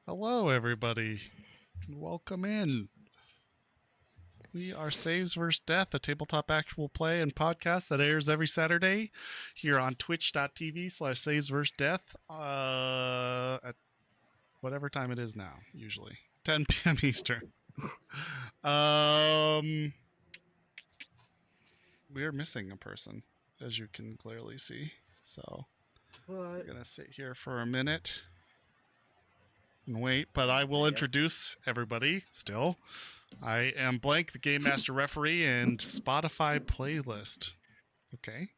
Hello, everybody. Welcome in. We are Saves vs. Death, a tabletop actual play and podcast that airs every Saturday here on twitch.tv/Saves vs. Death at whatever time it is now, usually 10 p.m. Eastern. We're missing a person, as you can clearly see. So we're going to sit here for a minute and wait, but I will introduce everybody still. I am Blank, the Game Master Referee and Spotify playlist. Okay.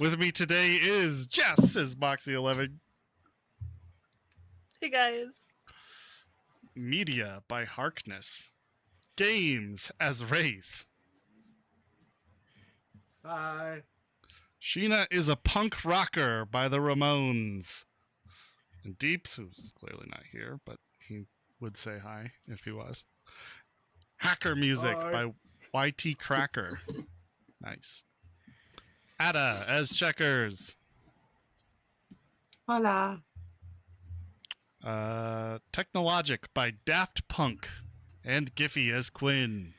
With me today is Jess, is Moxie11. Hey guys. Media by Harkness. Games as Wraith. Hi. Sheena is a punk rocker by the Ramones. And Deeps, who's clearly not here, but he would say hi if he was. Hacker Music by YT Cracker. Nice. Ada as Checkers. Hola. Technologic by Daft Punk. And Giffy as Quinn.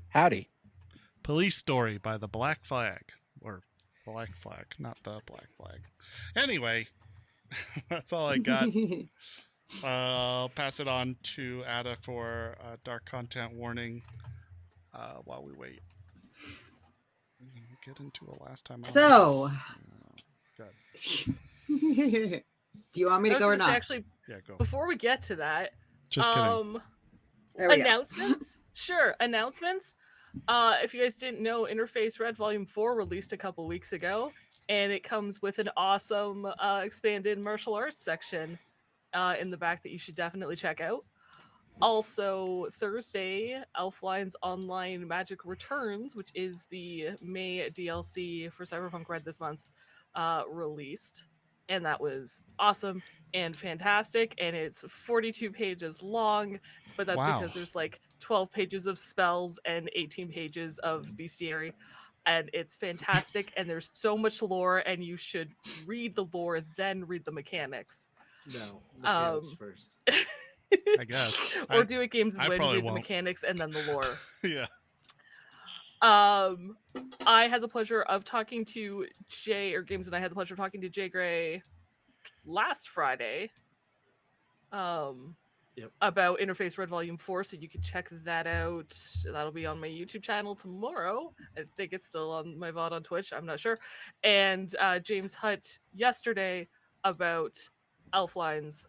Howdy. Police Story by the Black Flag. Or Black Flag, not the Black Flag. Anyway, that's all I got. I'll pass it on to Ada for a dark content warning while we wait. Get into a last time. So, Good. do you want me to go or not? Actually, Yeah, go. before we get to that, Just kidding. announcements. Sure, announcements. If you guys didn't know, Interface Red Volume 4 released a couple weeks ago, and it comes with an awesome expanded martial arts section in the back that you should definitely check out. Also, Thursday, Elfline's Online Magic Returns, which is the May DLC for Cyberpunk RED this month, released. And that was awesome and fantastic. And it's 42 pages long, but that's because there's like 12 pages of spells and 18 pages of bestiary. And it's fantastic. And there's so much lore, and you should read the lore, then read the mechanics. No, mechanics first. I guess. Or do it games as way to read won't. the mechanics and then the lore. Yeah. I had the pleasure of talking to Jay, or Games and I had the pleasure of talking to Jay Gray last Friday about Interface Red Volume 4, so you can check that out. That'll be on my YouTube channel tomorrow. I think it's still on my VOD on Twitch, I'm not sure. And James Hutt yesterday about Elflines.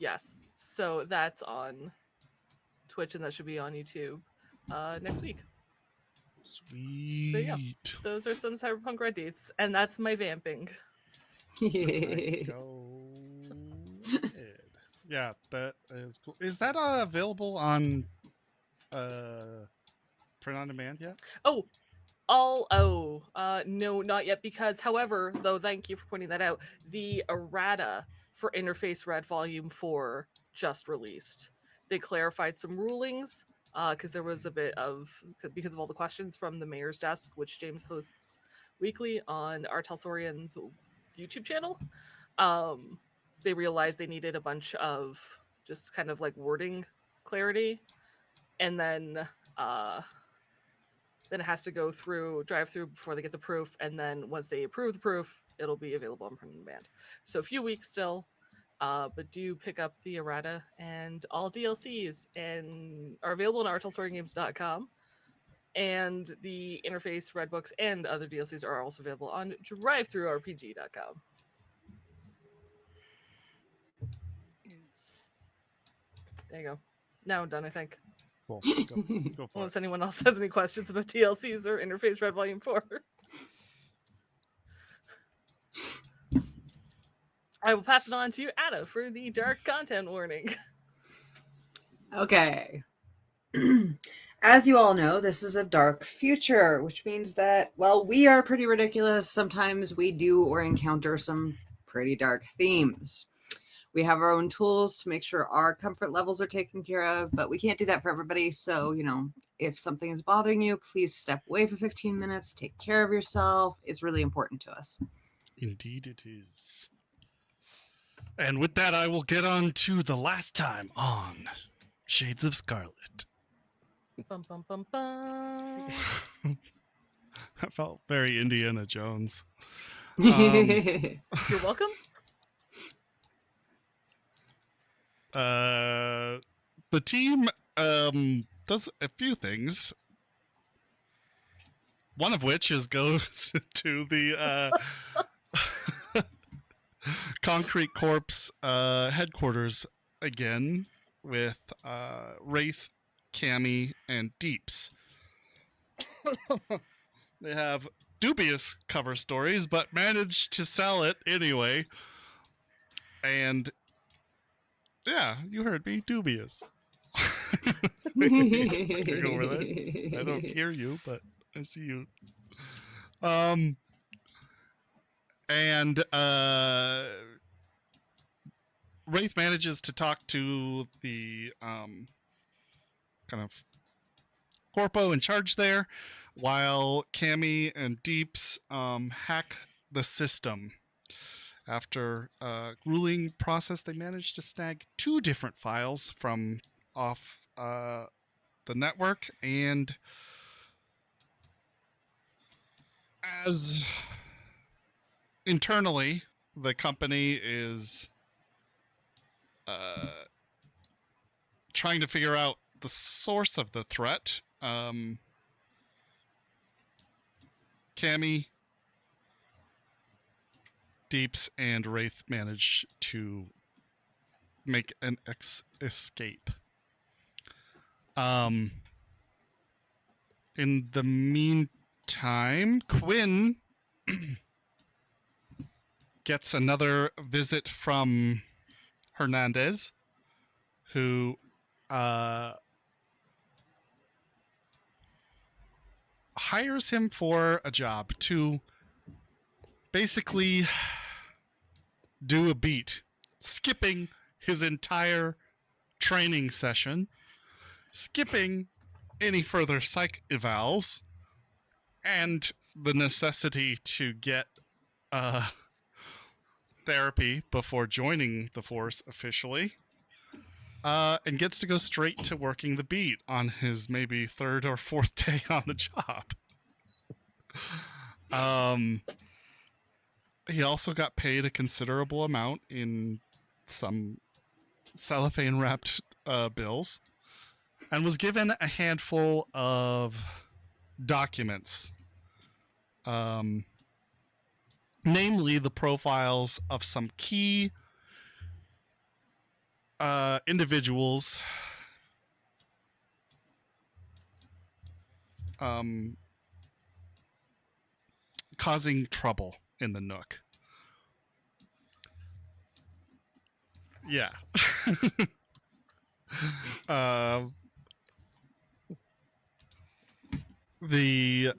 Yes, so that's on Twitch, and that should be on YouTube next week. Sweet. So yeah, those are some Cyberpunk Red dates, and that's my vamping. Let's go ahead. Yeah, that is cool. Is that available on print on demand yet? No, not yet, because however, though, thank you for pointing that out, the errata for Interface Red Volume 4 just released. They clarified some rulings, because there was a bit of, because of all the questions from the mayor's desk, which James hosts weekly on our Telsorian's YouTube channel. They realized they needed a bunch of just kind of like wording clarity, and then it has to go through drive through before they get the proof, and then once they approve the proof, it'll be available on print and demand. So a few weeks still, but do pick up the errata, and all DLCs and are available on artelsoriangames.com, and the Interface Red books and other DLCs are also available on drivethroughrpg.com. There you go. Now I'm done, I think. Cool. Go for Unless it. anyone else has any questions about DLCs or Interface Red Volume 4. I will pass it on to Ada for the dark content warning. Okay. As you all know, this is a dark future, which means that, well, we are pretty ridiculous. Sometimes we do or encounter some pretty dark themes. We have our own tools to make sure our comfort levels are taken care of, but we can't do that for everybody. So, if something is bothering you, please step away for 15 minutes, take care of yourself. It's really important to us. Indeed it is. And with that, I will get on to the last time on Shades of Scarlet. Bum, bum, bum, bum. I felt very Indiana Jones. You're welcome. The team does a few things. One of which is goes to the Concrete Corpse headquarters again with Wraith, Cammy, and Deeps. They have dubious cover stories, but managed to sell it anyway. And yeah, you heard me, dubious. Take over that. I don't hear you, but I see you. And Wraith manages to talk to the kind of corpo in charge there, while Cammy and Deeps hack the system. After a grueling process, they managed to snag 2 different files from off the network, and as internally, the company is trying to figure out the source of the threat. Cammy, Deeps, and Wraith manage to make an escape. In the meantime, Quinn gets another visit from Hernandez, who hires him for a job to basically do a beat, skipping his entire training session, skipping any further psych evals, and the necessity to get therapy before joining the force officially, and gets to go straight to working the beat on his maybe 3rd or 4th day on the job. He also got paid a considerable amount in some cellophane wrapped bills, and was given a handful of documents, namely the profiles of some key individuals causing trouble in the Nook. Yeah. The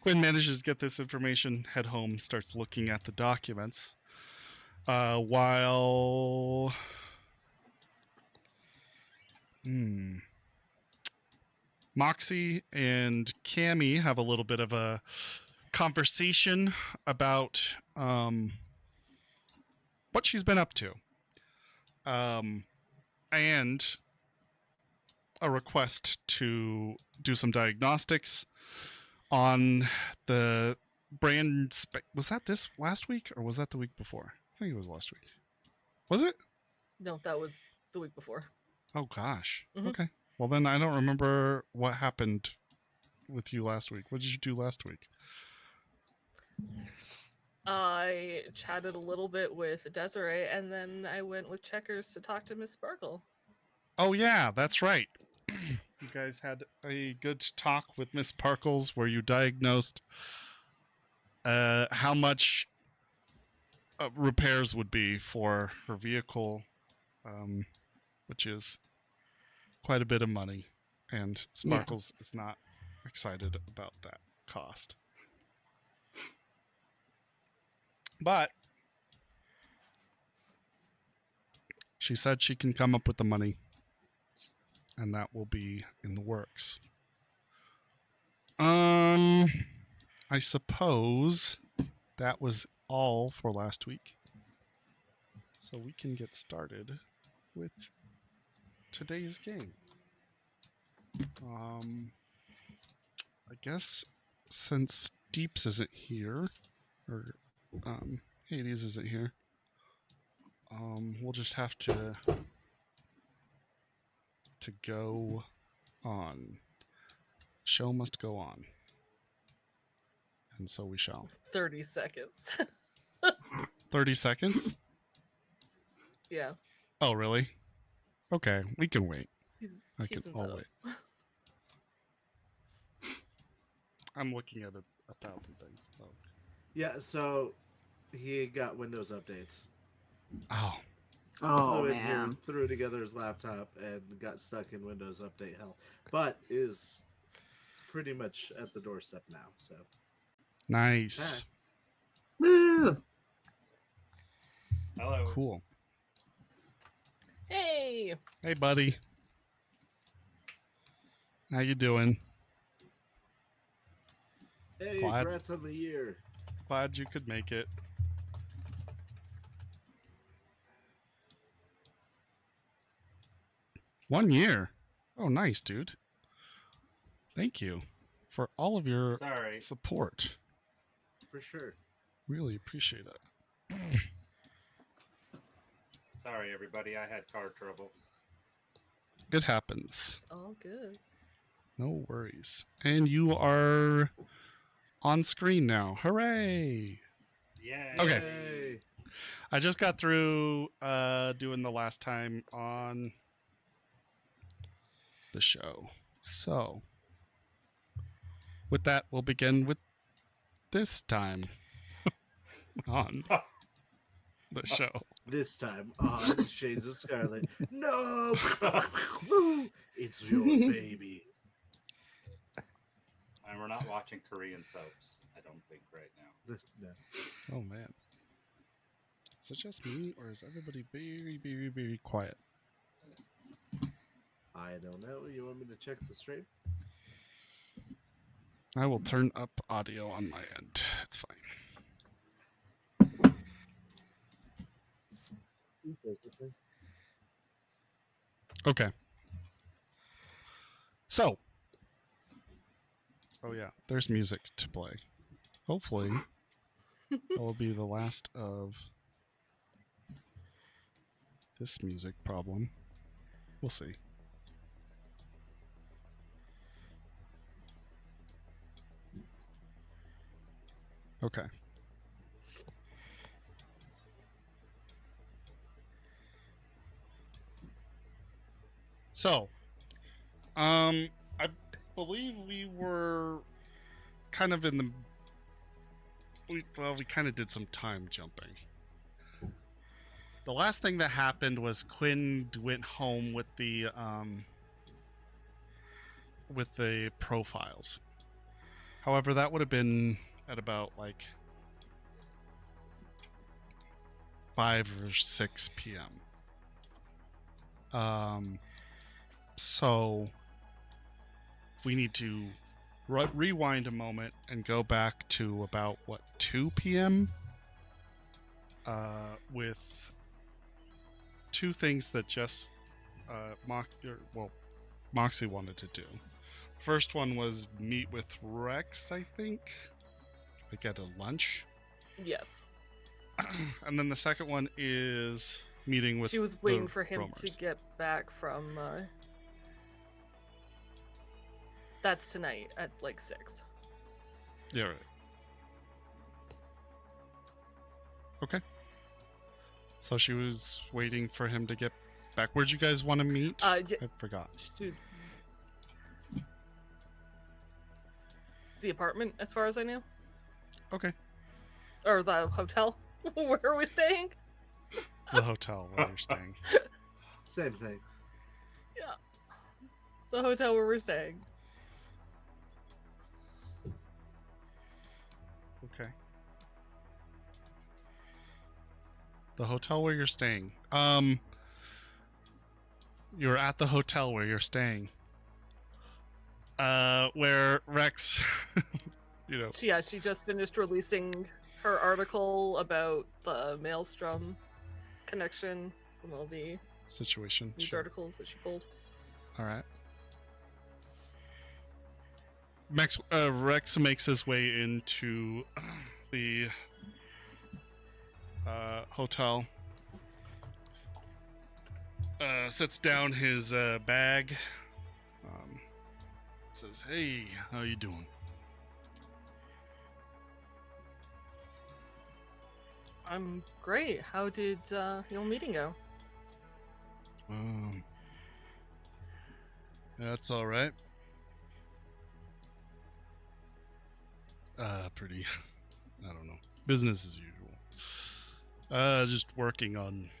Quinn manages to get this information, head home, starts looking at the documents, while Moxie and Cammy have a little bit of a conversation about what she's been up to, and a request to do some diagnostics on the brand was that this last week, or was that the week before? I think it was last week. Was it? No, that was the week before. Oh gosh. Mhm. Okay. Well, then I don't remember what happened with you last week. What did you do last week? I chatted a little bit with Desiree, and then I went with Checkers to talk to Miss Sparkle. Oh yeah, that's right. You guys had a good talk with Miss Parkles where you diagnosed how much repairs would be for her vehicle, which is quite a bit of money, and Sparkles is not excited about that cost. But she said she can come up with the money, and that will be in the works. I suppose that was all for last week. so we can get started with today's game. I guess since Deeps isn't here, or Hades isn't here, we'll just have to go on. Show must go on. And so we shall. 30 seconds. 30 seconds? Yeah. Oh, really? Okay, we can wait. I'll wait. I'm looking at a thousand things. So. Yeah, so he got Windows updates. Oh. Oh, Flew in here, man. threw together his laptop and got stuck in Windows update hell, but is pretty much at the doorstep now. So Nice. Woo! Hello. Cool. Hey. Hey, buddy. How you doing? hey, Glad- congrats on the year. Glad you could make it. One year. Oh, nice, dude. Thank you for all of your Sorry. support. For sure. Really appreciate it. Sorry, everybody. I had car trouble. It happens. Oh, good. No worries. And you are on screen now. Hooray! Yay. Okay. Yay. I just got through doing the last time on the show. So, with that, we'll begin with this time on the show. This time on Shades of Scarlet. No! It's your baby. And we're not watching Korean soaps, I don't think, right now. No. Oh man. Is it just me or is everybody very, very, very quiet? I don't know. You want me to check the stream? I will turn up audio on my end. It's fine. Okay. So. Oh yeah, there's music to play. Hopefully, that will be the last of this music problem. We'll see. Okay. So, I believe we were kind of in the... we kind of did some time jumping. The last thing that happened was Quinn went home with the profiles. However, that would have been at about like 5 or 6 p.m. So we need to rewind a moment and go back to about 2 p.m. With two things that just Moxie wanted to do. First one was meet with Rex, I think, like at a lunch. Yes. And then the second one is meeting with. She was waiting the for him roamers. to get back from. That's tonight at like 6. Yeah, right. Okay. So she was waiting for him to get back. Where'd you guys want to meet? I forgot. Dude. The apartment, as far as I knew. Okay. Or the hotel. Where are we staying? The hotel where you're staying. Same thing. Yeah. The hotel where we're staying. Okay. The hotel where you're staying. You're at the hotel where you're staying. Where Rex, She just finished releasing her article about the Maelstrom connection from all the Situation. news Sure. articles that she pulled. All right. Rex makes his way into the hotel. Sets down his bag. Says, "Hey, how you doing?" I'm great. How did your meeting go? That's all right. Pretty. I don't know. Business as usual. Just working on.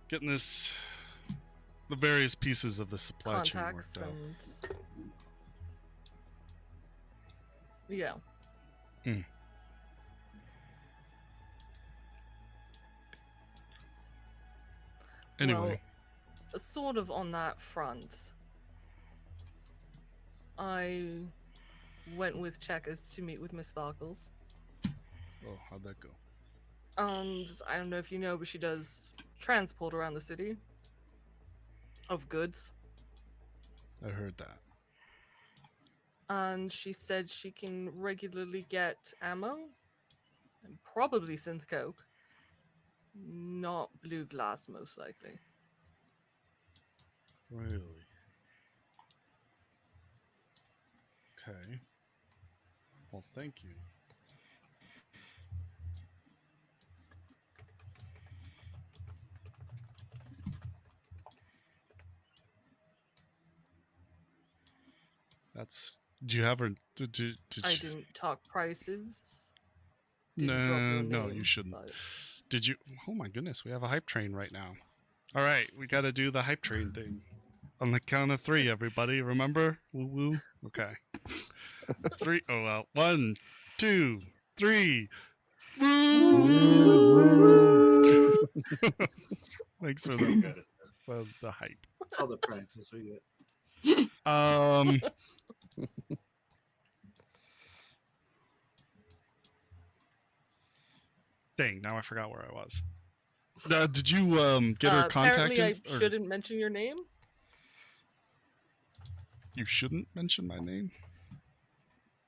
Getting the various pieces of the supply chain Contacts worked out. and yeah. Anyway, Well, sort of on that front, I went with Checkers to meet with Miss Sparkles. oh, how'd that go? And I don't know if you know, but she does transport around the city of goods. I heard that. And she said she can regularly get ammo and probably synth coke. Not blue glass, most likely. Really? Okay. Well, thank you. Do you have her? Did I she? didn't talk prices. Didn't drop No, your no, name, you shouldn't. but- Did you? Oh my goodness, we have a hype train right now. All right, we got to do the hype train thing. On the count of 3, everybody. Remember? Woo woo. Okay. 3. Oh well. 1, 2, 3. Woo! Thanks for Good. the hype. That's all the practice we get. Dang, now I forgot where I was. Did you get her contact? Apparently, I shouldn't mention your name. You shouldn't mention my name.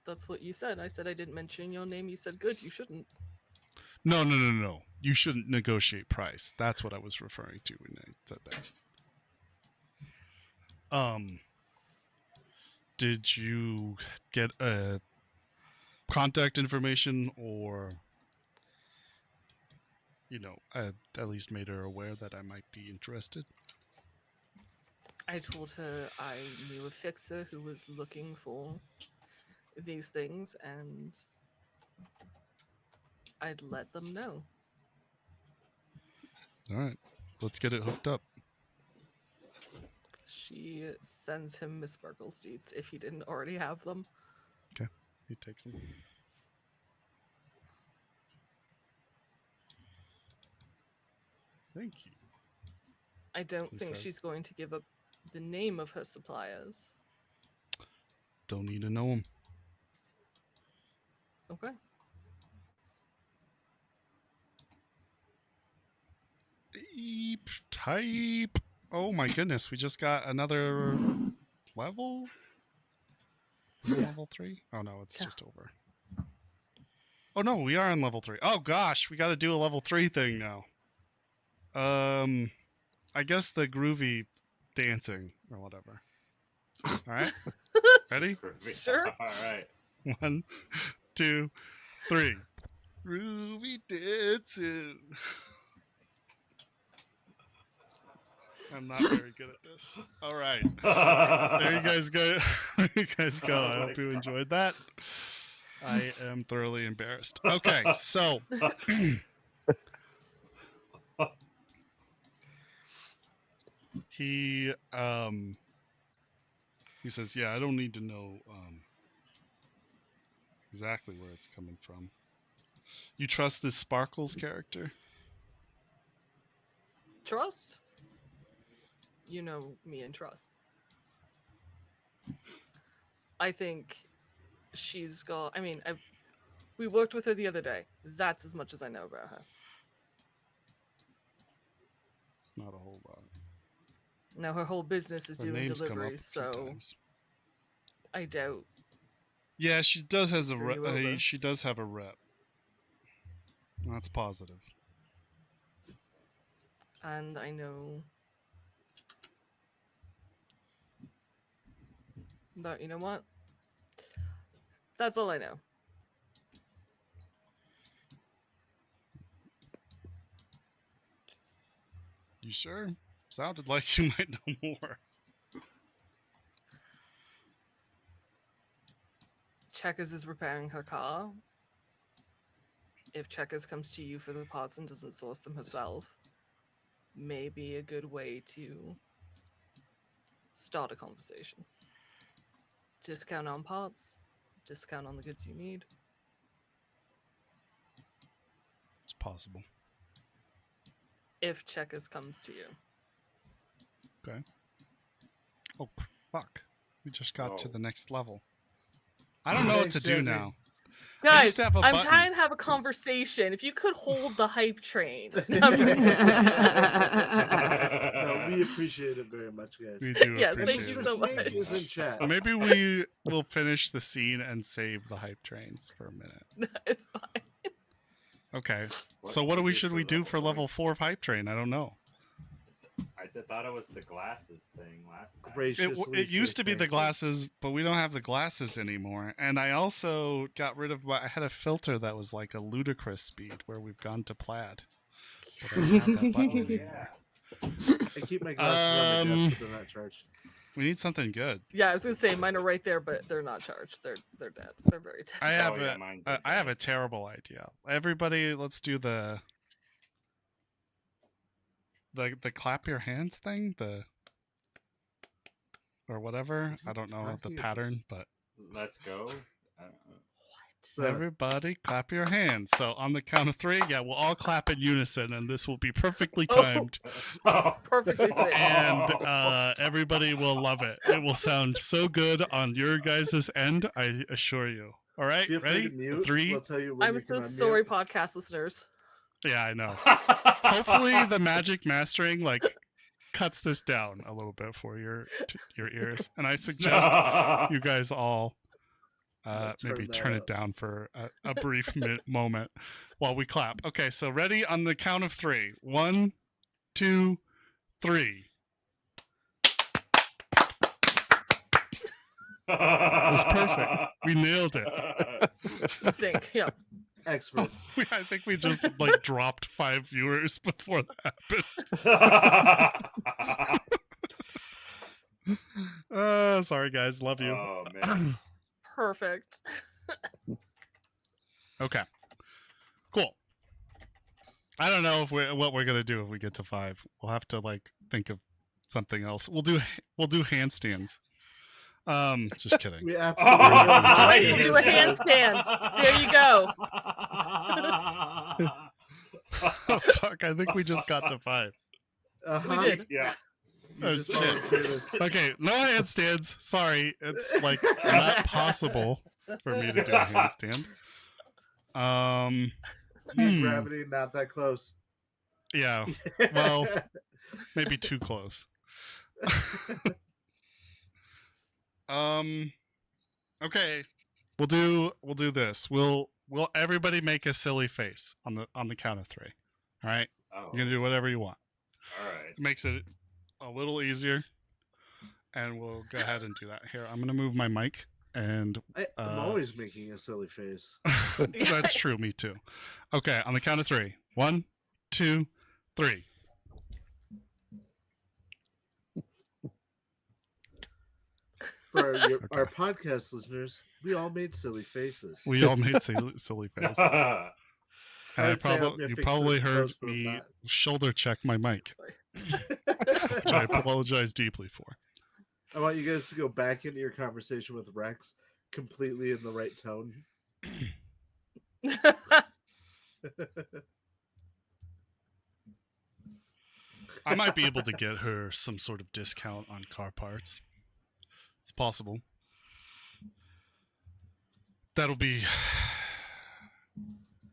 That's what you said. I said I didn't mention your name. You said good. You shouldn't. No. You shouldn't negotiate price. That's what I was referring to when I said that. Did you get contact information or, at least made her aware that I might be interested? I told her I knew a fixer who was looking for these things, and I'd let them know. All right, let's get it hooked up. She sends him Miss Sparkle's deeds if he didn't already have them. Okay, he takes them. Thank you. I don't He think says. she's going to give up the name of her suppliers. Don't need to know them. Okay. Type. Oh my goodness, we just got another level? Level 3? Oh no, it's just over. Oh no, we are on level 3. Oh gosh, we gotta do a level 3 thing now. I guess the groovy dancing or whatever. Alright? Ready? Sure. All right. 1, 2, 3. Groovy dancing. I'm not very good at this. All right. There you guys go. There you guys go. I hope you enjoyed that. I am thoroughly embarrassed. Okay, so he says, "Yeah, I don't need to know exactly where it's coming from. You trust this Sparkles character?" Trust? You know me and trust. I think she's got. I mean, we worked with her the other day. That's as much as I know about her. It's not a whole lot. Now her whole business is Her doing name's come up a deliveries, few so times. I doubt. Yeah, she does has a Turn you over. she does have a rep. That's positive. And I know that, you know what? That's all I know. You sure? Sounded like you might know more. Checkers is repairing her car. If Checkers comes to you for the parts and doesn't source them herself, maybe a good way to start a conversation. Discount on parts, discount on the goods you need. It's possible. If Checkers comes to you. Okay. Oh, fuck. We just got to Whoa. the next level. I don't know what to do Thanks, now. I Guys, used to have a I'm button. trying to have a conversation. If you could hold the hype train. No, we appreciate it very much, guys. We do Yes, appreciate thank you it. so much. Snake is in chat. Maybe we will finish the scene and save the hype trains for a minute. It's fine. Okay. What So what do we should we do for level 4 of hype train? I don't know. I thought it was the glasses thing last time. Graciously It used say to be the thank you. glasses, but we don't have the glasses anymore. And I also got rid of I had a filter that was like a ludicrous speed where we've gone to plaid. But I don't have that button Oh, anymore. yeah. I keep my glasses on the desk, but they're not charged. We need something good. Yeah, I was gonna say mine are right there, but they're not charged. They're dead. They're very dead. I have yeah, mine's I have okay. a terrible idea. Everybody, let's do the clap your hands thing, or whatever. I don't know the pattern, but Let's go. So, everybody clap your hands. So on the count of 3, yeah, we'll all clap in unison, and this will be perfectly Oh. timed. Perfectly safe. And everybody will love it. It will sound so good on your guys' end, I assure you. All right, feel free ready? to mute. 3. We'll tell you when I'm you so can unmute. sorry, podcast listeners. Yeah, I know. Hopefully, the magic mastering cuts this down a little bit for your ears, and I suggest you guys all maybe turn it down for a brief moment while we clap. Okay, so ready on the count of 3. 1, 2, 3. It was perfect. We nailed it. Sync. Yeah. Experts. I think we just dropped 5 viewers before that happened. Sorry guys, love you. Oh man. Perfect. Okay, cool. I don't know what we're gonna do if we get to 5. We'll have to think of something else. We'll do handstands. Just kidding. We Oh, absolutely You do a handstand. There you go. Oh, fuck! I think we just got to 5. We did. Yeah. You Oh, just shit. volunteered us. Okay, no handstands. Sorry, it's not possible for me to do a handstand. Gravity not that close. Yeah, well, maybe too close. Okay, we'll do this. We'll everybody make a silly face on the count of 3. All right, Oh. you're gonna do whatever you want. All right. It makes it a little easier, and we'll go ahead and do that. Here, I'm gonna move my mic, and I'm always making a silly face. that's true. Me too. Okay, on the count of 3. 1, 2, 3. For our podcast listeners, we all made silly faces. We all made silly faces. And I'd say I'm gonna you fix probably this heard post with me that. shoulder check my mic, which I apologize deeply for. I want you guys to go back into your conversation with Rex completely in the right tone. I might be able to get her some sort of discount on car parts. It's possible. That'll be.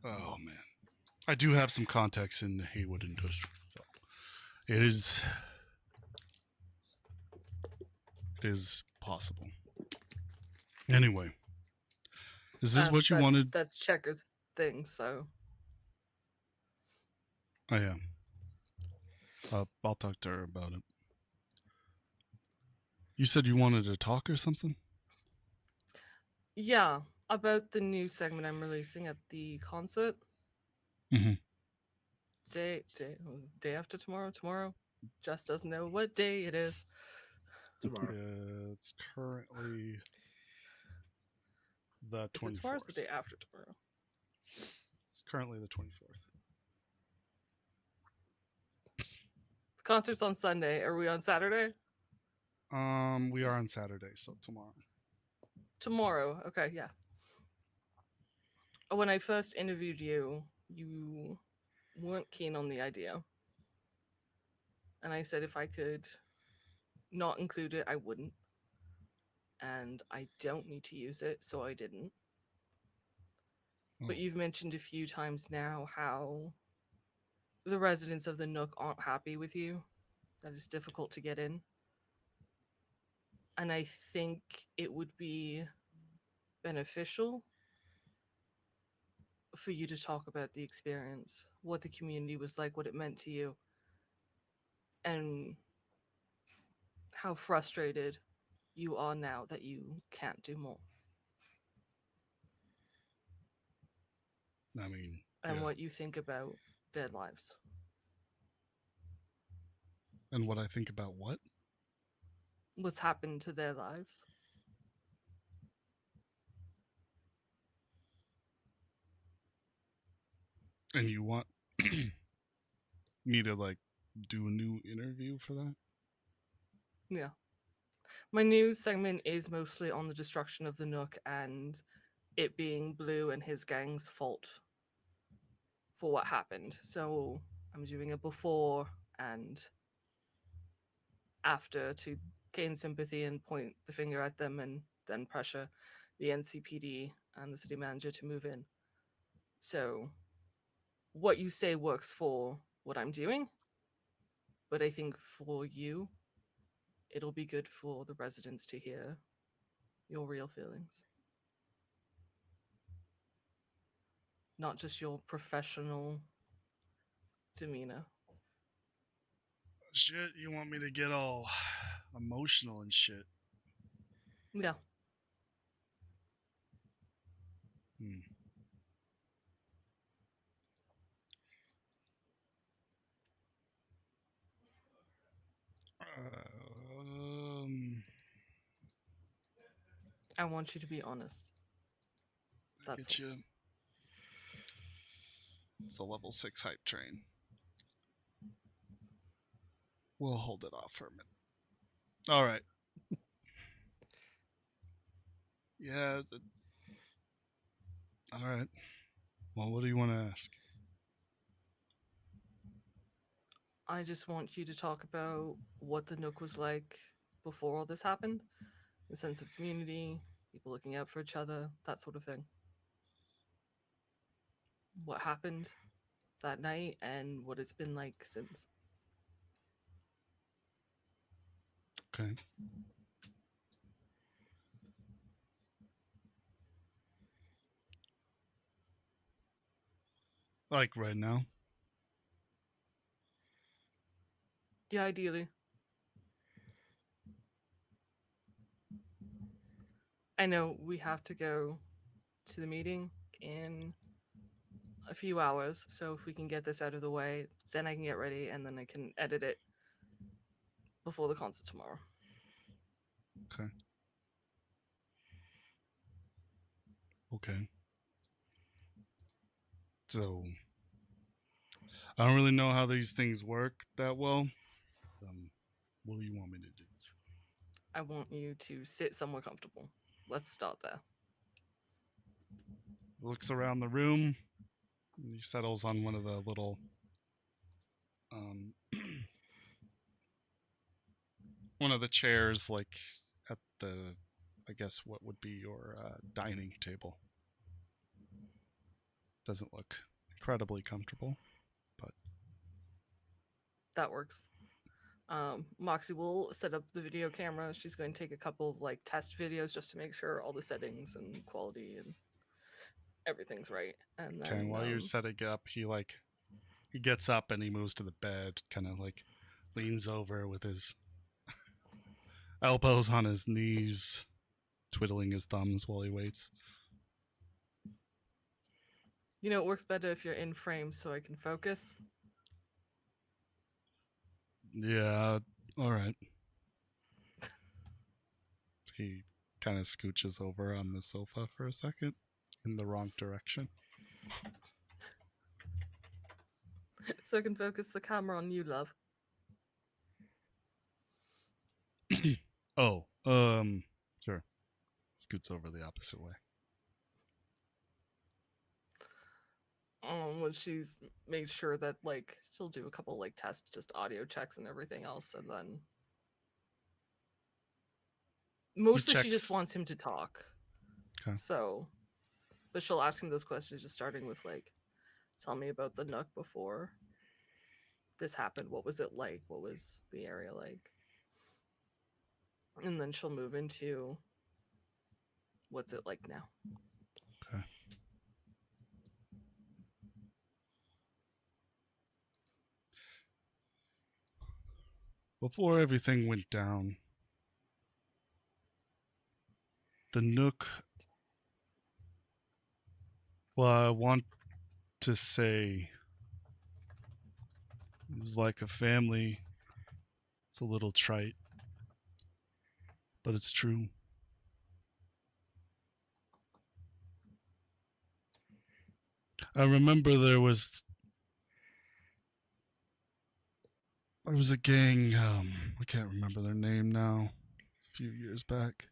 Oh man, I do have some contacts in the Haywood industry, so it is possible. Anyway, is this what you wanted? That's Checker's thing, so. Oh yeah, I'll talk to her about it. You said you wanted to talk or something? Yeah, about the new segment I'm releasing at the concert. Mm-hmm. Day after tomorrow. Tomorrow, just doesn't know what day it is. Tomorrow. It's currently the 24th. Is it tomorrow's the day after tomorrow? It's currently the 24th. The concert's on Sunday. Are we on Saturday? We are on Saturday, so tomorrow. Tomorrow. Okay, yeah. When I first interviewed you, you weren't keen on the idea. And I said if I could not include it, I wouldn't. And I don't need to use it, so I didn't. Oh. But you've mentioned a few times now how the residents of the Nook aren't happy with you, that it's difficult to get in. And I think it would be beneficial for you to talk about the experience, what the community was like, what it meant to you, and how frustrated you are now that you can't do more. I mean, and yeah. what you think about dead lives. And what I think about what? What's happened to their lives. And you want me to like do a new interview for that? Yeah. My new segment is mostly on the destruction of the Nook and it being Blue and his gang's fault for what happened. So I'm doing a before and after to gain sympathy and point the finger at them and then pressure the NCPD and the city manager to move in. So what you say works for what I'm doing, but I think for you, it'll be good for the residents to hear your real feelings. Not just your professional demeanor. Shit, you want me to get all emotional and shit? Yeah. Hmm. I want you to be honest. That's get you. It's a level 6 hype train. We'll hold it off for a minute. All right. Yeah. All right. Well, what do you want to ask? I just want you to talk about what the Nook was like before all this happened. The sense of community, people looking out for each other, that sort of thing. What happened that night and what it's been like since. Okay. Like right now? Yeah, ideally. I know we have to go to the meeting in a few hours, so if we can get this out of the way, then I can get ready and then I can edit it before the concert tomorrow. Okay. Okay. So, I don't really know how these things work that well. What do you want me to do? I want you to sit somewhere comfortable. Let's start there. Looks around the room. He settles on one of the little one of the chairs, like at the, I guess what would be your dining table. doesn't look incredibly comfortable. That works. Moxie will set up the video camera. She's going to take a couple of like test videos just to make sure all the settings and quality and everything's right. And then Okay, while you're setting it up, he gets up and he moves to the bed, kind of like leans over with his elbows on his knees, twiddling his thumbs while he waits. You know, it works better if you're in frame so I can focus. Yeah, all right. He kind of scooches over on the sofa for a second in the wrong direction. So I can focus the camera on you, love. Oh, sure. Scoots over the opposite way. When she's made sure that like she'll do a couple like test just audio checks and everything else, and then mostly she just wants him to talk. Okay. So, but she'll ask him those questions, just starting with like, "Tell me about the Nook before this happened. What was it like? What was the area like?" And then she'll move into, "What's it like now?" Okay. Before everything went down, the Nook, well, I want to say it was like a family. It's a little trite, but it's true. I remember there was a gang, I can't remember their name now, a few years back,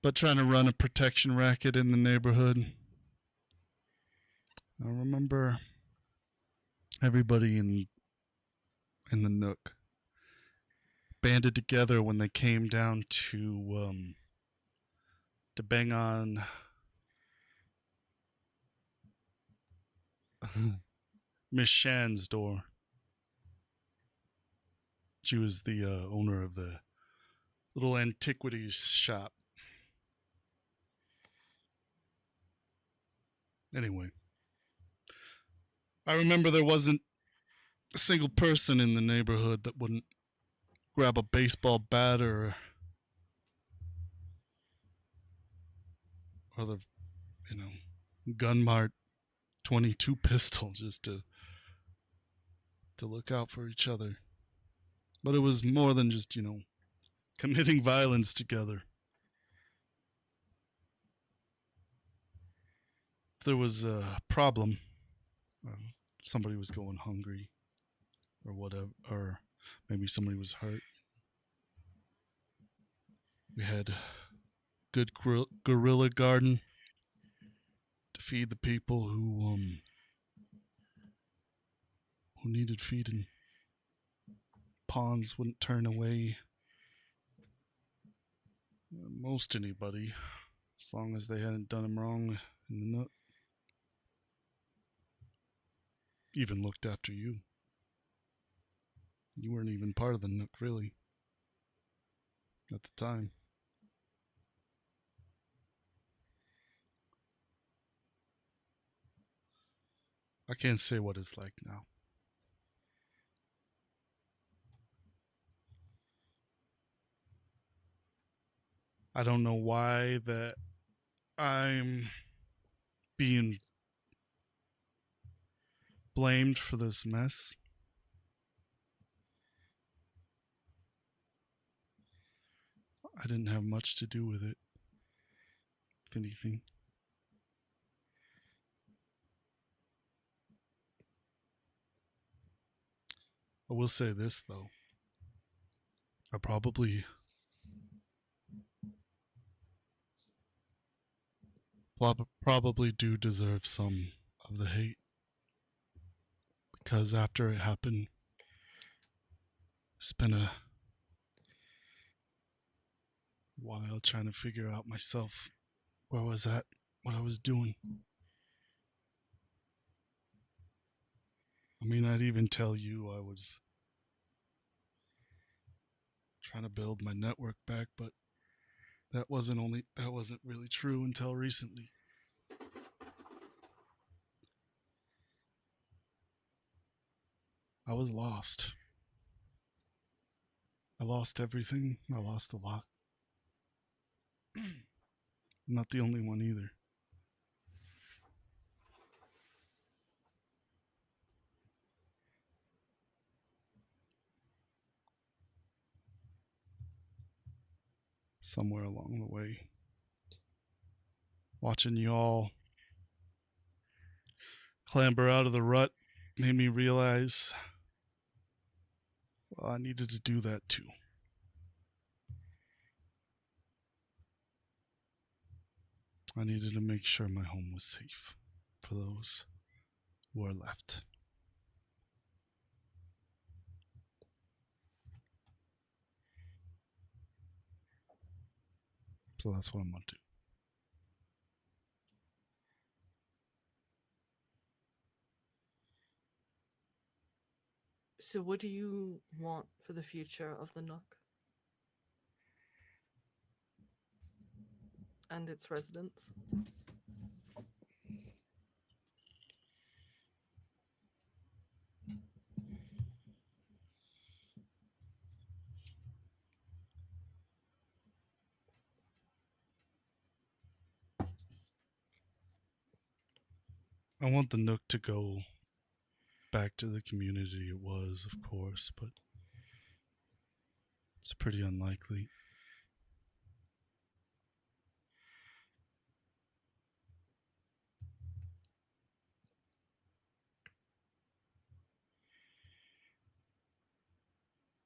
but trying to run a protection racket in the neighborhood. I remember everybody in the Nook banded together when they came down to bang on Miss Shan's door. She was the owner of the little antiquities shop. Anyway, I remember there wasn't a single person in the neighborhood that wouldn't grab a baseball bat or the, Gunmart 22 pistol just to look out for each other. But it was more than just, committing violence together. If there was a problem, somebody was going hungry or whatever, or maybe somebody was hurt, we had good guerrilla garden to feed the people who needed feeding. Pawns wouldn't turn away most anybody, as long as they hadn't done him wrong in the Nook. Even looked after you. You weren't even part of the Nook, really, at the time. I can't say what it's like now. I don't know why that I'm being blamed for this mess. I didn't have much to do with it, if anything. I will say this, though. I probably do deserve some of the hate. Because after it happened, I spent a while trying to figure out myself where I was at, what I was doing. I mean, I'd even tell you I was trying to build my network back, but that wasn't really true until recently. I was lost. I lost everything. I lost a lot. I'm not the only one either. Somewhere along the way, watching you all clamber out of the rut made me realize, well, I needed to do that too. I needed to make sure my home was safe for those who are left. So that's what I'm going to do. So what do you want for the future of the Nook? And its residents? I want the Nook to go back to the community it was, of course, but it's pretty unlikely.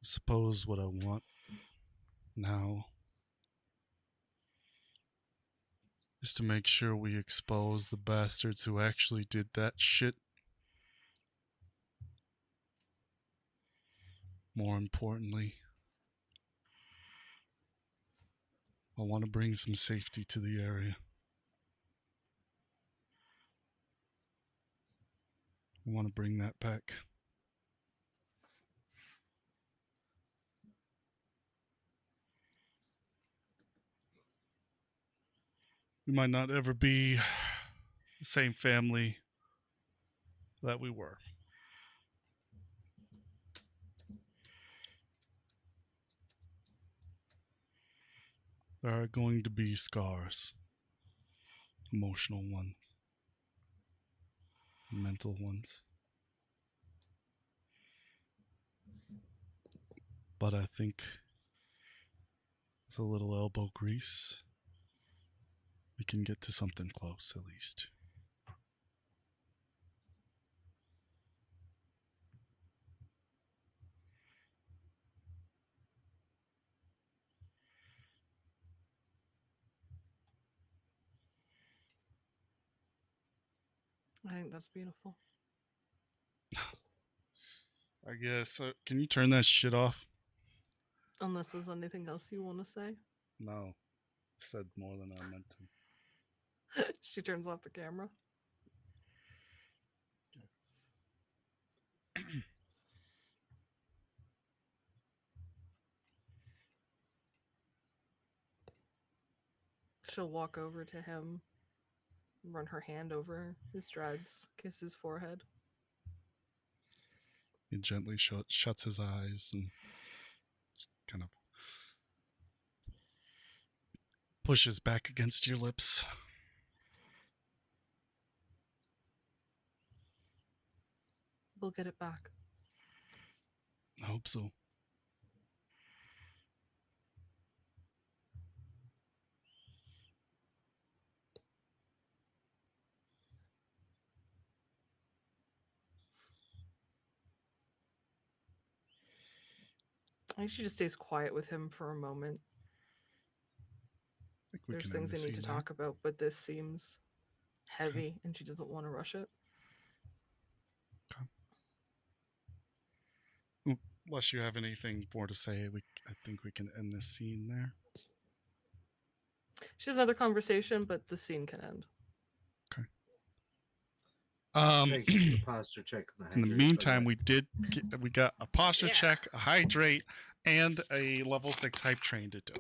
I suppose what I want now is to make sure we expose the bastards who actually did that shit. More importantly, I want to bring some safety to the area. I want to bring that back. We might not ever be the same family that we were. There are going to be scars, emotional ones, mental ones. But I think with a little elbow grease, we can get to something close at least. I think that's beautiful. I guess. Can you turn that shit off? Unless there's anything else you want to say. No. I said more than I meant to. She turns off the camera. She'll walk over to him, run her hand over his dreads, kiss his forehead. He gently shuts his eyes and just kind of pushes back against your lips. We'll get it back. I hope so. I think she just stays quiet with him for a moment. I think we There's can things end they the need to scene now. talk about, but this seems heavy and she doesn't want to rush it. Unless you have anything more to say, I think we can end this scene there. She has another conversation, but the scene can end. Thank you for the posture check. And In the hydrate, meantime, okay. we got a posture Yeah. check, a hydrate, and a level 6 hype train to do.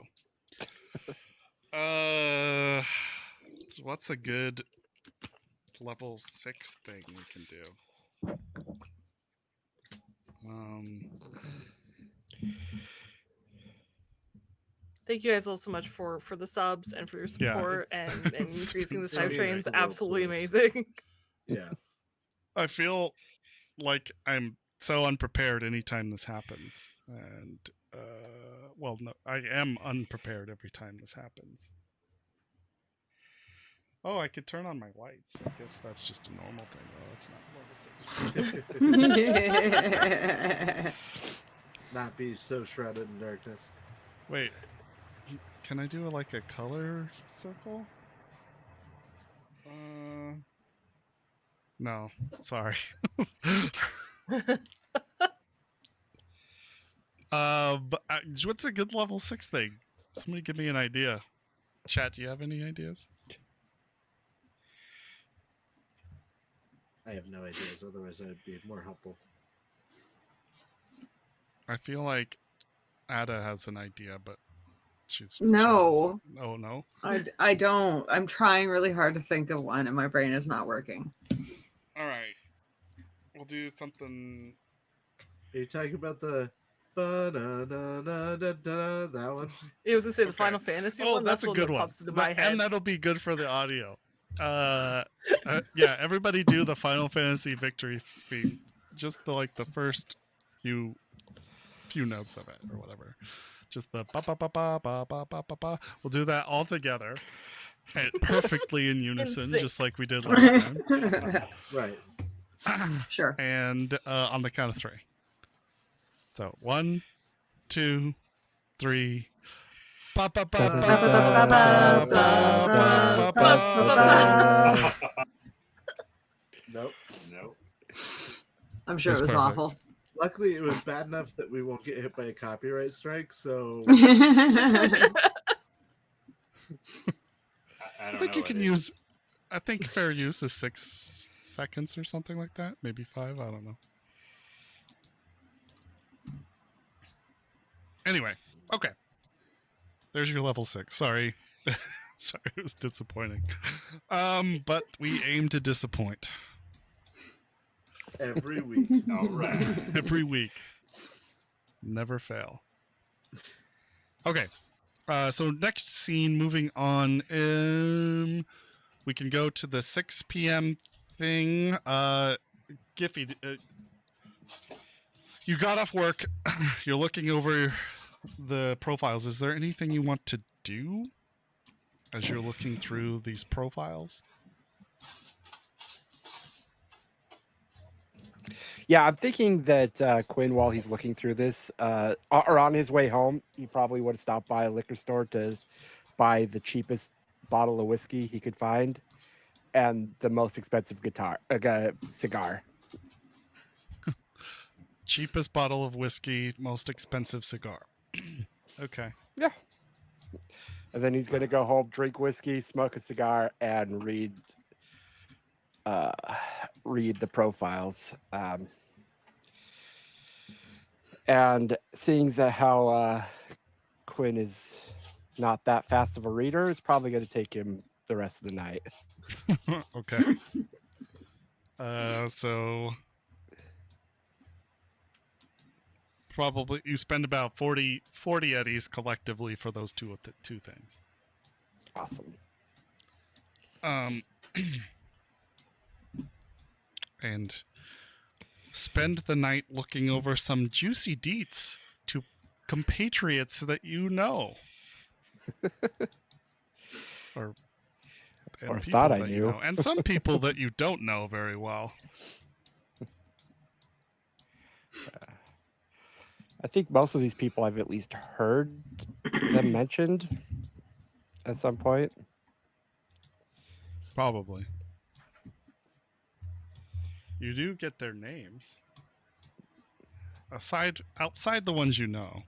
So what's a good level 6 thing we can do? Thank you guys all so much for the subs and for your Yeah, support and it's increasing the been side so trains. nice. Absolutely World tours. amazing. Yeah. I feel like I'm so unprepared anytime this happens, and well, no, I am unprepared every time this happens. Oh, I could turn on my lights. I guess that's just a normal thing. Oh, it's not level 6. Not be so shrouded in darkness. Wait, can I do like a color circle? No, sorry. But what's a good level 6 thing? Somebody give me an idea. Chat, do you have any ideas? I have no ideas. Otherwise, I'd be more helpful. I feel like Ada has an idea, but she's No. Oh no. I don't. I'm trying really hard to think of one, and my brain is not working. All right, we'll do something. Are you talking about the ba-da-da-da-da-da, that one? It was to say the Okay. Final Fantasy Oh, one. that's a the one good that one. pops into my head. And that'll be good for the audio. Yeah, everybody do the Final Fantasy victory speech. Just the first few notes of it or whatever. Just the ba ba ba ba ba ba ba ba ba. We'll do that all together, and perfectly in unison, sync. just like we did last time. Right. Sure. And on the count of 3. So 1, 2, 3. Ba ba ba ba ba ba ba ba. Nope. Nope. I'm sure That's it was perfect. awful. Luckily, it was bad enough that we won't get hit by a copyright strike. So I I don't think know you what can it is. use. I think fair use is 6 seconds or something like that. Maybe 5. I don't know. Anyway, okay. There's your level 6. Sorry. Sorry, it was disappointing. But we aim to disappoint every week. All right. every week. Never fail. Okay. So next scene, moving on. We can go to the 6 p.m. thing. Giffy, you got off work. You're looking over the profiles. Is there anything you want to do as you're looking through these profiles? Yeah, I'm thinking that Quinn, while he's looking through this, or on his way home, he probably would have stopped by a liquor store to buy the cheapest bottle of whiskey he could find and the most expensive cigar. Cheapest bottle of whiskey, most expensive cigar. Okay. Yeah. And then he's going to go home, drink whiskey, smoke a cigar, and read the profiles. And seeing that how Quinn is not that fast of a reader, it's probably going to take him the rest of the night. Okay. So probably you spend about 40 eddies collectively for those two things. Awesome. And spend the night looking over some juicy deets to compatriots that you know. Or Or people thought I that you knew. know. And some people that you don't know very well. I think most of these people I've at least heard them mentioned at some point. Probably. You do get their names. Outside the ones you know.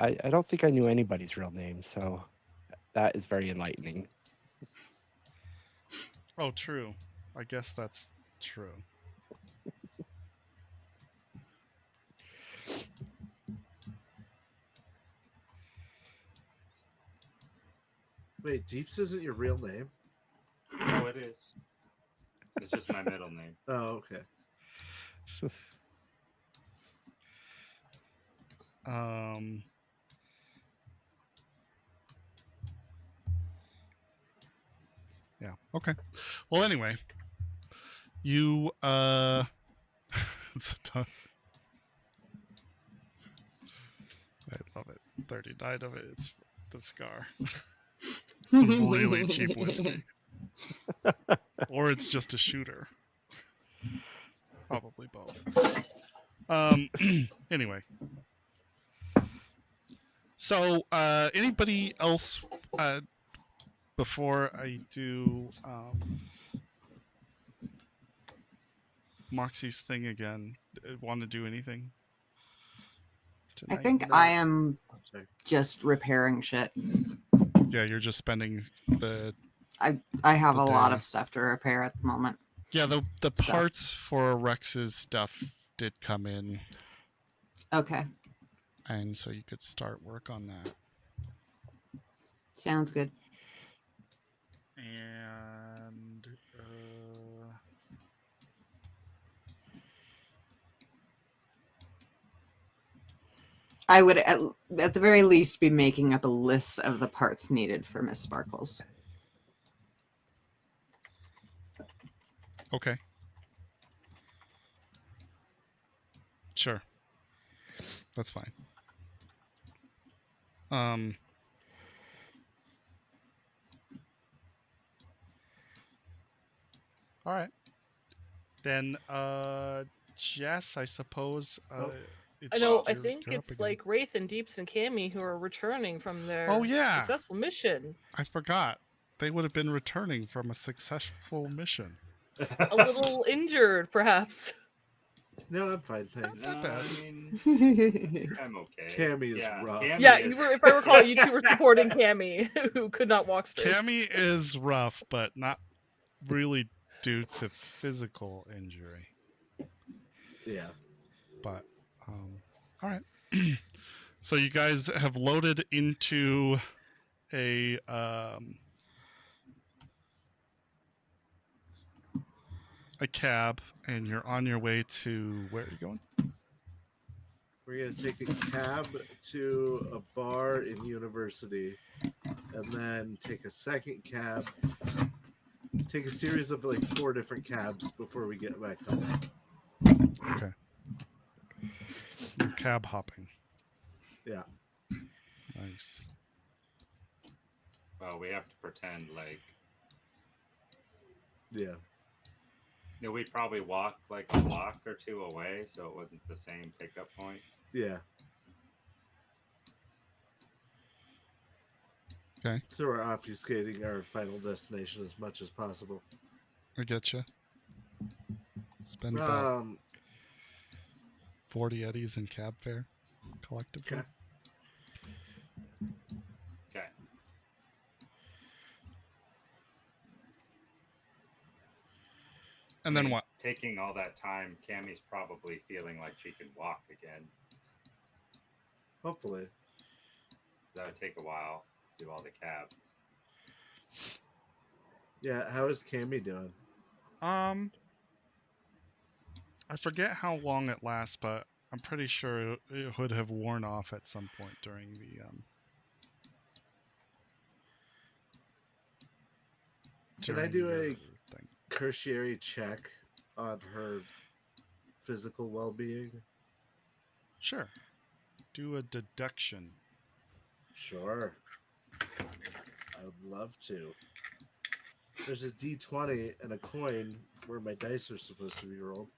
I don't think I knew anybody's real name, so That is very enlightening. Oh, true. I guess that's true. Wait, Deeps isn't your real name? No, it is. It's just my middle name. Oh, okay. Yeah. Okay. Well, anyway, you it's a ton. I love it. 39 of it. It's the Scar. Some really cheap whiskey. Or it's just a shooter. Probably both. Anyway. So, anybody else before I do Moxie's thing again, want to do anything I tonight? think No. I am Sorry. just repairing shit. Yeah, you're just spending the I have The a lot day. of stuff to repair at the moment. the So- parts for Rex's stuff did come in, Okay, and so you could start work on that. sounds good. And I would at the very least be making up a list of the parts needed for Miss Sparkles. okay, sure, that's fine. All right. Then Jess, I suppose I know. I you're think up it's again. like Wraith and Deeps and Cammy who are returning from their Oh, yeah. successful mission. I forgot. They would have been returning from a successful mission. A little injured, perhaps. No, I'm fine, thanks. Not bad. I mean, I'm okay. Cammy is rough. Cammy Yeah, is- you were. If I recall, you two were supporting Cammy, who could not walk straight. Cammy is rough, but not really due to physical injury. Yeah. But all right. So you guys have loaded into a cab, and you're on your way to where are you going? We're going to take a cab to a bar in University, and then take a second cab. Take a series of like 4 different cabs before we get back home. Okay. You're cab hopping. Yeah. Nice. Well, we have to pretend like Yeah. we'd probably walk like a block or 2 away, so it wasn't the same pickup point. Yeah. Okay. So we're obfuscating our final destination as much as possible. I get you. Spend about 40 eddies in cab fare collectively. Okay. Okay. And then what? Taking all that time, Cammy's probably feeling like she can walk again. Hopefully. That would take a while to do all the cab. Yeah, how is Cammy doing? I forget how long it lasts, but I'm pretty sure it would have worn off at some point during the Can I during do your a thing. tertiary check on her physical well-being? Sure. Do a deduction. Sure. I would love to. There's a D20 and a coin where my dice are supposed to be rolled.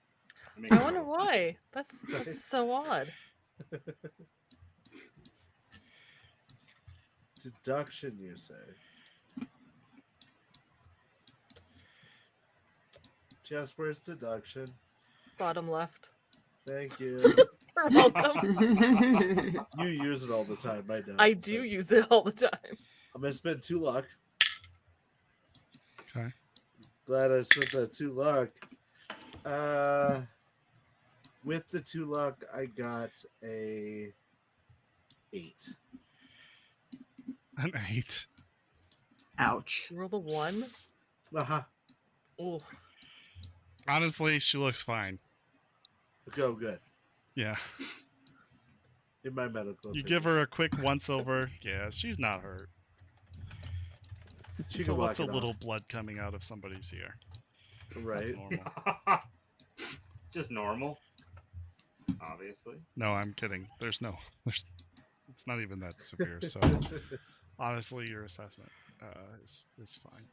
I wonder why. That's so odd. Deduction, you say? Jess, where's deduction? Bottom left. Thank you. You're welcome. You use it all the time, I know. I do use it all the time. I'm gonna spend 2 luck. Okay. Glad I spent that 2 luck. With the 2 luck, I got a 8. An 8. Ouch. Roll the 1. Uh-huh. Oh, Honestly, she looks fine. Go good. Yeah. In my medical You opinion. give her a quick once over. Yeah, she's not hurt. She So can what's a walk it little off. blood coming out of somebody's ear? That's Right. normal. Just normal. Obviously. No, I'm kidding. There's it's not even that severe. So honestly, your assessment is fine.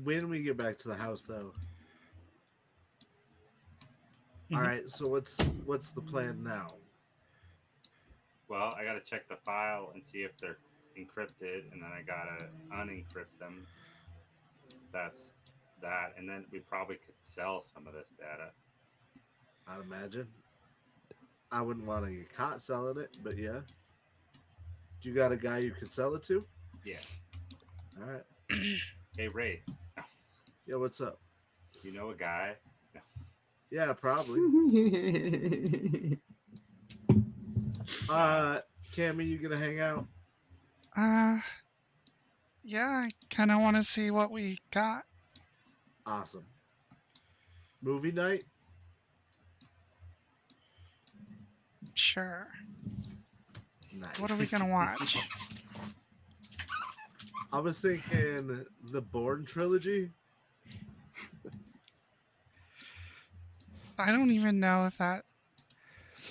When we get back to the house though. Mhm. All right, so what's the plan now? Well, I gotta check the file and see if they're encrypted, and then I gotta unencrypt them. That's that, and then we probably could sell some of this data. I'd imagine. I wouldn't want to get caught selling it, but yeah. Do you got a guy you could sell it to? Yeah. All right. Hey, Ray, Yeah, what's up? you know a guy? Yeah, probably. Cammy, you gonna hang out? Yeah, I kind of want to see what we got. Awesome. Movie night? Sure. Nice. What are we gonna watch? I was thinking the Bourne trilogy. I don't even know if that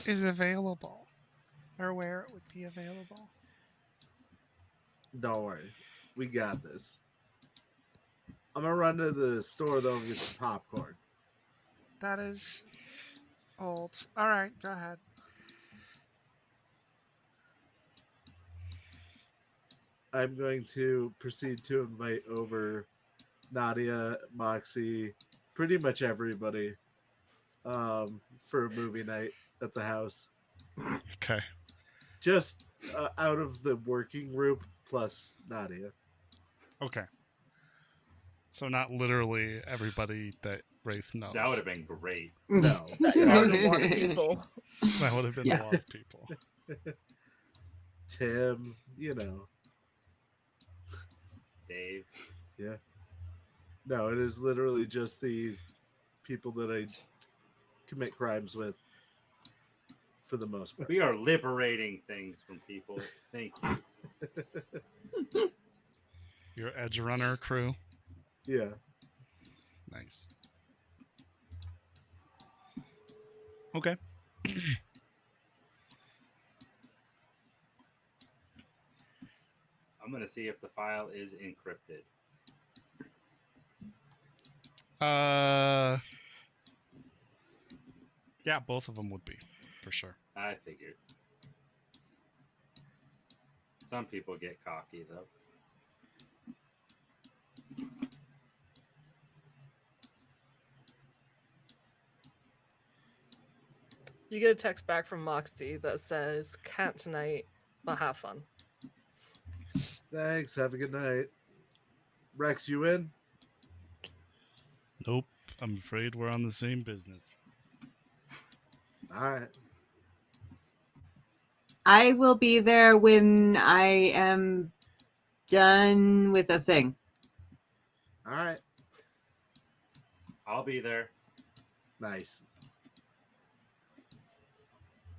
is available or where it would be available. Don't worry. We got this. I'm gonna run to the store though and get some popcorn. That is old. All right, go ahead. I'm going to proceed to invite over Nadia, Moxie, pretty much everybody for a movie night at the house. Okay. Just out of the working group plus Nadia. Okay. So not literally everybody that Wraith knows. That would have been great. No. that would have been a lot of people. That would have been Yeah. a lot of people. Tim, you know. Dave. Yeah. No, it is literally just the people that I commit crimes with for the most part. We are liberating things from people. Thank you. Your Edge Runner crew. Yeah. Nice. Okay. I'm gonna see if the file is encrypted. Yeah, both of them would be, for sure. I figured. Some people get cocky though. You get a text back from Moxie that says, "Can't tonight, but have fun." Thanks. Have a good night. Rex, you in? Nope. I'm afraid we're on the same business. All right. I will be there when I am done with a thing. All right. I'll be there. Nice.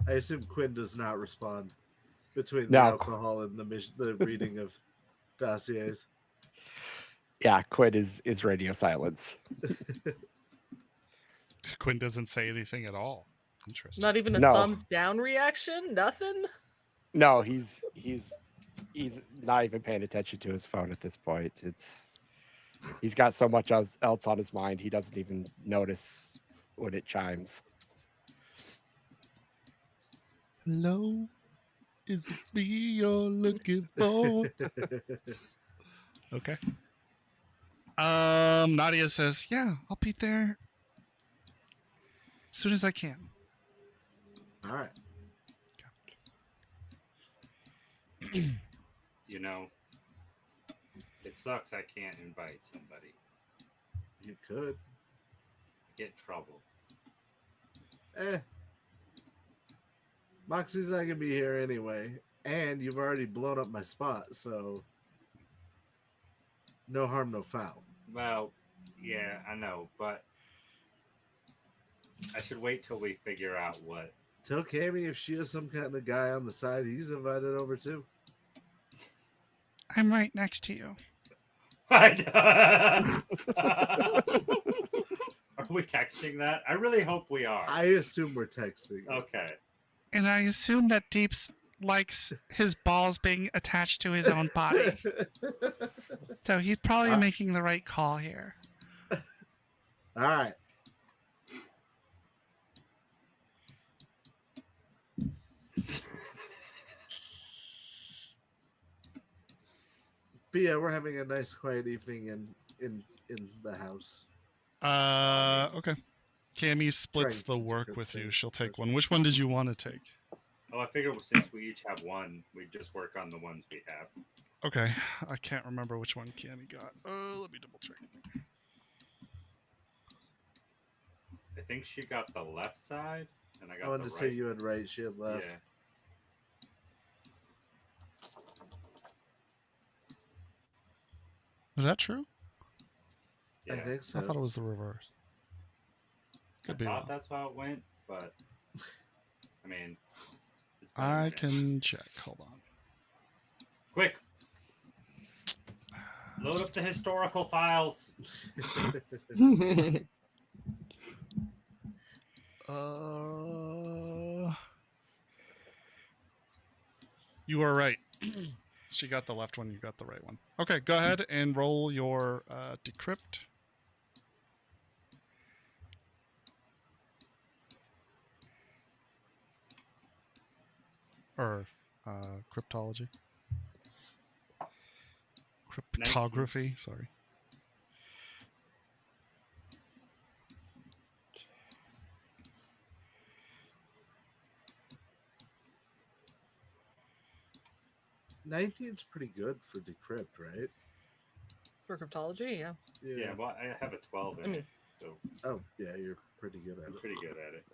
I assume Quinn does not respond between the No. alcohol and the reading of dossiers. Yeah, Quinn is radio silence. Quinn doesn't say anything at all. Interesting. Not even a No. thumbs down reaction? Nothing? No, he's not even paying attention to his phone at this point. He's got so much else on his mind, he doesn't even notice when it chimes. Hello? Is it me you're looking for? Okay. Nadia says, yeah, I'll be there as soon as I can. All right. you know, it sucks I can't invite somebody. You could. Get in trouble. Moxie's not gonna be here anyway, and you've already blown up my spot, so no harm, no foul. Well, yeah, I know, but I should wait till we figure out what. Tell Cammy if she has some kind of guy on the side, he's invited over too. I'm right next to you. Are we texting that? I really hope we are. I assume we're texting. Okay. And I assume that Deeps likes his balls being attached to his own body. So he's probably making the right call here. All right. But yeah, we're having a nice quiet evening in the house. Okay. Cammy splits the work with you. She'll take one. Which one did you want to take? Oh, I figured since we each have one, we just work on the ones we have. Okay. I can't remember which one Cammy got. Let me double check. I think she got the left side, and I got I wanted the to right. say you had right. She had left. Yeah. Is that true? I Yeah. think so. I thought it was the reverse. Could be I wrong. thought that's how it went, but I mean, it's been a I minute. can check. Hold on. Quick, load up the historical files. You are right. She got the left one, you got the right one. Okay, go ahead and roll your decrypt. Or cryptology. Cryptography, sorry. $19's pretty good for decrypt, right? For cryptology, yeah. Yeah, well, I have a 12 in it, so Oh, yeah, you're pretty good at I'm it. pretty good at it.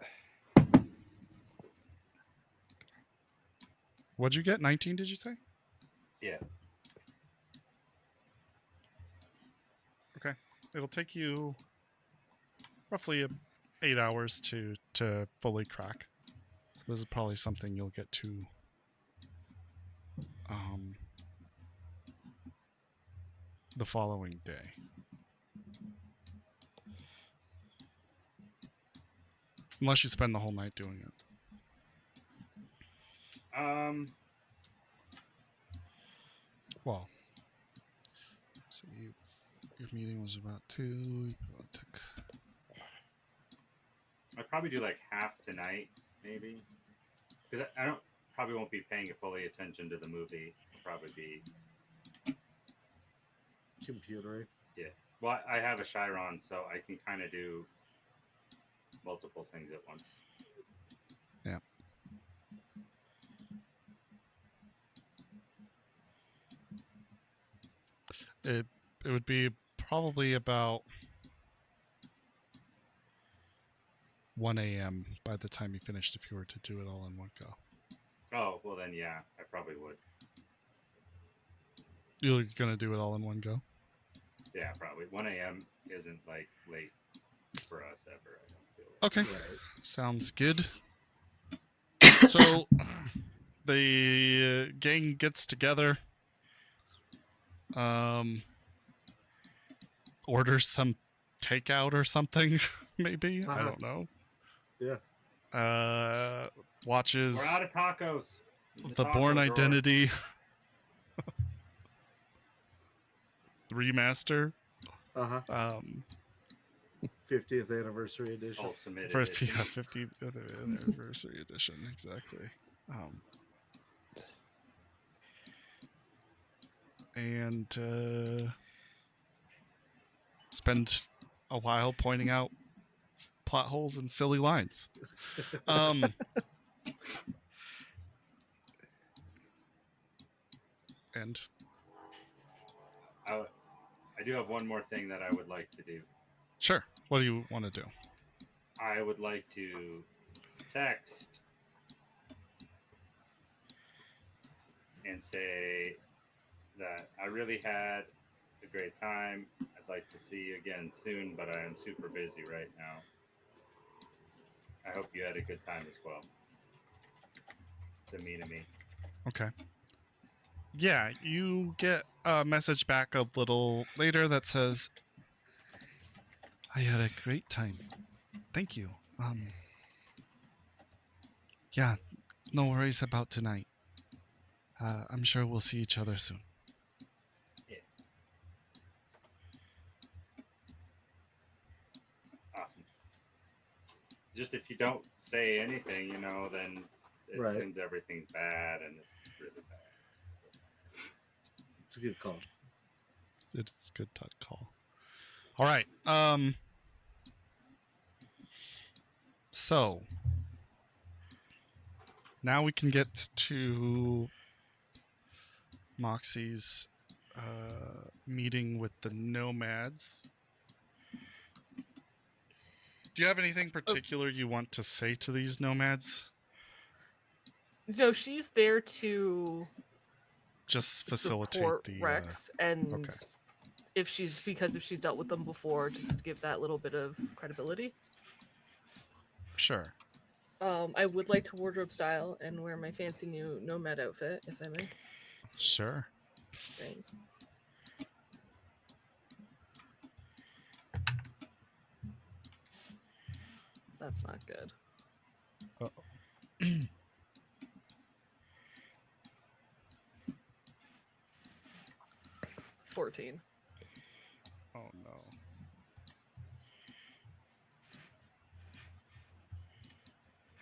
What'd you get? 19, did you say? Yeah. Okay. It'll take you roughly 8 hours to fully crack. So this is probably something you'll get to the following day. Unless you spend the whole night doing it. Well, so your meeting was about 2. You took... I'd probably do like half tonight, maybe, because I don't probably won't be paying fully attention to the movie. I'll probably be Computery. yeah. Well, I have a Chiron, so I can kind of do multiple things at once. Yeah. It would be probably about 1 a.m. by the time you finished if you were to do it all in one go. Oh, well then, yeah, I probably would. You're going to do it all in one go? Yeah, probably. 1 a.m. isn't like late for us ever, I don't feel like. Okay. Right. Sounds good. So the gang gets together, orders some takeout or something, maybe. I don't know. Yeah. Watches We're out of tacos. The taco Bourne drawer. Identity remaster. 50th anniversary edition. Ultimate For edition. 50th anniversary edition, exactly. And spend a while pointing out plot holes and silly lines. end. I do have one more thing that I would like to do. Sure. What do you want to do? I would like to text and say that I really had a great time. I'd like to see you again soon, but I am super busy right now. I hope you had a good time as well. To me. Okay. Yeah, you get a message back a little later that says, I had a great time. Thank you. Yeah, no worries about tonight. I'm sure we'll see each other soon. Yeah. Awesome. Just if you don't say anything, then it Right. assumes everything's bad and it's really bad. It's a good call. It's a good call. All right. So now we can get to Moxie's meeting with the nomads. Do you have anything particular you want to say to these nomads? No, she's there to Just facilitate support the Rex, and okay. if she's dealt with them before, just to give that little bit of credibility. Sure. I would like to wardrobe style and wear my fancy new nomad outfit, if I may. Sure. Thanks. That's not good. Uh-oh. 14. Oh no.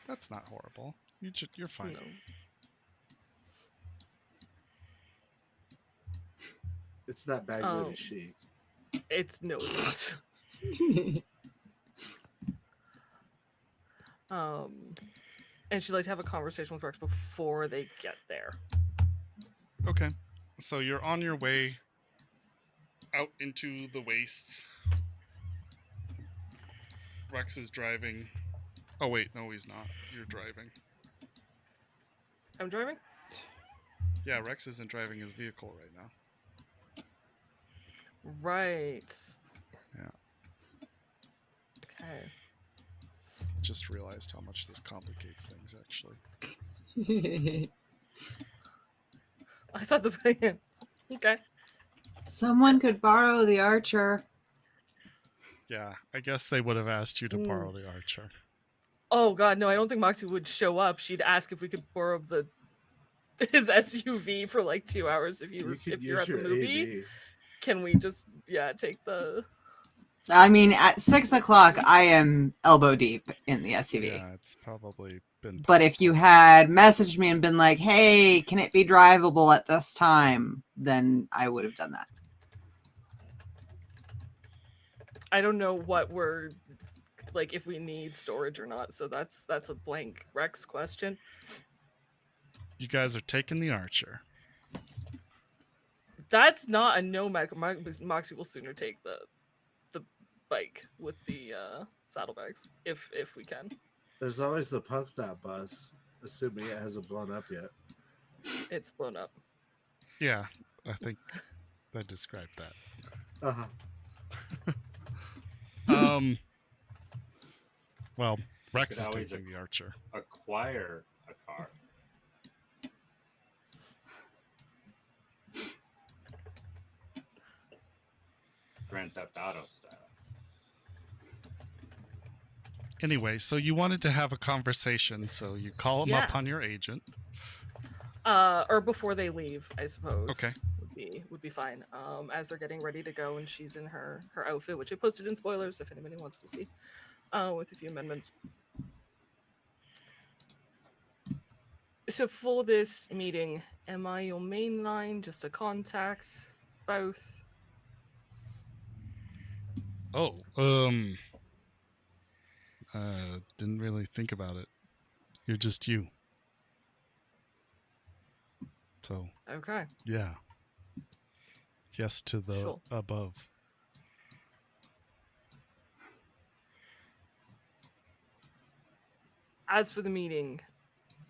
That's not horrible. You're fine. No. It's not Bangladesh chic. It's no. It's not. And she'd like to have a conversation with Rex before they get there. Okay. So you're on your way out into the wastes. Rex is driving. Oh wait, no he's not. You're driving. I'm driving? Yeah, Rex isn't driving his vehicle right now. Right. Yeah. Okay. Just realized how much this complicates things, actually. I thought the okay. Someone could borrow the archer. Yeah, I guess they would have asked you to borrow the archer. Oh god, no, I don't think Moxie would show up. She'd ask if we could borrow his SUV for like 2 hours if you're at the movie. AV. Can we just take the I mean, at 6 o'clock, I am elbow deep in the SUV. Yeah, it's probably been. But if you had messaged me and been like, hey, can it be drivable at this time? Then I would have done that. I don't know what we're like if we need storage or not, so that's a blank Rex question. You guys are taking the archer. That's not a nomad. Moxie will sooner take the bike with the saddlebags if we can. There's always the punk knot bus, assuming it hasn't blown up yet. It's blown up. Yeah, I think I described that. Uh-huh. Well, Rex is always taking the archer. Acquire a car. Grand Theft Auto style. Anyway, so you wanted to have a conversation, so you call him up on your agent. Or before they leave, I suppose. Okay. Would be fine. As they're getting ready to go, and she's in her outfit, which I posted in spoilers if anybody wants to see, with a few amendments. So for this meeting, am I your main line, just a contact, both? Oh, didn't really think about it. You're just you. So. Okay. Yeah. Yes to the Sure. above. As for the meeting,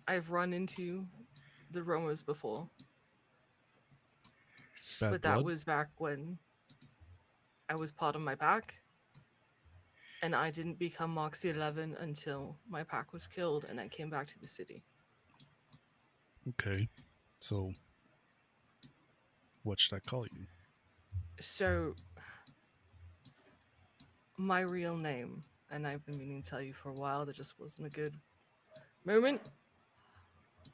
I've run into the Romers before, Bad but blood? that was back when I was part of my pack, and I didn't become Moxie 11 until my pack was killed and I came back to the city. Okay. So, what should I call you? So, my real name, and I've been meaning to tell you for a while, that just wasn't a good moment,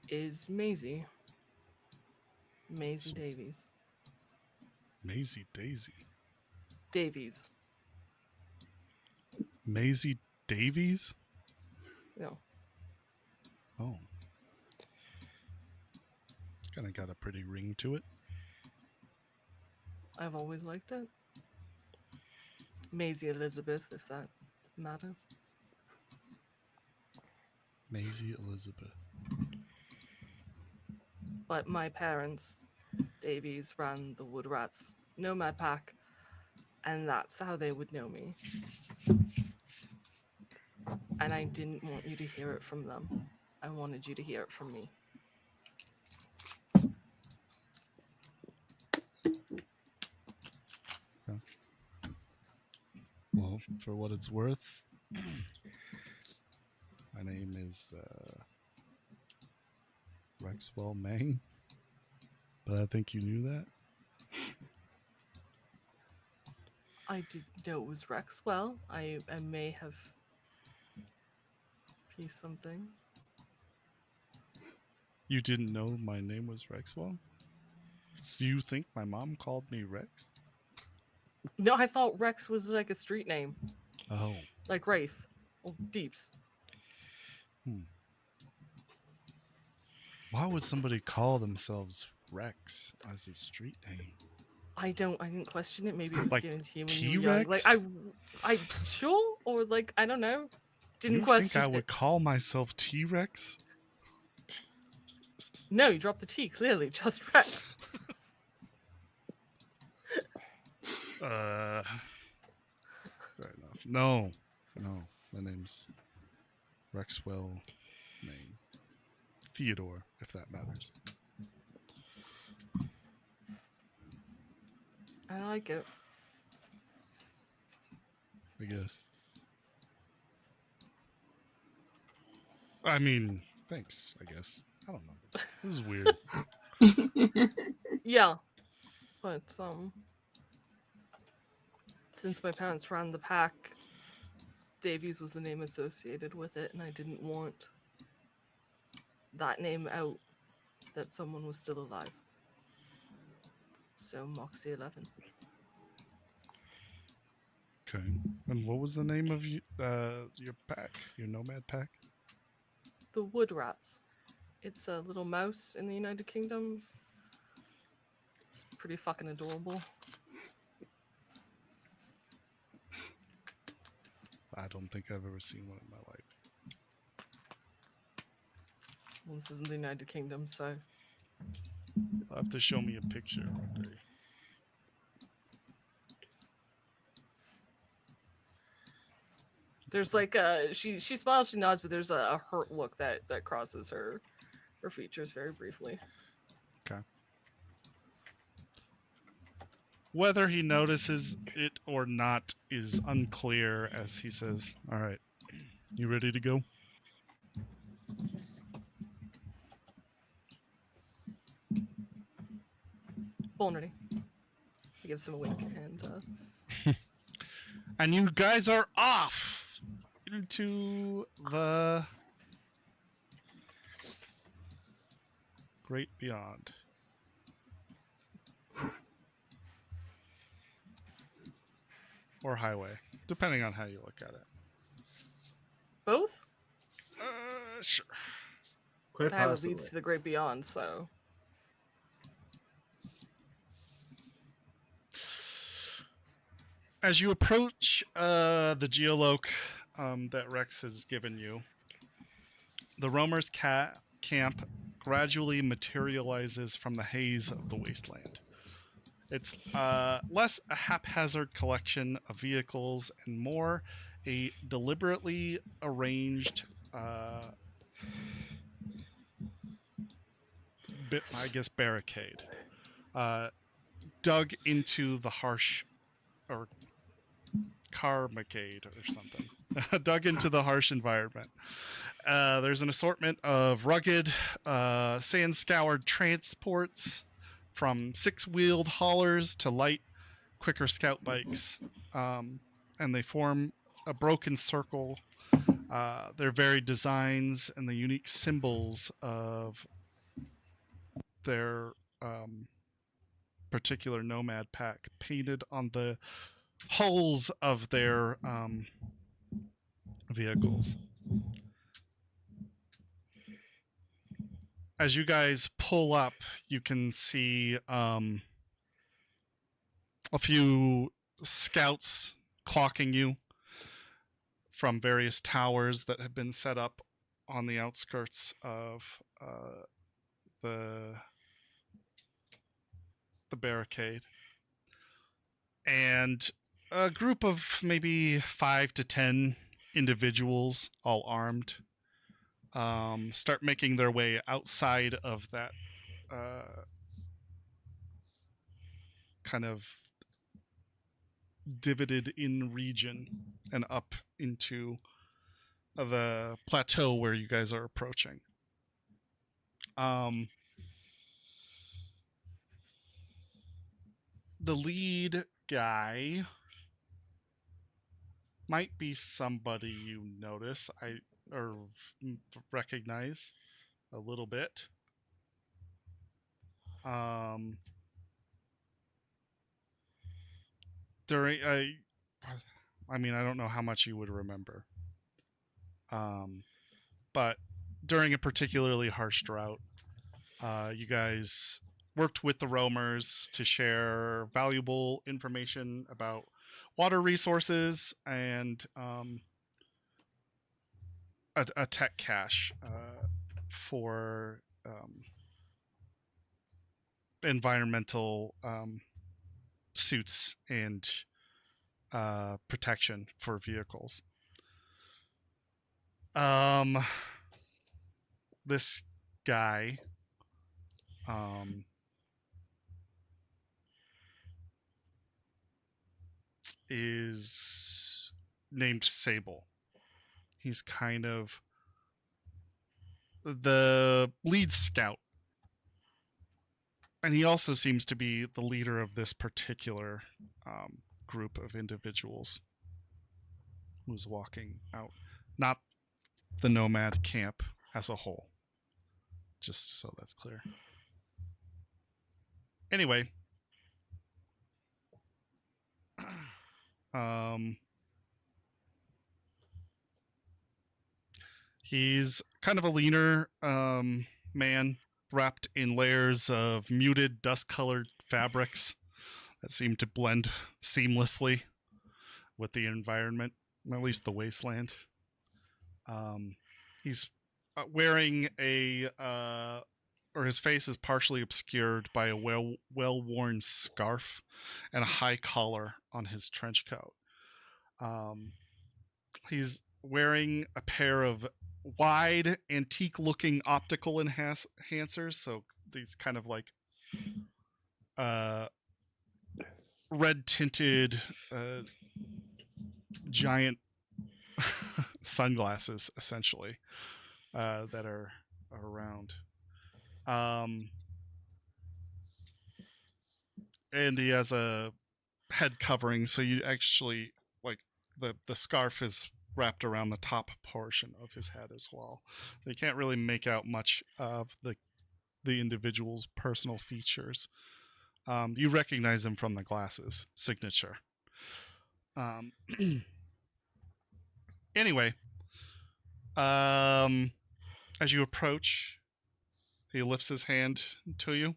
is Maisie. Maisie So- Davies. Maisie Daisy. Davies. Maisie Davies? No. Oh. It's kind of got a pretty ring to it. I've always liked it. Maisie Elizabeth, if that matters. Maisie Elizabeth. But my parents, Davies, ran the Wood Rats Nomad Pack, and that's how they would know me. And I didn't want you to hear it from them. I wanted you to hear it from me. Well, for what it's worth, my name is Rexwell Mang. But I think you knew that. I didn't know it was Rex. Well, I may have pieced some things. You didn't know my name was Rexwell? Do you think my mom called me Rex? No, I thought Rex was like a street name, Oh. like Wraith or Deeps. Why would somebody call themselves Rex as a street name? I didn't question it. Maybe it was Like given to you when you were young. Like T-Rex? I sure, or like I don't know. Didn't You question think I would it. call myself T-Rex? No, you dropped the T. Clearly, just Rex. Fair enough. No. My name's Rexwell Maine. Theodore, if that matters. I like it. I guess. I mean, thanks, I guess. I don't know. This is weird. Yeah, but since my parents ran the pack, Davies was the name associated with it, and I didn't want that name out that someone was still alive. So Moxie 11. Okay. And what was the name of your pack? Your nomad pack? The Wood Rats. It's a little mouse in the United Kingdoms. It's pretty fucking adorable. I don't think I've ever seen one in my life. Well, this isn't the United Kingdom, so You'll have to show me a picture one day. there's like a she smiles, she nods, but there's a hurt look that crosses her features very briefly. Okay. Whether he notices it or not is unclear as he says, "All right, you ready to go?" Born ready. He gives him a wink and And you guys are off into the great beyond. Or highway, depending on how you look at it. both? Sure. Quite That possibly. leads to the great beyond, so As you approach the geoloke that Rex has given you, the roamer's camp gradually materializes from the haze of the wasteland. It's less a haphazard collection of vehicles and more a deliberately arranged, barricade, dug into the harsh, or Carmacade or something, dug into the harsh environment. There's an assortment of rugged, sand-scoured transports, from six-wheeled haulers to light, quicker scout bikes, and they form a broken circle. Their varied designs and the unique symbols of their particular nomad pack painted on the hulls of their vehicles. As you guys pull up, you can see a few scouts clocking you from various towers that have been set up on the outskirts of the barricade. And a group of maybe 5 to 10 individuals, all armed, start making their way outside of that kind of divoted in region and up into the plateau where you guys are approaching. The lead guy might be somebody you notice or recognize a little bit. During I mean, I don't know how much you would remember, but during a particularly harsh drought, you guys worked with the roamers to share valuable information about water resources and a tech cache for environmental suits and protection for vehicles. This guy is named Sable. He's kind of the lead scout, and he also seems to be the leader of this particular group of individuals who's walking out, not the nomad camp as a whole, just so that's clear. Anyway, he's kind of a leaner man, wrapped in layers of muted dust-colored fabrics that seem to blend seamlessly with the environment, at least the wasteland. He's wearing or his face is partially obscured by a well-worn scarf and a high collar on his trench coat. He's wearing a pair of wide, antique-looking optical enhancers, so these kind of like red-tinted giant sunglasses, essentially, that are around. And he has a head covering, so you actually, like, the scarf is wrapped around the top portion of his head as well. So you can't really make out much of the individual's personal features. You recognize him from the glasses signature. Anyway, as you approach, he lifts his hand to you.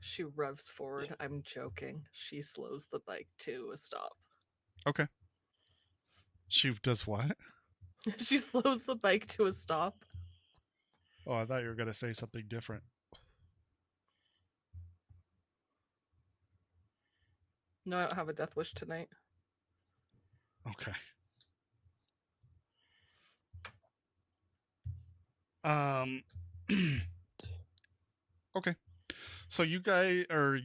She revs forward. I'm joking. She slows the bike to a stop. Okay. She does what? She slows the bike to a stop. Oh, I thought you were going to say something different. No, I don't have a death wish tonight. Okay. Um. Okay. So you guys are.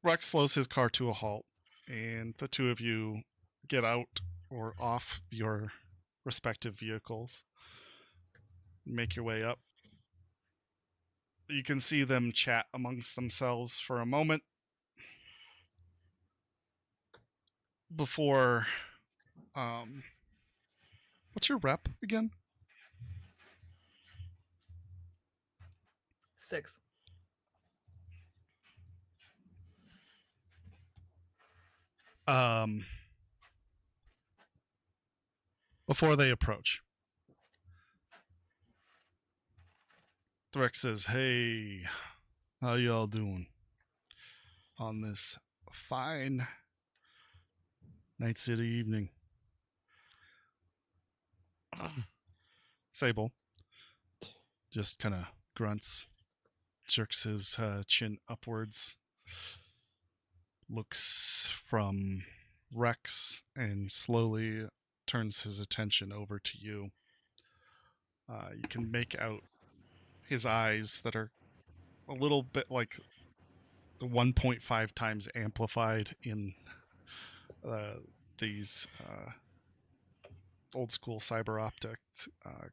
Rex slows his car to a halt, and the two of you get out or off your respective vehicles. Make your way up. You can see them chat amongst themselves for a moment before. What's your rep again? 6. Before they approach, Rex says, "Hey, how y'all doing on this fine night city evening?" Sable just kind of grunts, jerks his chin upwards, looks from Rex, and slowly turns his attention over to you. You can make out his eyes that are a little bit like 1.5 times amplified in these old school cyber optic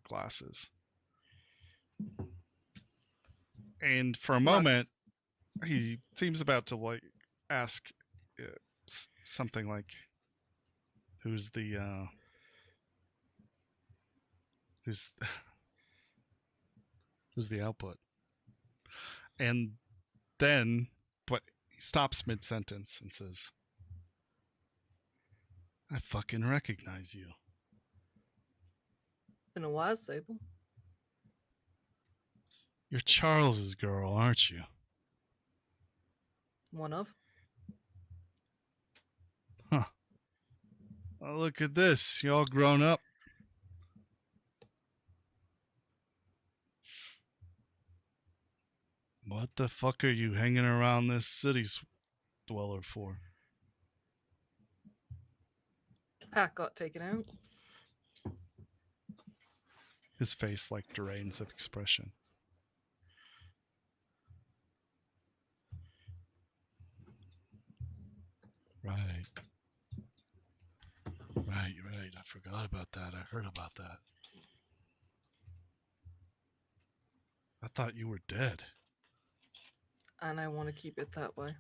glasses. And for a moment, he seems about to like ask something like, "Who's the who's who's the output?" And then, but he stops mid sentence and says, "I fucking recognize you." Been a while, Sable. You're Charles's girl, aren't you? One of. Huh. Oh, look at this. You all grown up. What the fuck are you hanging around this city dweller for? Pack got taken out. His face like drains of expression. Right. Right. I forgot about that. I heard about that. I thought you were dead. And I want to keep it that way.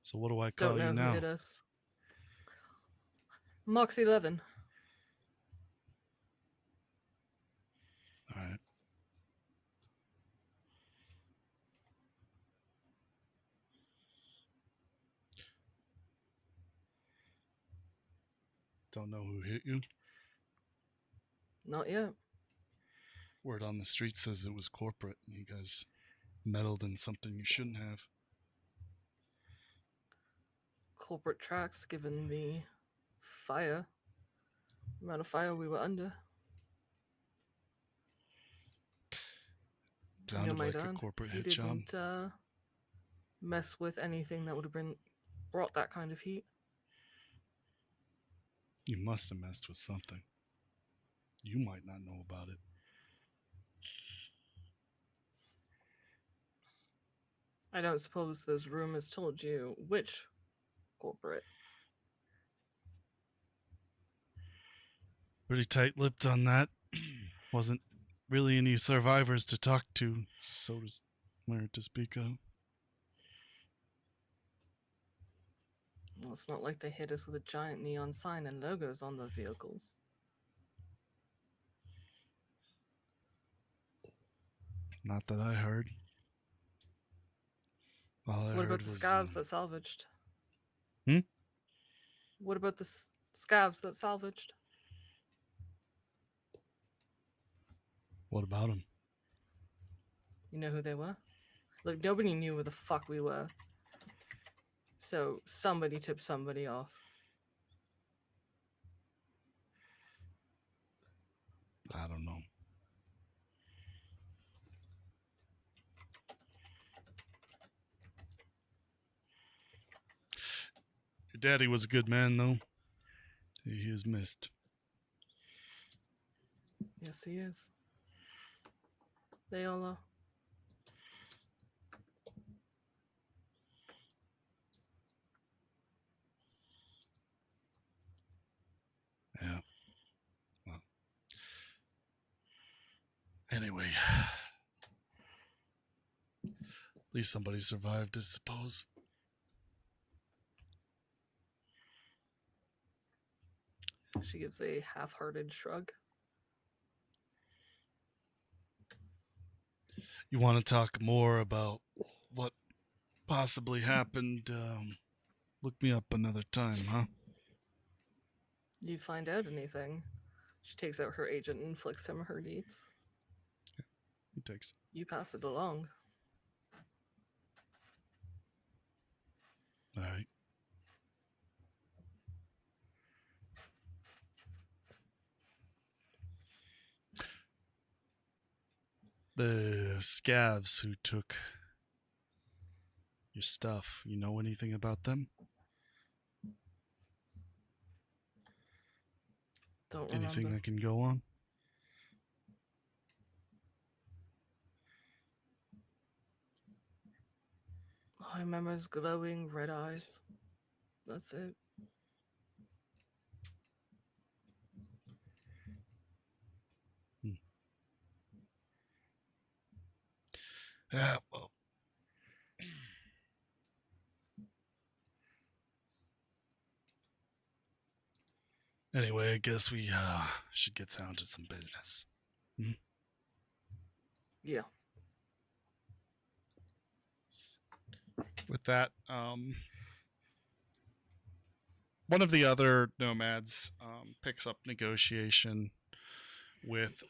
So what do I Don't call know you who now? hit us. Mox 11. All right. Don't know who hit you. Not yet. Word on the street says it was corporate. You guys meddled in something you shouldn't have. Corporate tracks, given the fire. Amount of fire we were under. Sounded my like dad, a corporate he hit job. didn't mess with anything that would have brought that kind of heat. You must have messed with something. You might not know about it. I don't suppose those rumors told you which corporate. Pretty tight-lipped on that. Wasn't really any survivors to talk to, so to speak of. Well, it's not like they hit us with a giant neon sign and logos on their vehicles. Not that I heard. All I What heard about the was, scavs that salvaged? Hmm? What about the scavs that salvaged? What about them? You know who they were? Look, nobody knew where the fuck we were. So somebody tipped somebody off. daddy was a good man, though. He is missed. Yes, he is. They all are. Yeah. Well. Anyway. At least somebody survived, I suppose. She gives a half-hearted shrug. You want to talk more about what possibly happened? Look me up another time, huh? You find out anything? She takes out her agent and flicks him her deeds. He takes. You pass it along. All right. The scavs who took your stuff, you know anything about them? Don't Anything remember. I can go on? All I remember is glowing red eyes. That's it. Yeah, well. Anyway, I guess we should get down to some business. Yeah. With that, one of the other nomads picks up negotiation with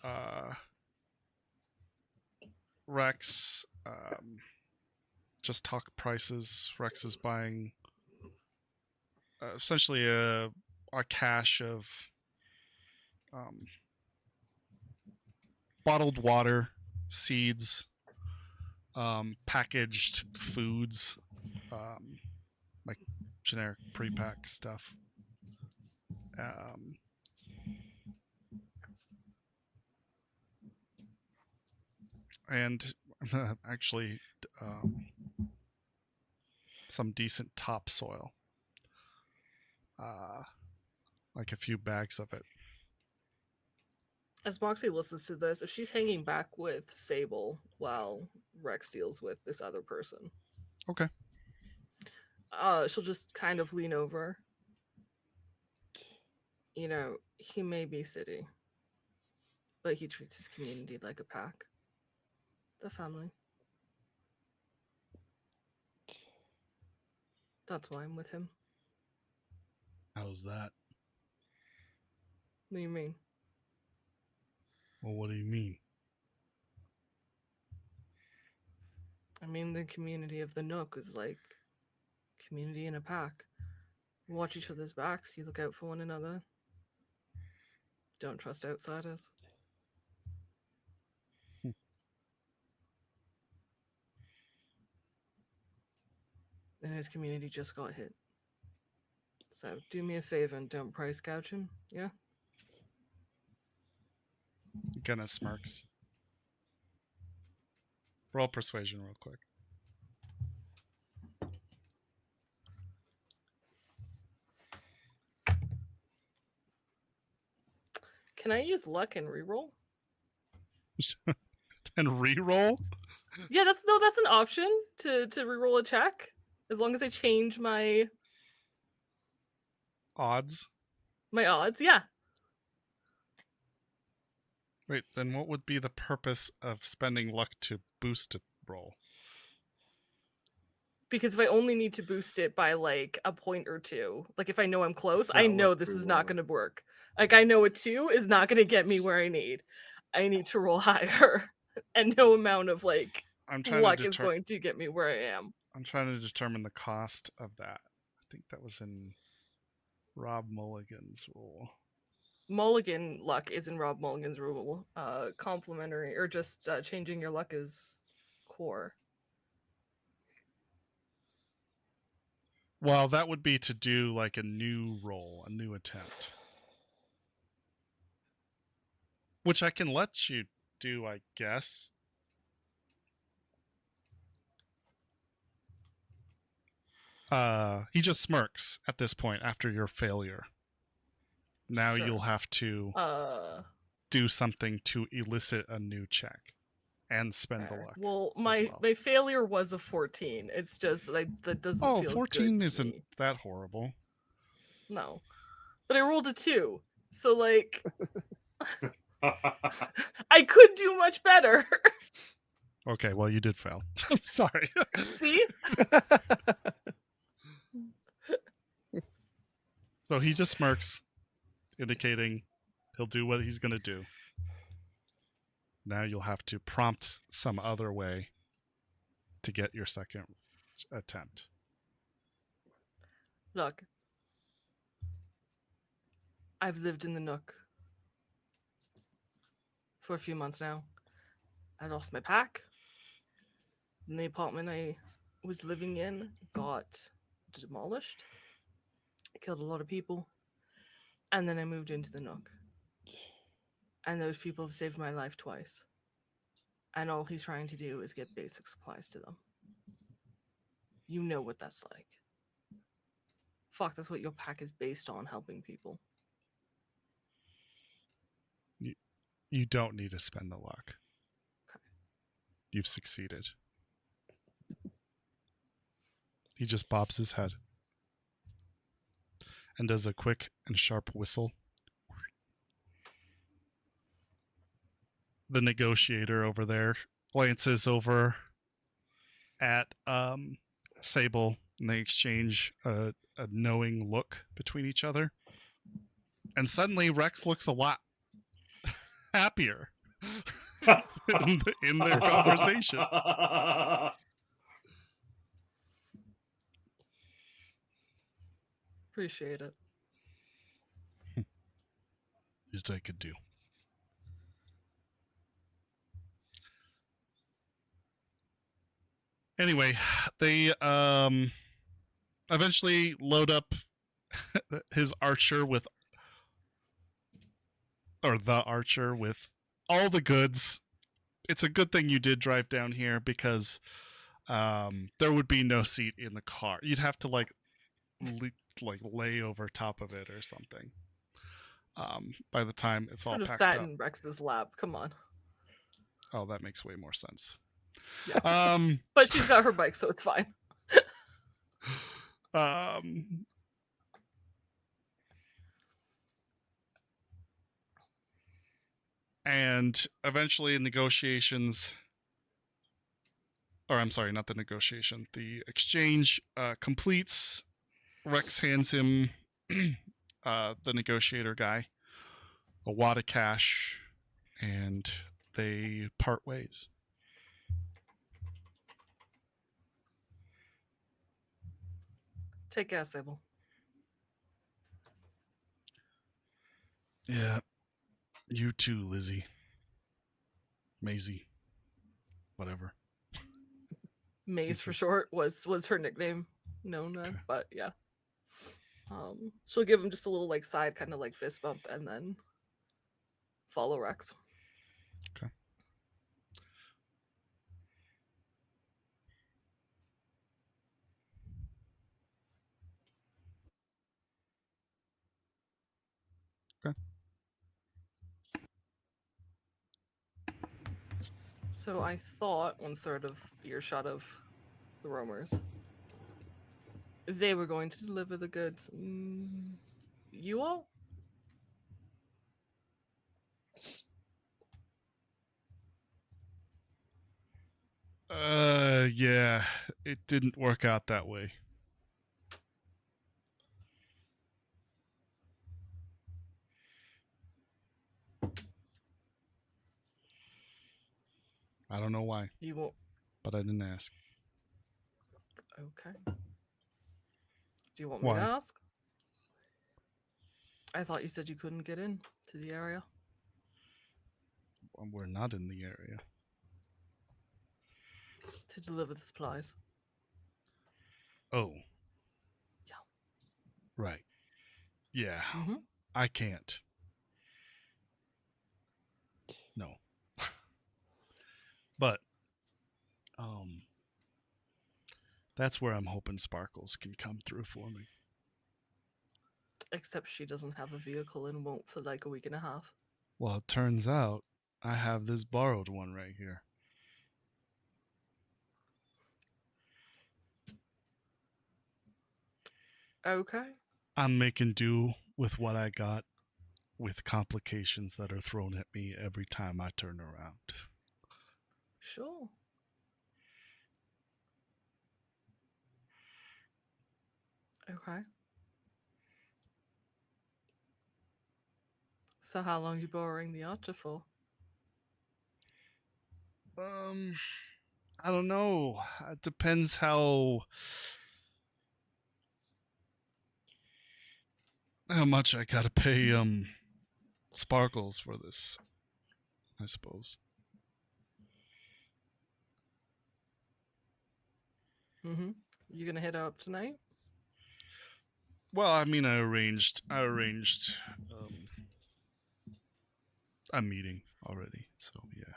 Rex. Just talk prices. Rex is buying essentially a cache of bottled water, seeds, packaged foods, like generic pre-pack stuff. And actually some decent topsoil. Like a few bags of it. As Moxie listens to this, if she's hanging back with Sable while Rex deals with this other person, Okay. She'll just kind of lean over. You know, he may be city, but he treats his community like a pack. The family. That's why I'm with him. How's that? What do you mean? Well, what do you mean? I mean, the community of the Nook is like community in a pack. You watch each other's backs, you look out for one another. Don't trust outsiders. And his community just got hit. So do me a favor and don't price gouge him, yeah? He kind of smirks. Roll persuasion real quick. Can I use luck and reroll? And re-roll? Yeah, that's an option to reroll a check. As long as I change my Odds? odds, yeah. Wait, then what would be the purpose of spending luck to boost a roll? Because if I only need to boost it by like a point or two, like if I know I'm close, That I know worked this pretty is well. not going to work. Like I know a 2 is not going to get me where I need. I need to roll higher, and no amount of like I'm trying luck to is going to get me where I am. I'm trying to determine the cost of that. I think that was in Rob Mulligan's rule. Mulligan luck is in Rob Mulligan's rule. Complementary or just changing your luck is core. Well, that would be to do like a new roll, a new attempt. Which I can let you do, I guess. He just smirks at this point after your failure. Now Sure. you'll have to do something to elicit a new check and spend the luck. Well, as my well. my failure was a 14. It's just that that doesn't Oh, feel 14 good to isn't me. that horrible. No, but I rolled a 2, so like I could do much better. Okay, well, you did fail. Sorry. See? So he just smirks, indicating he'll do what he's going to do. Now you'll have to prompt some other way to get your second attempt. Look, I've lived in the Nook for a few months now. I lost my pack. And the apartment I was living in got demolished. I killed a lot of people. And then I moved into the Nook. And those people have saved my life twice. And all he's trying to do is get basic supplies to them. You know what that's like. Fuck, that's what your pack is based on, helping people. You don't need to spend the luck. Okay. You've succeeded. He just bobs his head and does a quick and sharp whistle. The negotiator over there glances over at Sable, and they exchange a knowing look between each other. And suddenly Rex looks a lot happier in their conversation. Appreciate it. Least I could do. Anyway, they eventually load up his archer with, or the archer with all the goods. It's a good thing you did drive down here, because there would be no seat in the car. You'd have to like lay over top of it or something. By the time it's all I'm just packed sat up. in Rex's lap. Come on. Oh, that makes way more sense. Yeah. But she's got her bike, so it's fine. And eventually negotiations, or I'm sorry, not the negotiation, the exchange completes. Rex hands him, the negotiator guy, a wad of cash, and they part ways. Take care, Sable. Yeah. You too, Lizzie. Maisie. Whatever. Maze for short was her nickname known as, but yeah. She'll give him just a little like side kind of like fist bump and then follow Rex. Okay. Okay. So I thought once they're out of earshot of the roamers, they were going to deliver the goods. You all? Yeah, it didn't work out that way. I don't know why. You won't. But I didn't ask. Okay. Do you want me Why? to ask? I thought you said you couldn't get in to the area. We're not in the area. To deliver the supplies. Oh. Right. Yeah. Mm-hmm. I can't. No. But that's where I'm hoping Sparkles can come through for me. Except she doesn't have a vehicle and won't for like a week and a half. Well, it turns out I have this borrowed one right here. Okay. I'm making do with what I got, with complications that are thrown at me every time I turn around. Sure. Okay. So how long are you borrowing the Archer for? I don't know. It depends how much I gotta pay Sparkles for this, I suppose. Mm-hmm. You gonna head up tonight? Well, I mean, I arranged a meeting already, so yeah.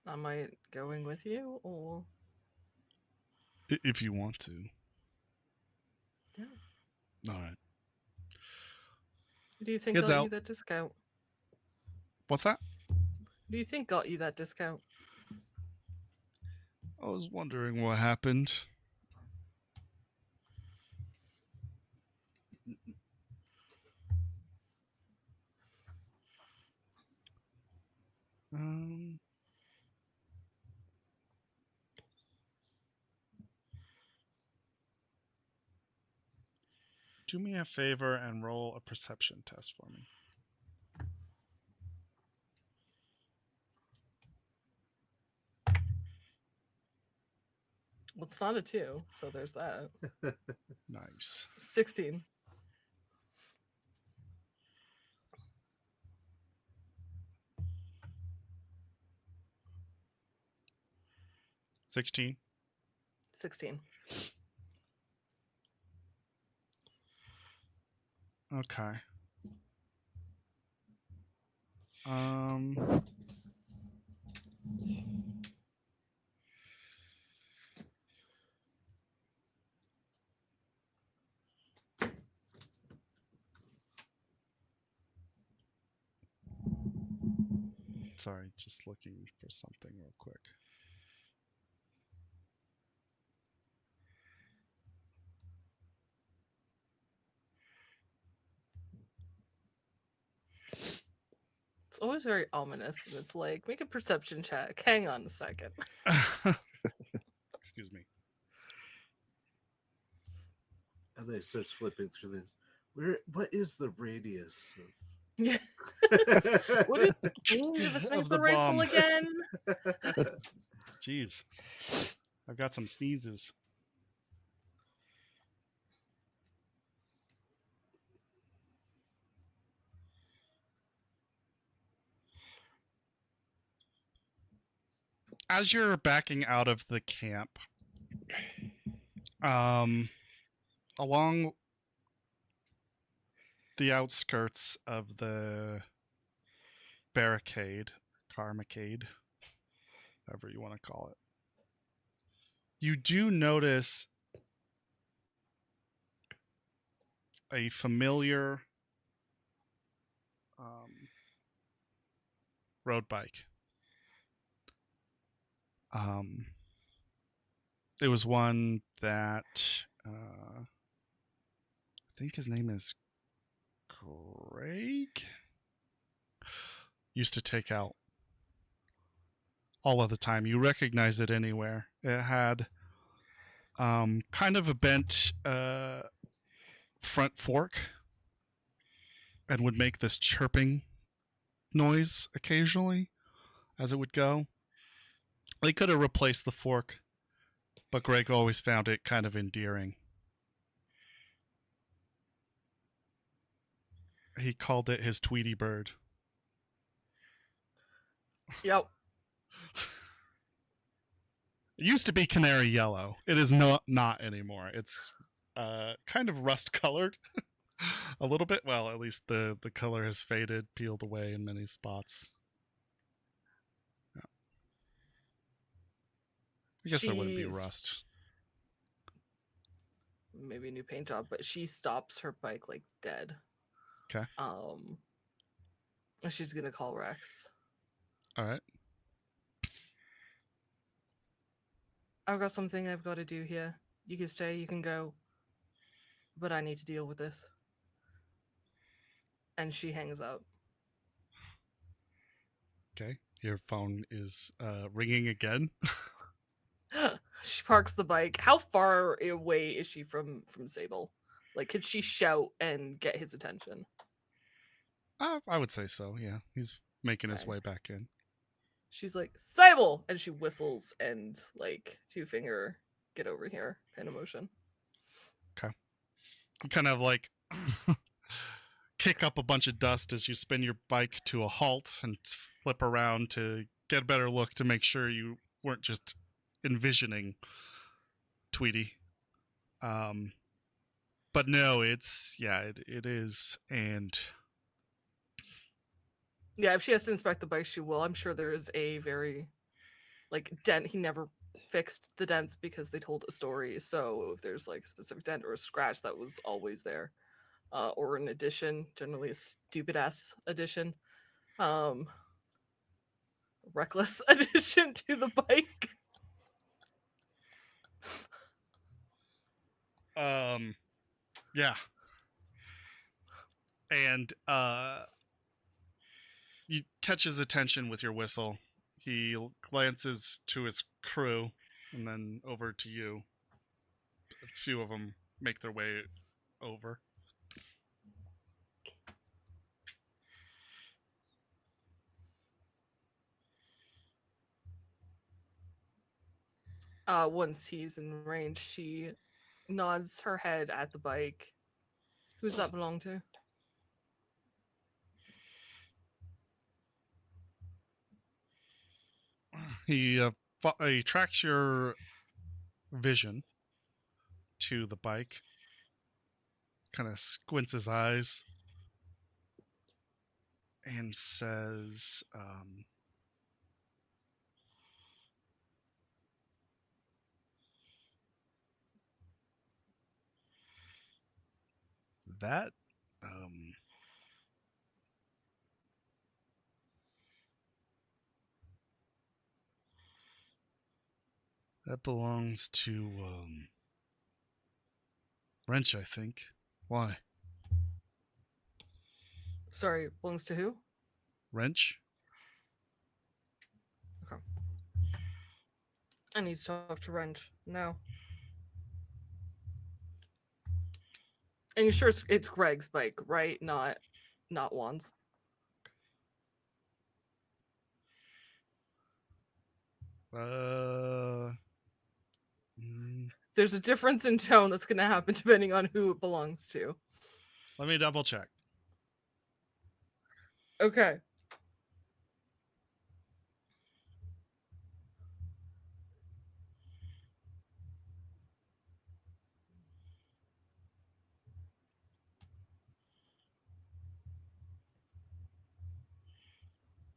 Am I going with you or? If you want to. Yeah. All right. Who do you think Heads got out. you that discount? What's that? Who do you think got you that discount? I was wondering what happened. Um, do me a favor and roll a perception test for me. Well, it's not a 2, so there's that. Nice. 16. $16. 16. Okay. Um. Sorry, just looking for something real quick. It's always very ominous when it's like, make a perception check. Hang on a second. Excuse me. And then it starts flipping through the. What is the radius? Yeah. What is the range of a Of sniper the rifle bomb. again? Jeez. I've got some sneezes. As you're backing out of the camp, along the outskirts of the barricade, Carmacade, however you want to call it, you do notice a familiar road bike. It was one that I think his name is Craig. Used to take out all of the time. You recognize it anywhere. It had kind of a bent front fork and would make this chirping noise occasionally as it would go. They could have replaced the fork, but Greg always found it kind of endearing. He called it his Tweety Bird. Yep. It used to be canary yellow. It is not anymore. It's kind of rust colored a little bit. Well, at least the color has faded, peeled away in many spots. Yeah. I guess there wouldn't be She's- rust. Maybe a new paint job, but she stops her bike like dead. Okay. And she's gonna call Rex. All right. I've got something I've got to do here. You can stay, you can go, but I need to deal with this. And she hangs up. Okay. Your phone is ringing again. She parks the bike. How far away is she from Sable? Like, could she shout and get his attention? I would say so. Yeah, he's making his Okay. way back in. She's like, Sable! And she whistles and, like, two finger, get over here kind of motion. You kind of like kick up a bunch of dust as you spin your bike to a halt and flip around to get a better look to make sure you weren't just envisioning Tweety. But no, it is. And Yeah, if she has to inspect the bike, she will. I'm sure there is a very, like, dent. He never fixed the dents because they told a story. So if there's, like, a specific dent or a scratch, that was always there. Or an addition, generally a stupid-ass addition. Reckless addition to the bike. yeah. And you catch his attention with your whistle. He glances to his crew and then over to you. A few of them make their way over. Once he's in range, she nods her head at the bike. Who's that belong to? He tracks your vision to the bike, kind of squints his eyes, and says, that that belongs to Wrench, I think. Why? Sorry, belongs to who? Wrench? I need to talk to Wrench. No. And you're sure it's Greg's bike, right? Not Juan's. There's a difference in tone that's going to happen depending on who it belongs to. Let me double check. Okay.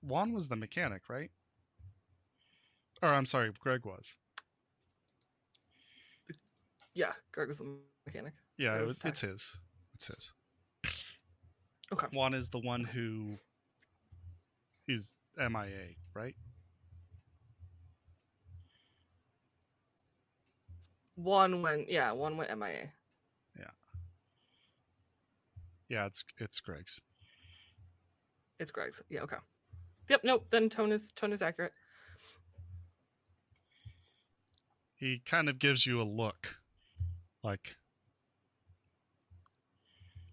Juan was the mechanic, right? Or I'm sorry, Greg was. Yeah, Greg was the mechanic. Yeah, It was it's his. It's his. Okay. Juan is the one who is MIA, right? One went MIA. Yeah, it's Greg's. It's Greg's. Yeah, okay. Yep, nope, then tone is accurate. He kind of gives you a look like,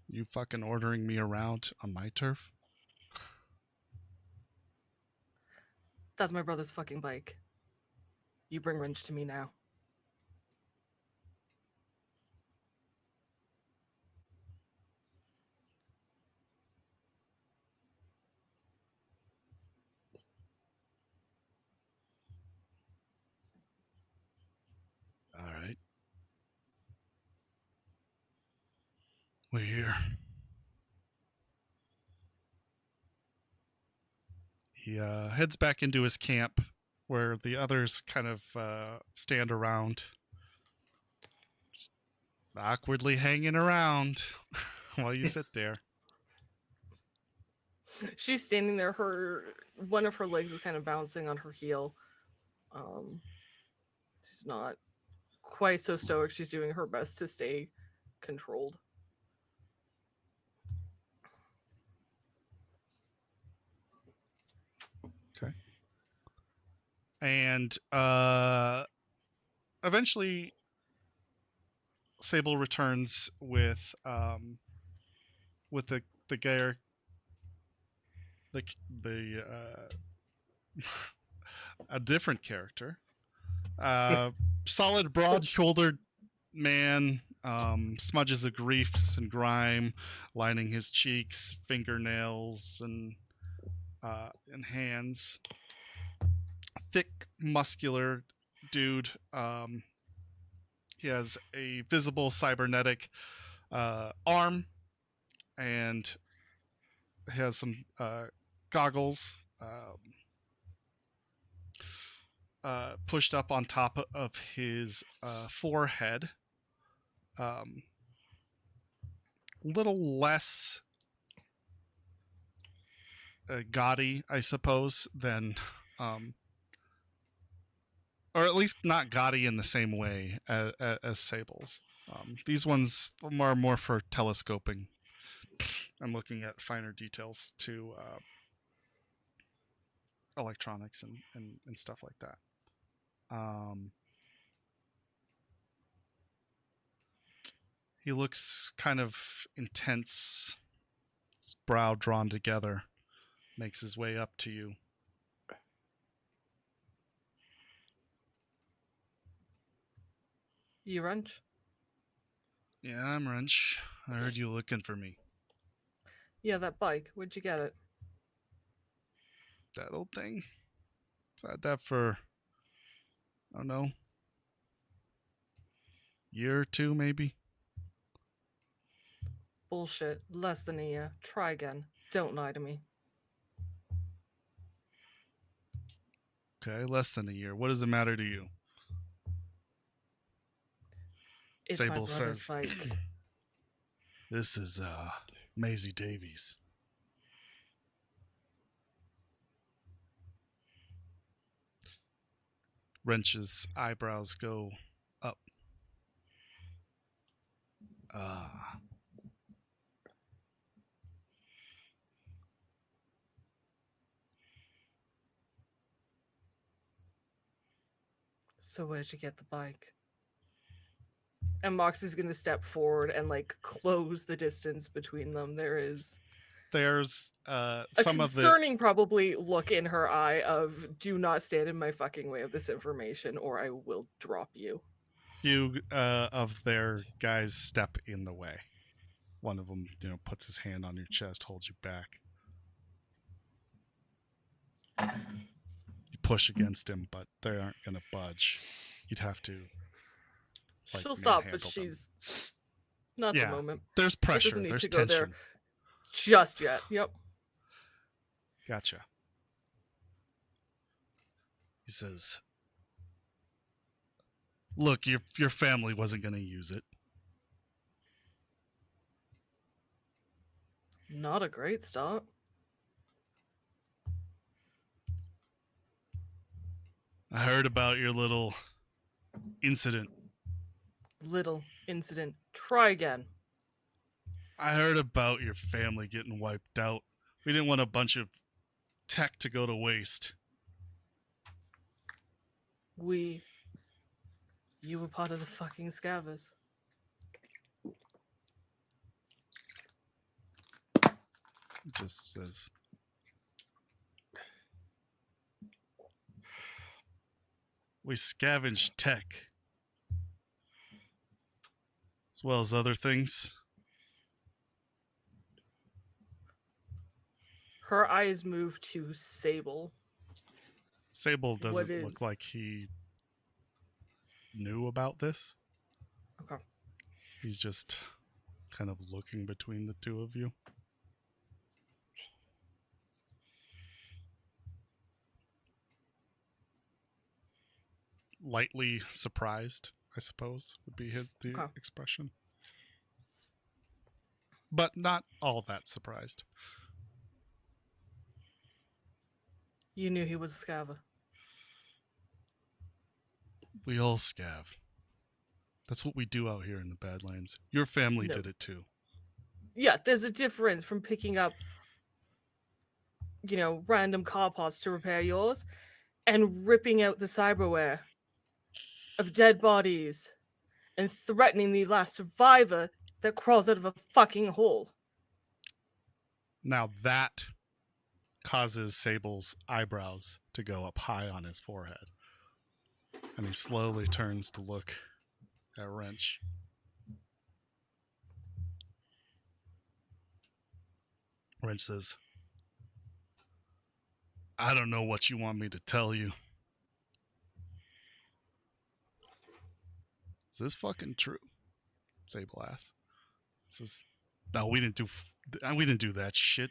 you fucking ordering me around on my turf? That's my brother's fucking bike. You bring Wrench to me now. We're here. He heads back into his camp where the others kind of stand around, just awkwardly hanging around while you sit there. She's standing there. One of her legs is kind of bouncing on her heel. She's not quite so stoic. She's doing her best to stay controlled. Okay. And eventually, Sable returns with the gear, the a different character, solid, broad-shouldered man, smudges of grease and grime lining his cheeks, fingernails, and hands. Thick, muscular dude. He has a visible cybernetic arm, and has some goggles pushed up on top of his forehead. Little less gaudy, I suppose, than or at least not gaudy in the same way as Sable's. These ones are more for telescoping and looking at finer details to electronics and stuff like that. He looks kind of intense, his brow drawn together, makes his way up to you. You Wrench? Yeah, I'm Wrench. I heard you looking for me. Yeah, that bike. Where'd you get it? That old thing? Had that for, I don't know, year or two maybe. Bullshit. Less than a year. Try again. Don't lie to me. Okay, less than a year. What does it matter to you? It's my Sable brother's says, bike. This is Maisie Davies. Wrench's eyebrows go up. So where'd you get the bike? And Moxie's gonna step forward and like close the distance between them. There's some of the concerning probably look in her eye of do not stand in my fucking way of this information or I will drop you. few of their guys step in the way. One of them, puts his hand on your chest, holds you back. You push against him, but they aren't going to budge. You'd have to. She'll stop, but manhandle them. she's not Yeah, the moment. There's pressure. doesn't need There's to go there. tension. Just yet. Yep. Gotcha. He says, "Look, your family wasn't going to use it. Not a great start. I heard about your little incident. Little incident. Try again. I heard about your family getting wiped out. We didn't want a bunch of tech to go to waste." You were part of the fucking scavers. It just says, "We scavenge tech, as well as other things." Her eyes move to Sable. Sable doesn't What look is- like he knew about this. Okay. He's just kind of looking between the two of you. Lightly surprised, I suppose, would be the Okay. expression. But not all that surprised. You knew he was a scaver. We all scav. That's what we do out here in the Badlands. Your family No. did it too. Yeah, there's a difference from picking up, random car parts to repair yours and ripping out the cyberware of dead bodies and threatening the last survivor that crawls out of a fucking hole. Now that causes Sable's eyebrows to go up high on his forehead. And he slowly turns to look at Wrench. Wrench says, I don't know what you want me to tell you. Is this fucking true? Sable asks. Says, no, we didn't do that shit.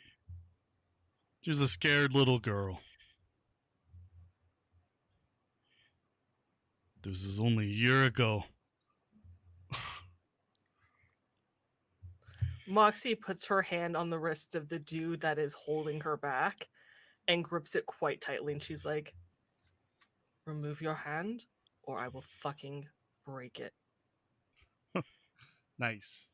She was a scared little girl. This is only a year ago. Moxie puts her hand on the wrist of the dude that is holding her back and grips it quite tightly, and she's like, remove your hand or I will fucking break it. Nice.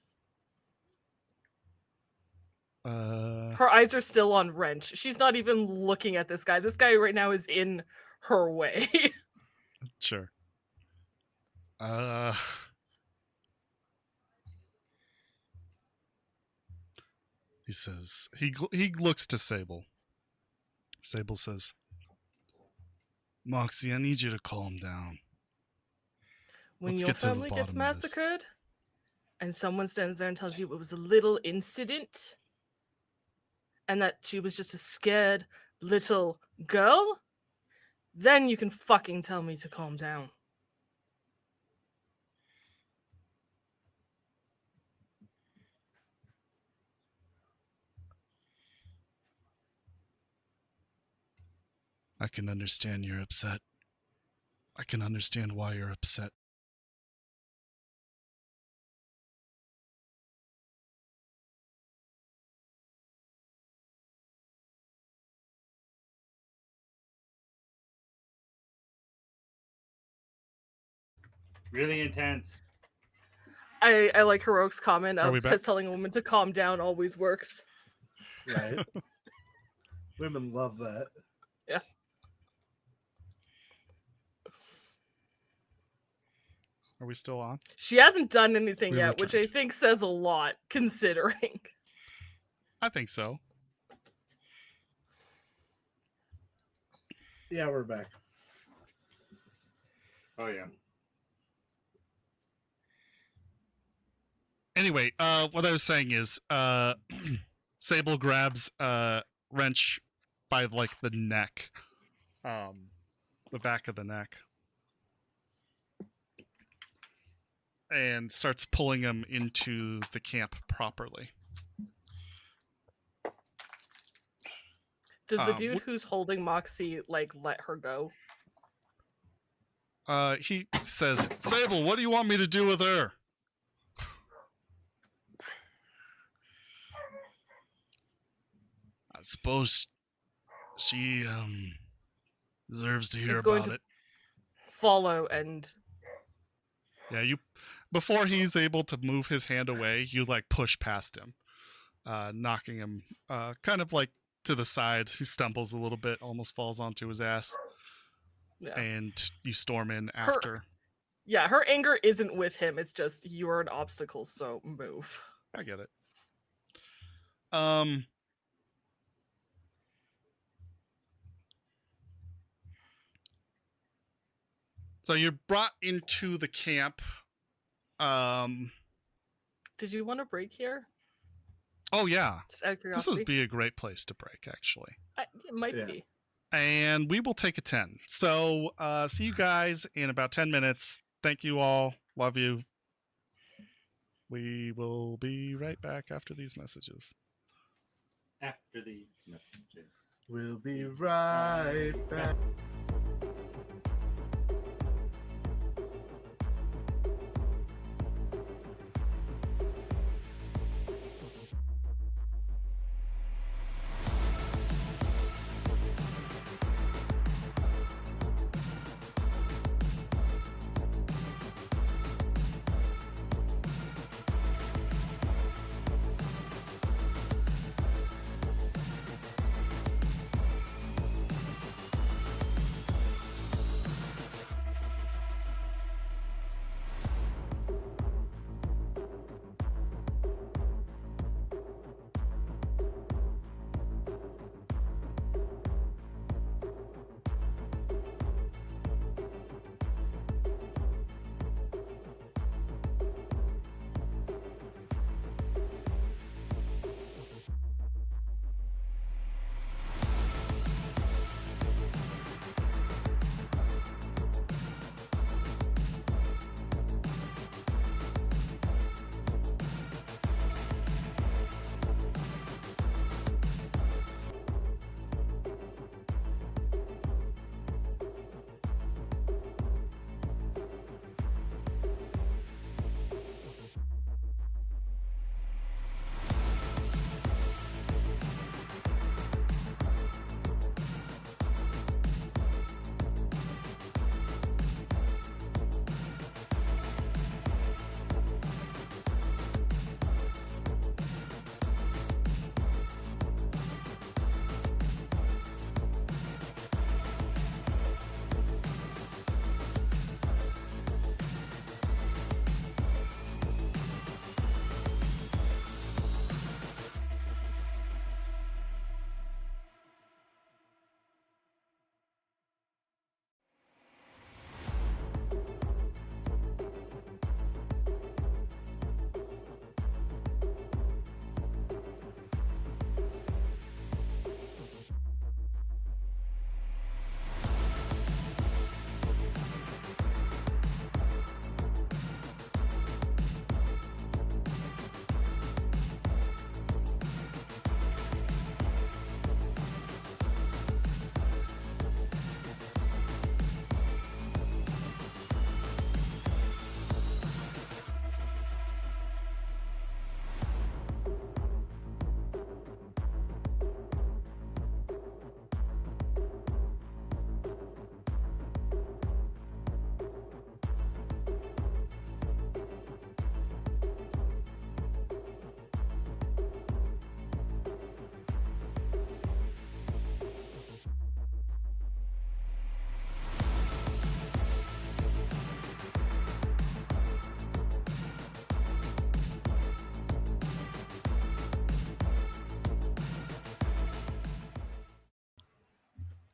Her eyes are still on Wrench. She's not even looking at this guy. This guy right now is in her way. Sure. He says, he looks to Sable. Sable says, Moxie, I need you to calm down. When Let's your get to the family gets bottom of this. massacred and someone stands there and tells you it was a little incident and that she was just a scared little girl, then you can fucking tell me to calm down. I can understand you're upset. I can understand why you're upset. Really intense. I like Heroic's comment Are of we back? because telling a woman to calm down always works. Right. Women love that. Yeah. Are we still on? She hasn't done anything We yet, which I returned. think says a lot, considering. I think so. Yeah, we're back. Oh yeah. Anyway, what I was saying is, Sable grabs Wrench by like the neck, the back of the neck, and starts pulling him into the camp properly. Does the dude who's holding Moxie let her go? He says, Sable, what do you want me to do with her? I suppose she deserves to hear He's going about to it. follow and Yeah, before he's able to move his hand away, you push past him, knocking him kind of to the side. He stumbles a little bit, almost falls onto his ass, yeah. and you storm in after. Her anger isn't with him. It's just you're an obstacle, so move. I get it. So you're brought into the camp. Did you want to break here? Oh yeah, Just out of this curiosity. would be a great place to break, actually. It might Yeah. be. And we will take a 10. So see you guys in about 10 minutes. Thank you all. Love you. We will be right back after these messages. After these messages. We'll be right back.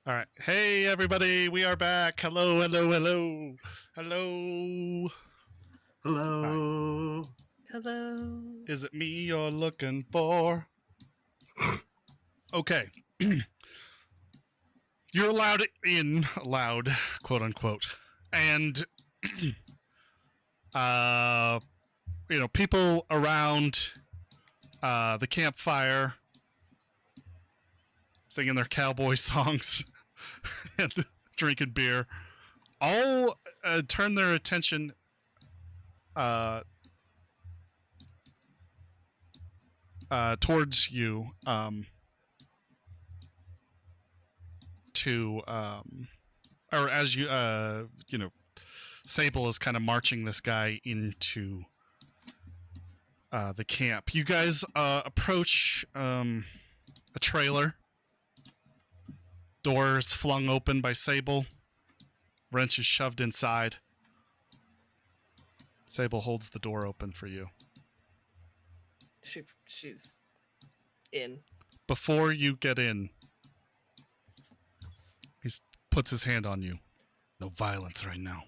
All right. Hey, everybody. We are back. Hello, hello, hello. Hello. Hello. Hello. Is it me you're looking for? Okay. You're allowed in, allowed, quote unquote. And, people around the campfire singing their cowboy songs and drinking beer all turn their attention towards you or as you Sable is kind of marching this guy into the camp. You guys approach a trailer. Doors flung open by Sable. Wrench is shoved inside. Sable holds the door open for you. She's in. Before you get in, he puts his hand on you. No violence right now.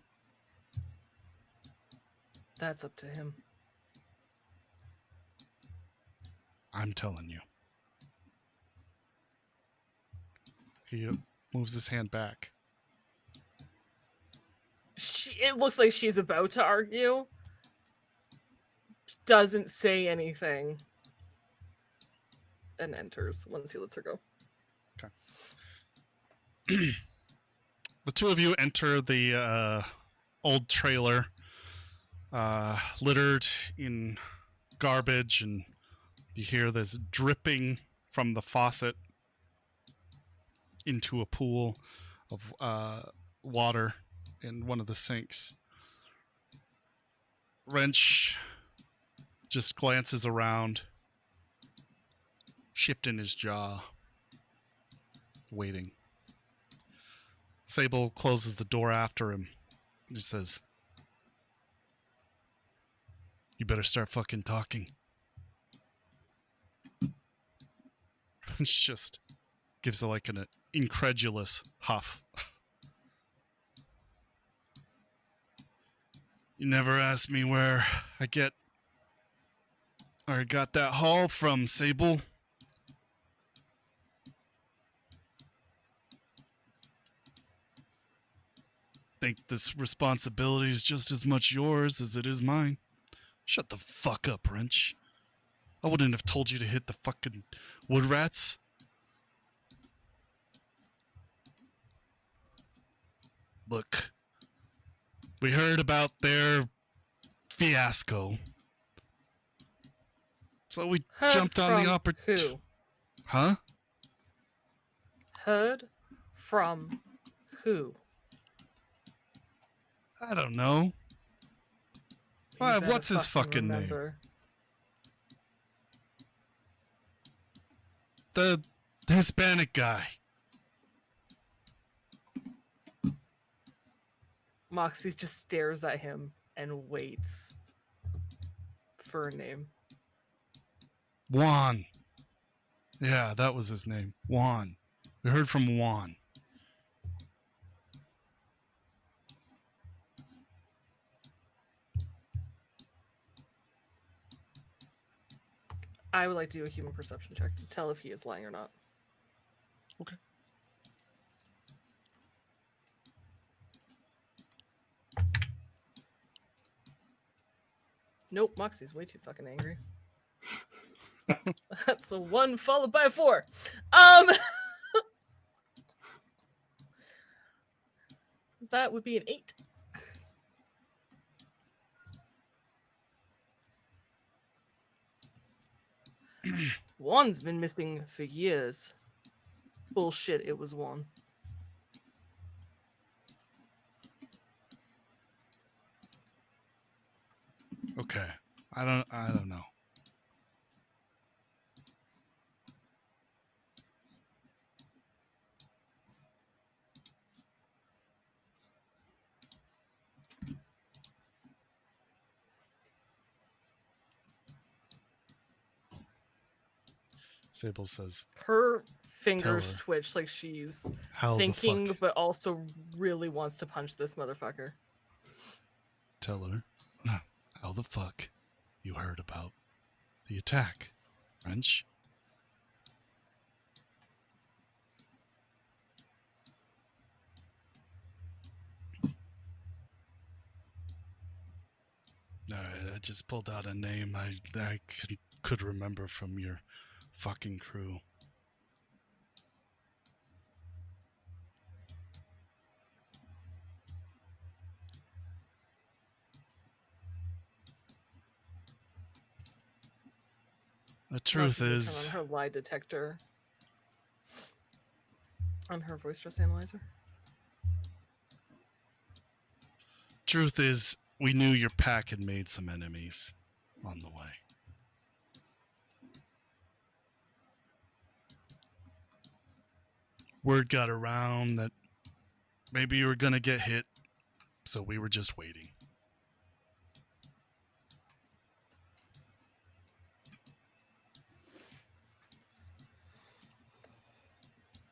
That's up to him. I'm telling you. He moves his hand back. It looks like she's about to argue. doesn't say anything and enters once he lets her go. The two of you enter the old trailer, littered in garbage, and you hear this dripping from the faucet into a pool of water in one of the sinks. Wrench just glances around, shifting his jaw, waiting. Sable closes the door after him. He says, "You better start fucking talking." It's just gives it like an incredulous huff. "You never asked me where I got that haul from, Sable." "Think this responsibility is just as much yours as it is mine." "Shut the fuck up, Wrench. I wouldn't have told you to hit the fucking wood rats." "Look, we heard about their fiasco, so we Heard jumped on the from opportunity." Who? Huh? Heard from who? I don't know. You better What's his fucking name? remember. The Hispanic guy. Moxie just stares at him and waits for a name. Juan. Yeah, that was his name. Juan. We heard from Juan. I would like to do a human perception check to tell if he is lying or not. Okay. Nope, Moxie's way too fucking angry. That's a 1 followed by a 4. That would be an 8. Juan's been missing for years. Bullshit, it was Juan. Okay. I don't know. Sable says, Her fingers her. twitch like she's "How thinking, the fuck?" but also really wants to punch this motherfucker. Tell her, "How the fuck you heard about the attack, Wrench?" Alright, I just pulled out a name I could remember from your fucking crew. The truth Moxie's gonna is, turn on her lie detector. On her voice stress analyzer. we knew your pack had made some enemies on the way. Word got around that maybe you were gonna get hit, so we were just waiting.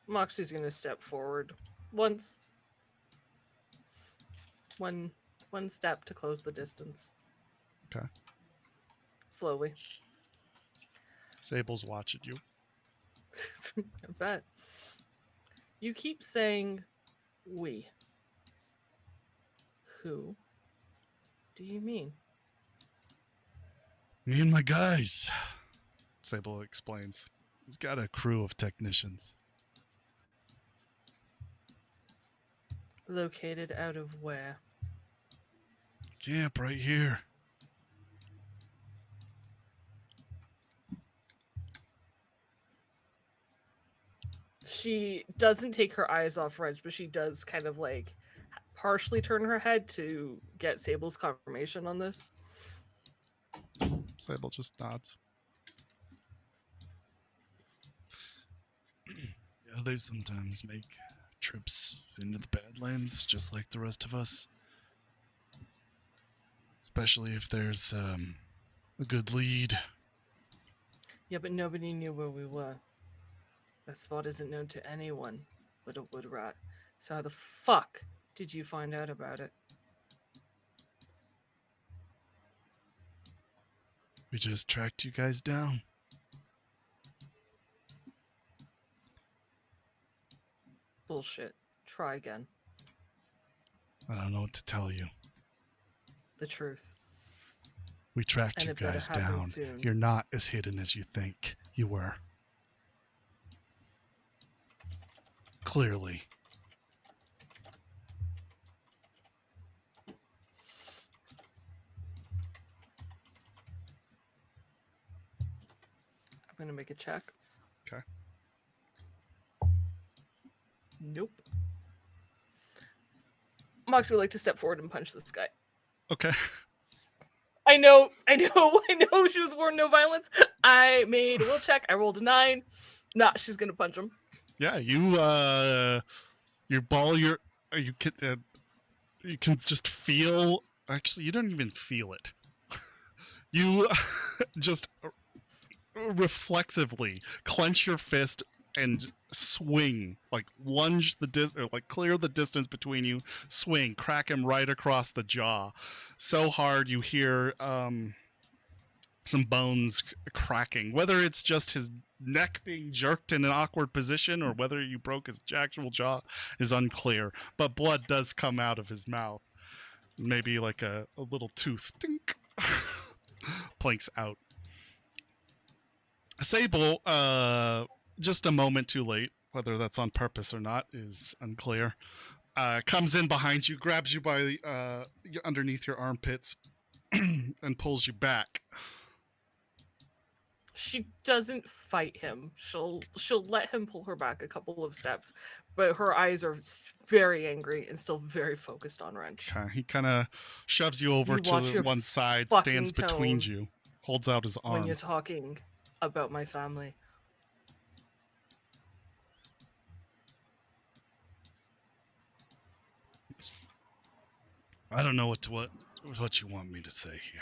Moxie's gonna step forward once. One step to close the distance. Okay. Slowly. Sable's watching you. I bet. You keep saying we. Who do you mean? Me and my guys, Sable explains. He's got a crew of technicians. Located out of where? Camp right here. She doesn't take her eyes off Reg, but she does kind of like partially turn her head to get Sable's confirmation on this. Sable just nods. Yeah, they sometimes make trips into the badlands just like the rest of us. Especially if there's a good lead. Yeah, but nobody knew where we were. That spot isn't known to anyone but a wood rat. So how the fuck did you find out about it? We just tracked you guys down. Bullshit. Try again. I don't know what to tell you. The truth. We tracked And you it better guys happen down. soon. You're not as hidden as you think you were. Clearly. I'm gonna make a check. Okay. Nope. Mox would like to step forward and punch this guy. Okay. I know she was warned no violence. I made a will check. I rolled a 9. Nah, she's gonna punch him. Yeah, you ball your you can just feel. Actually, you don't even feel it. You just reflexively clench your fist and swing, like lunge or like clear the distance between you, swing, crack him right across the jaw, so hard you hear some bones cracking. Whether it's just his neck being jerked in an awkward position or whether you broke his actual jaw is unclear, but blood does come out of his mouth. Maybe like a little tooth tink, planks out. Sable, just a moment too late, whether that's on purpose or not is unclear, comes in behind you, grabs you by underneath your armpits, and pulls you back. She doesn't fight him. She'll let him pull her back a couple of steps, but her eyes are very angry and still very focused on Wrench. He kind of shoves you over You watch to your one side, fucking stands between tone you, holds out his when arm. you're talking about my family. I don't know what you want me to say here.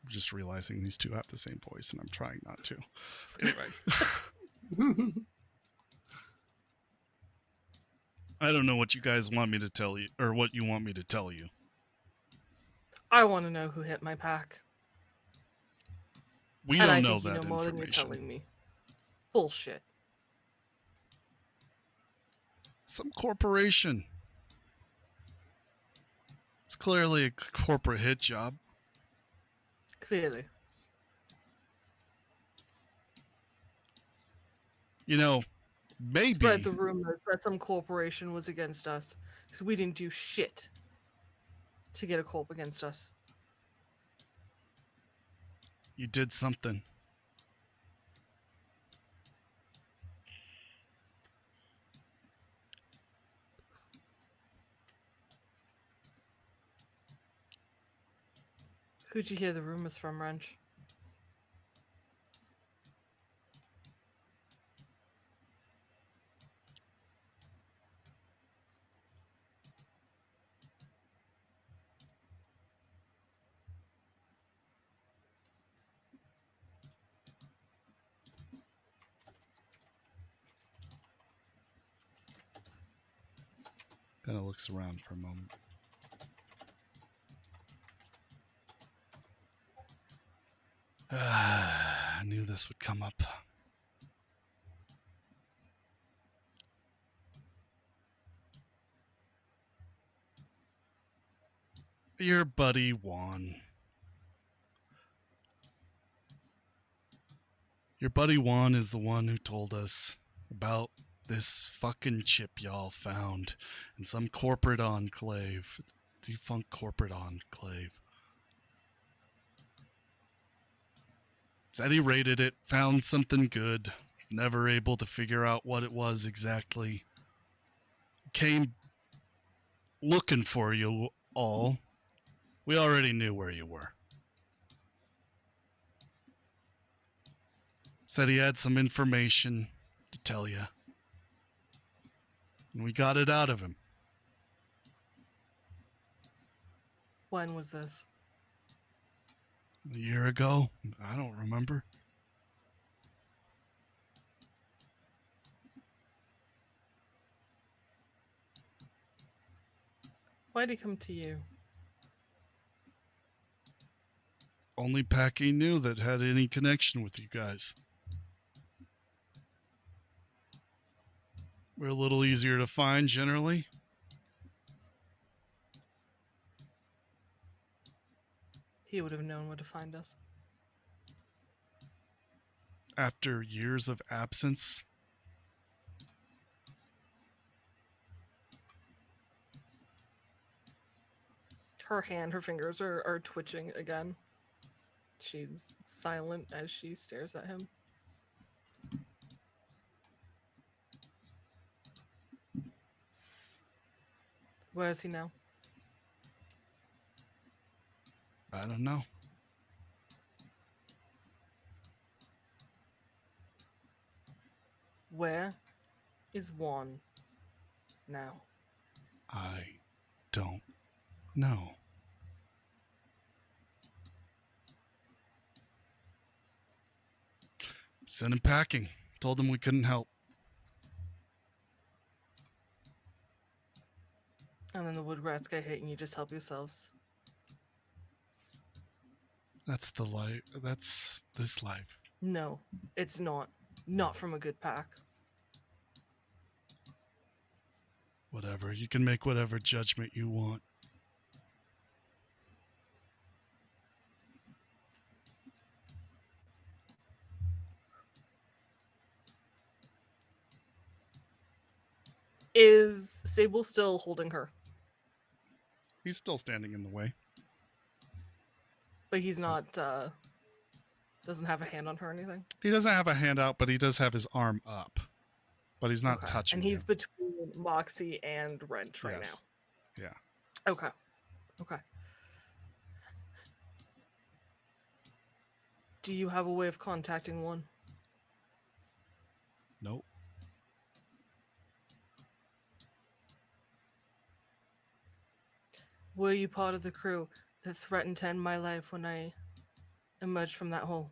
I'm just realizing these two have the same voice, and I'm trying not to. Anyway. I don't know what you guys want me to tell you, or what you want me to tell you. I want to know who hit my pack. We And don't I know think you that know more than you're information. telling me. Bullshit. Some corporation. It's clearly a corporate hit job. Clearly. You know, maybe Spread the rumors that some corporation was against us. Because we didn't do shit to get a corp against us. you did something. Who'd you hear the rumors from, Wrench? Kind of looks around for a moment. I knew this would come up. Your buddy Juan. Your buddy Juan is the one who told us about this fucking chip y'all found in some corporate enclave. Defunct corporate enclave. Said he raided it, found something good. Was never able to figure out what it was exactly. Came looking for you all. We already knew where you were. Said he had some information to tell you. And we got it out of him. When was this? A year ago? I don't remember. Why'd he come to you? Only pack he knew that had any connection with you guys. We're a little easier to find generally. He would have known where to find us. After years of absence. Her fingers are twitching again. She's silent as she stares at him. Where is he now? I don't know. Where is Juan now? I don't know. Sent him packing. Told him we couldn't help. And then the wood rats get hit and you just help yourselves. That's the life. That's this life. No, it's not. Not from a good pack. Whatever. You can make whatever judgment you want. Is Sable still holding her? He's still standing in the way. But he's not, doesn't have a hand on her or anything? He doesn't have a hand out, but he does have his arm up. But he's not Okay. touching And he's you. between Moxie and Wrench right Yes. now. Yeah. Okay. Okay. Do you have a way of contacting one? Nope. Were you part of the crew that threatened to end my life when I emerged from that hole?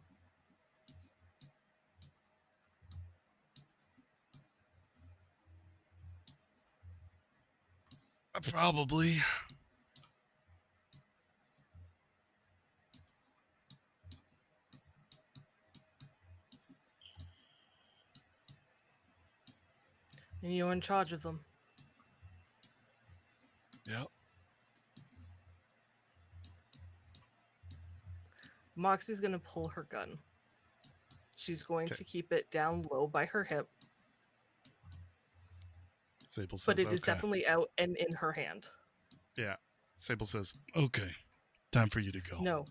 Probably. And you're in charge of them. Yep. Moxie's gonna pull her gun. She's going to keep it down low by her hip, Sable says, but it is okay. definitely out and in her hand. Yeah. Sable says, okay. Time for you to go. No,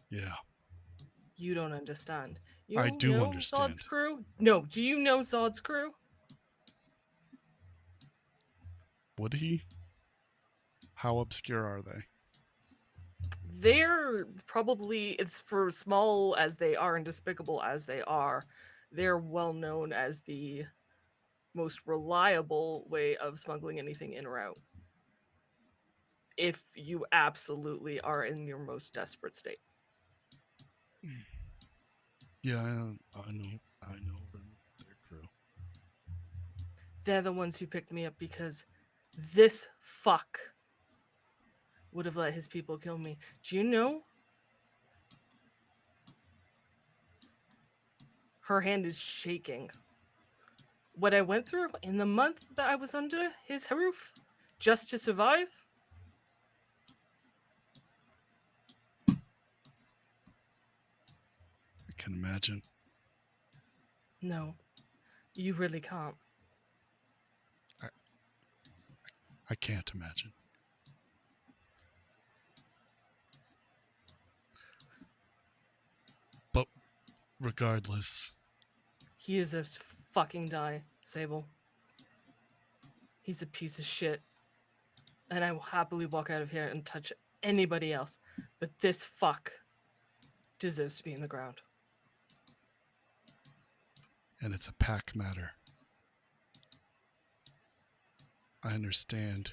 Yeah. you don't understand. You I do know understand. Zod's crew? No, do you know Zod's crew? Would he? How obscure are they? They're probably, it's for small as they are and despicable as they are, they're well known as the most reliable way of smuggling anything in or out. If you absolutely are in your most desperate state. Yeah, I know them. Their crew. They're the ones who picked me up because this fuck would have let his people kill me. Do you know? Her hand is shaking. What I went through in the month that I was under his roof just to survive? can imagine. No, you really can't. I can't imagine. But regardless, He deserves to fucking die, Sable. He's a piece of shit. And I will happily walk out of here and touch anybody else. But this fuck deserves to be in the ground. and it's a pack matter. I understand.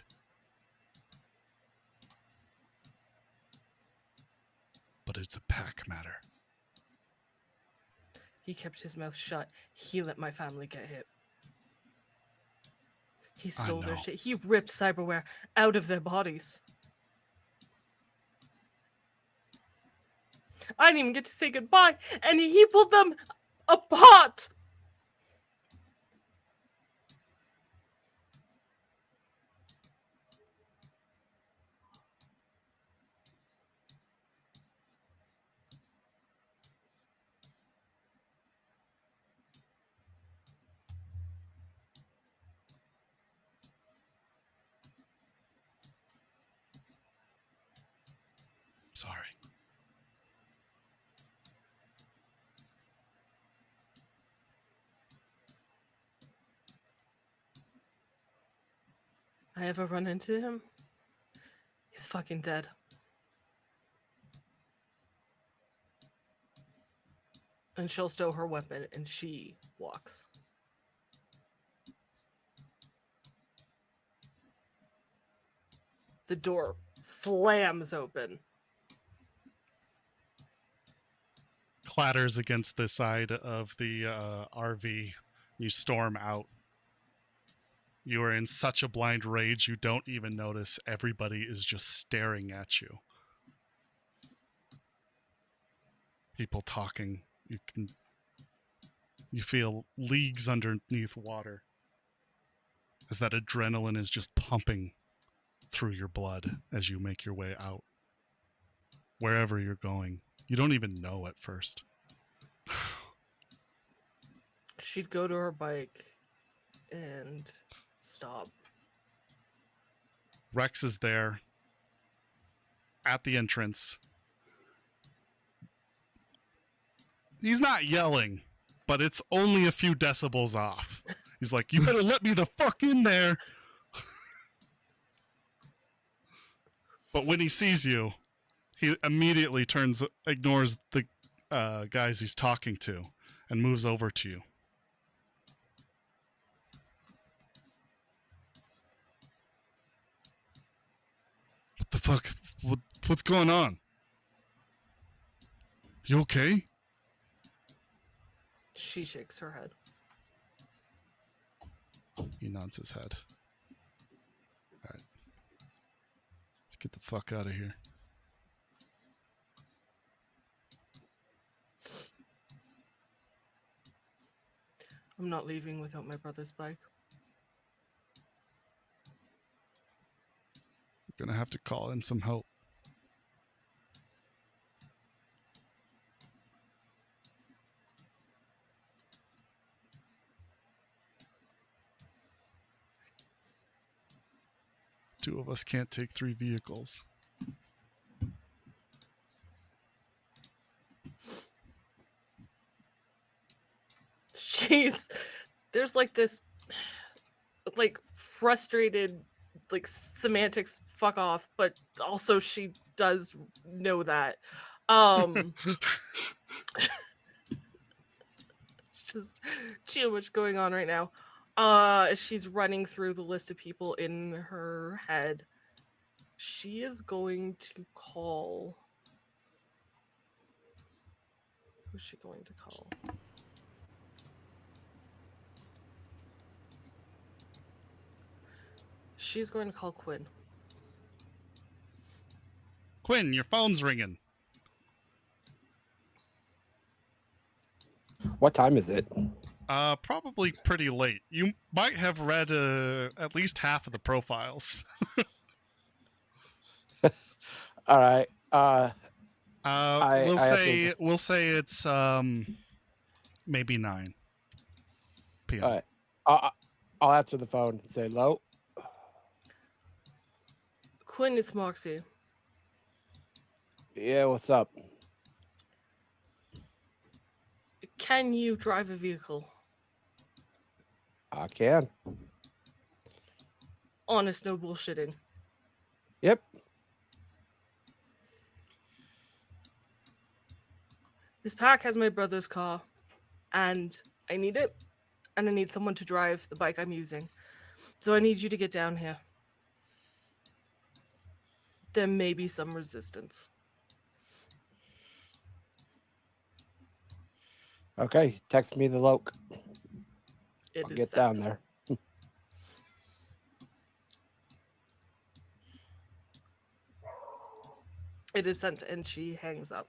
But it's a pack matter. He kept his mouth shut. He let my family get hit. He stole their know. shit. He ripped cyberware out of their bodies. I didn't even get to say goodbye, and he pulled them apart. Sorry. I ever run into him? He's fucking dead. And she'll stow her weapon and she walks. The door slams open. Clatters against the side of the RV. You storm out. You are in such a blind rage you don't even notice everybody is just staring at you. People talking. You feel leagues underneath water as that adrenaline is just pumping through your blood as you make your way out. Wherever you're going. You don't even know at first. She'd go to her bike and stop. Rex is there at the entrance. He's not yelling, but it's only a few decibels off. He's like, you better let me the fuck in there. But when he sees you, he immediately ignores the guys he's talking to and moves over to you. What the fuck? What's going on? You okay? She shakes her head. He nods his head. Alright. Let's get the fuck out of here. I'm not leaving without my brother's bike. We're gonna have to call in some help. Two of us can't take 3 vehicles. There's like this like frustrated like semantics fuck off, but also she does know that. It's just too much going on right now. She's running through the list of people in her head. She is going to call. Who's she going to call? She's going to call Quinn. Quinn, your phone's ringing. What time is it? Probably pretty late. You might have read at least half of the profiles. All right. We'll I have say to- we'll say it's maybe 9 p.m. All right. I'll answer the phone and say, "Hello." Quinn, it's Moxie. Yeah, what's up? Can you drive a vehicle? I can. Honest, no bullshitting. Yep. This pack has my brother's car, and I need it, and I need someone to drive the bike I'm using. So I need you to get down here. There may be some resistance. Okay, text me the loc. It I'll is get sent. down there. It is sent, and she hangs up.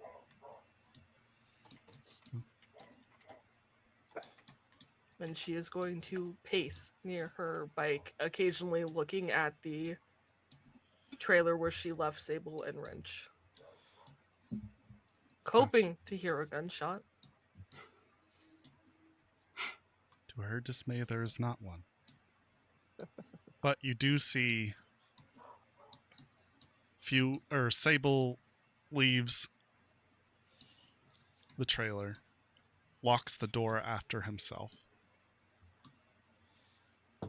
And she is going to pace near her bike, occasionally looking at the trailer where she left Sable and Wrench. Hoping to hear a gunshot. To her dismay, there is not one. But you do see Sable leaves the trailer, locks the door after himself,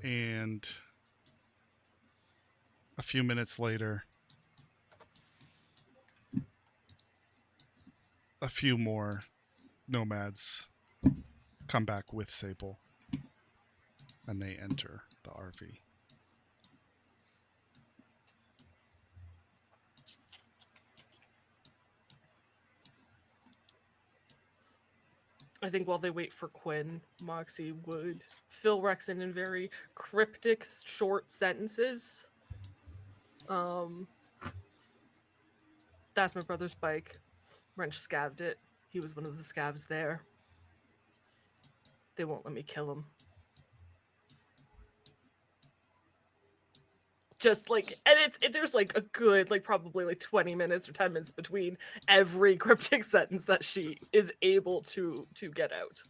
and a few minutes later, a few more nomads come back with Sable, and they enter the RV. I think while they wait for Quinn, Moxie would fill Rex in very cryptic, short sentences. That's my brother's bike. Wrench scabbed it. He was one of the scabs there. They won't let me kill him. Just like, and there's like a good, like probably like 20 minutes or 10 minutes between every cryptic sentence that she is able to get out.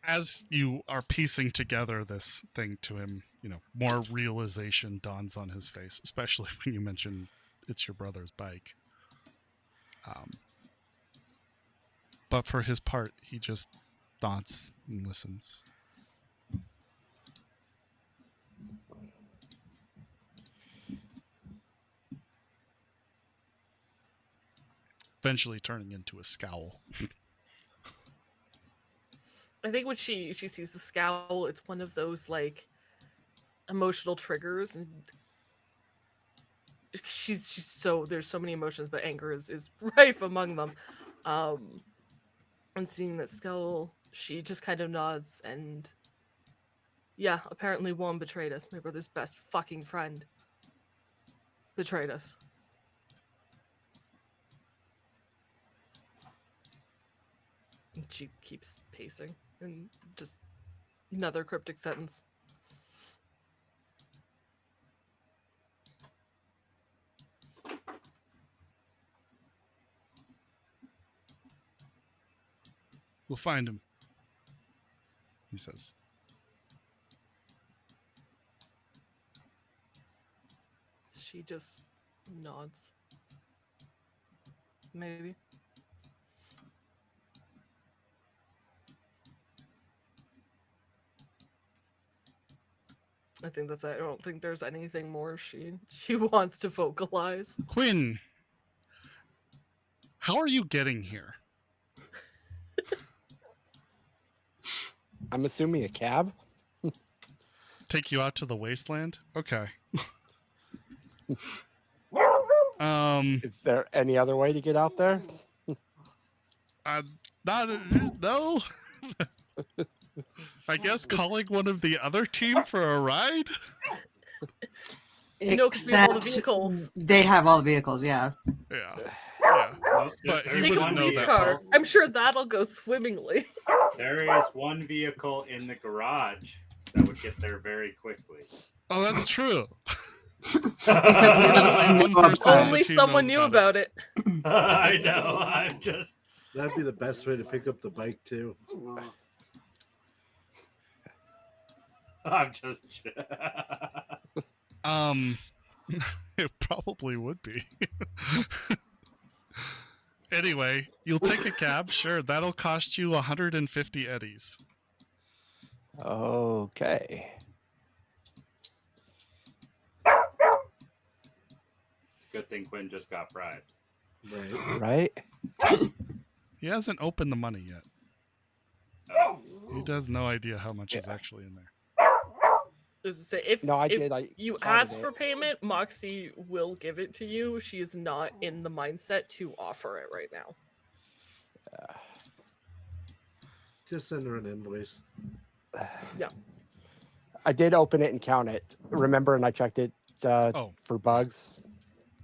As you are piecing together this thing to him, more realization dawns on his face, especially when you mention it's your brother's bike. But for his part, he just nods and listens. Eventually turning into a scowl. I think when she sees the scowl, it's one of those like emotional triggers, and she's so there's so many emotions, but anger is rife among them. And seeing that scowl, she just kind of nods, and yeah, apparently one betrayed us. My brother's best fucking friend betrayed us. And she keeps pacing, and just another cryptic sentence. We'll find him, he says. She just nods. Maybe. I think that's it. I don't think there's anything more she wants to vocalize. Quinn, how are you getting here? I'm assuming a cab. Take you out to the wasteland? Okay. Is there any other way to get out there? No. I guess calling one of the other team for a ride? No, 'cause we have all the Except vehicles. they have all the vehicles, yeah. Yeah. Well, But there's he Take a wouldn't know police that car. part. I'm sure that'll go swimmingly. There is one vehicle in the garage that would get there very quickly. Oh, that's true. Except for Unfortunately, one person on Only the team someone knows knew about about it. I know. I'm just. That'd be the best way to pick up the bike too. I'm just. It probably would be. Anyway, you'll take a cab. Sure, that'll cost you 150 eddies. Okay. Good thing Quinn just got bribed. Right. Right? He hasn't opened the money yet. Oh. He has no idea how much is actually in there. Does it say if No, I if did. I you counted ask it. for payment, Moxie will give it to you. She is not in the mindset to offer it right now. Just send her an invoice. Yeah. I did open it and count it. Remember, and I checked it Oh. for bugs.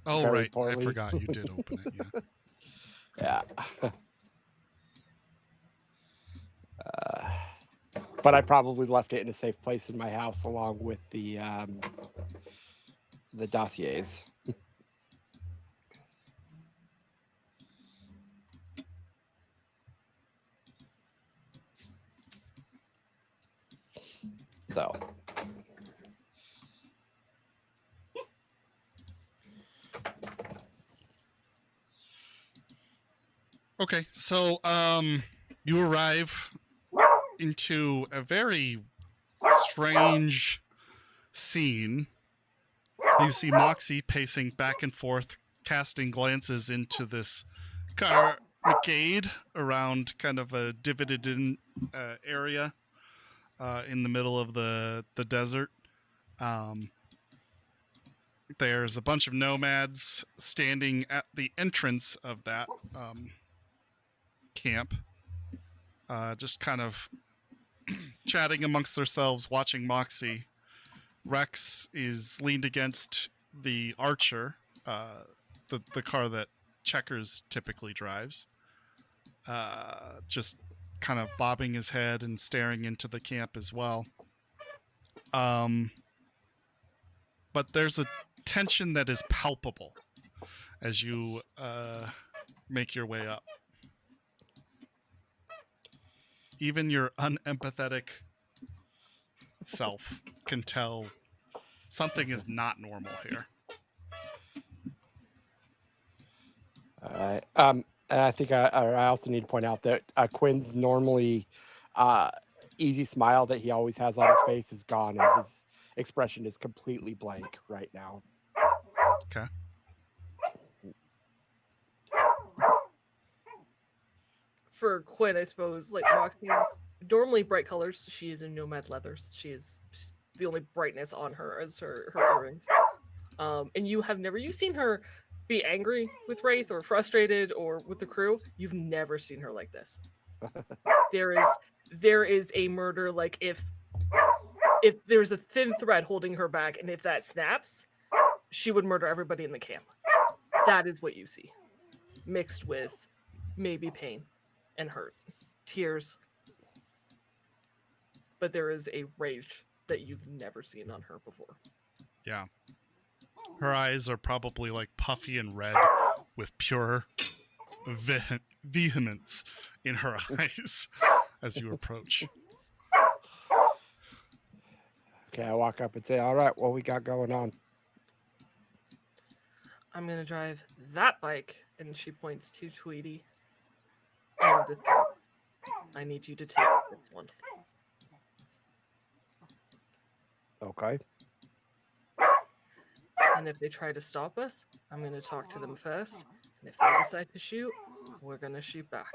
Oh, Very right. poorly. I forgot you did open it. Yeah. Yeah. But I probably left it in a safe place in my house along with the dossiers. So. Okay, so you arrive into a very strange scene. You see Moxie pacing back and forth, casting glances into this carcade around kind of a divoted in area in the middle of the desert. There's a bunch of nomads standing at the entrance of that camp, just kind of chatting amongst themselves, watching Moxie. Rex is leaned against the Archer, the car that Checkers typically drives, just kind of bobbing his head and staring into the camp as well. But there's a tension that is palpable as you make your way up. Even your unempathetic self can tell something is not normal here. All right. And I think I also need to point out that Quinn's normally easy smile that he always has on his face is gone, and his expression is completely blank right now. Okay. For Quinn, I suppose, like Moxie's normally bright colors. She is in nomad leathers. She is the only brightness on her as her earrings. And you've seen her be angry with Wraith or frustrated or with the crew. You've never seen her like this. There is a murder, like if there's a thin thread holding her back, and if that snaps, she would murder everybody in the camp. That is what you see, mixed with maybe pain and hurt, tears. But there is a rage that you've never seen on her before. Yeah. Her eyes are probably like puffy and red with pure vehemence in her eyes as you approach. Okay, I walk up and say, all right, what we got going on? I'm going to drive that bike. And she points to Tweety. And I need you to take this one. Okay. And if they try to stop us, I'm going to talk to them first. And if they decide to shoot, we're going to shoot back.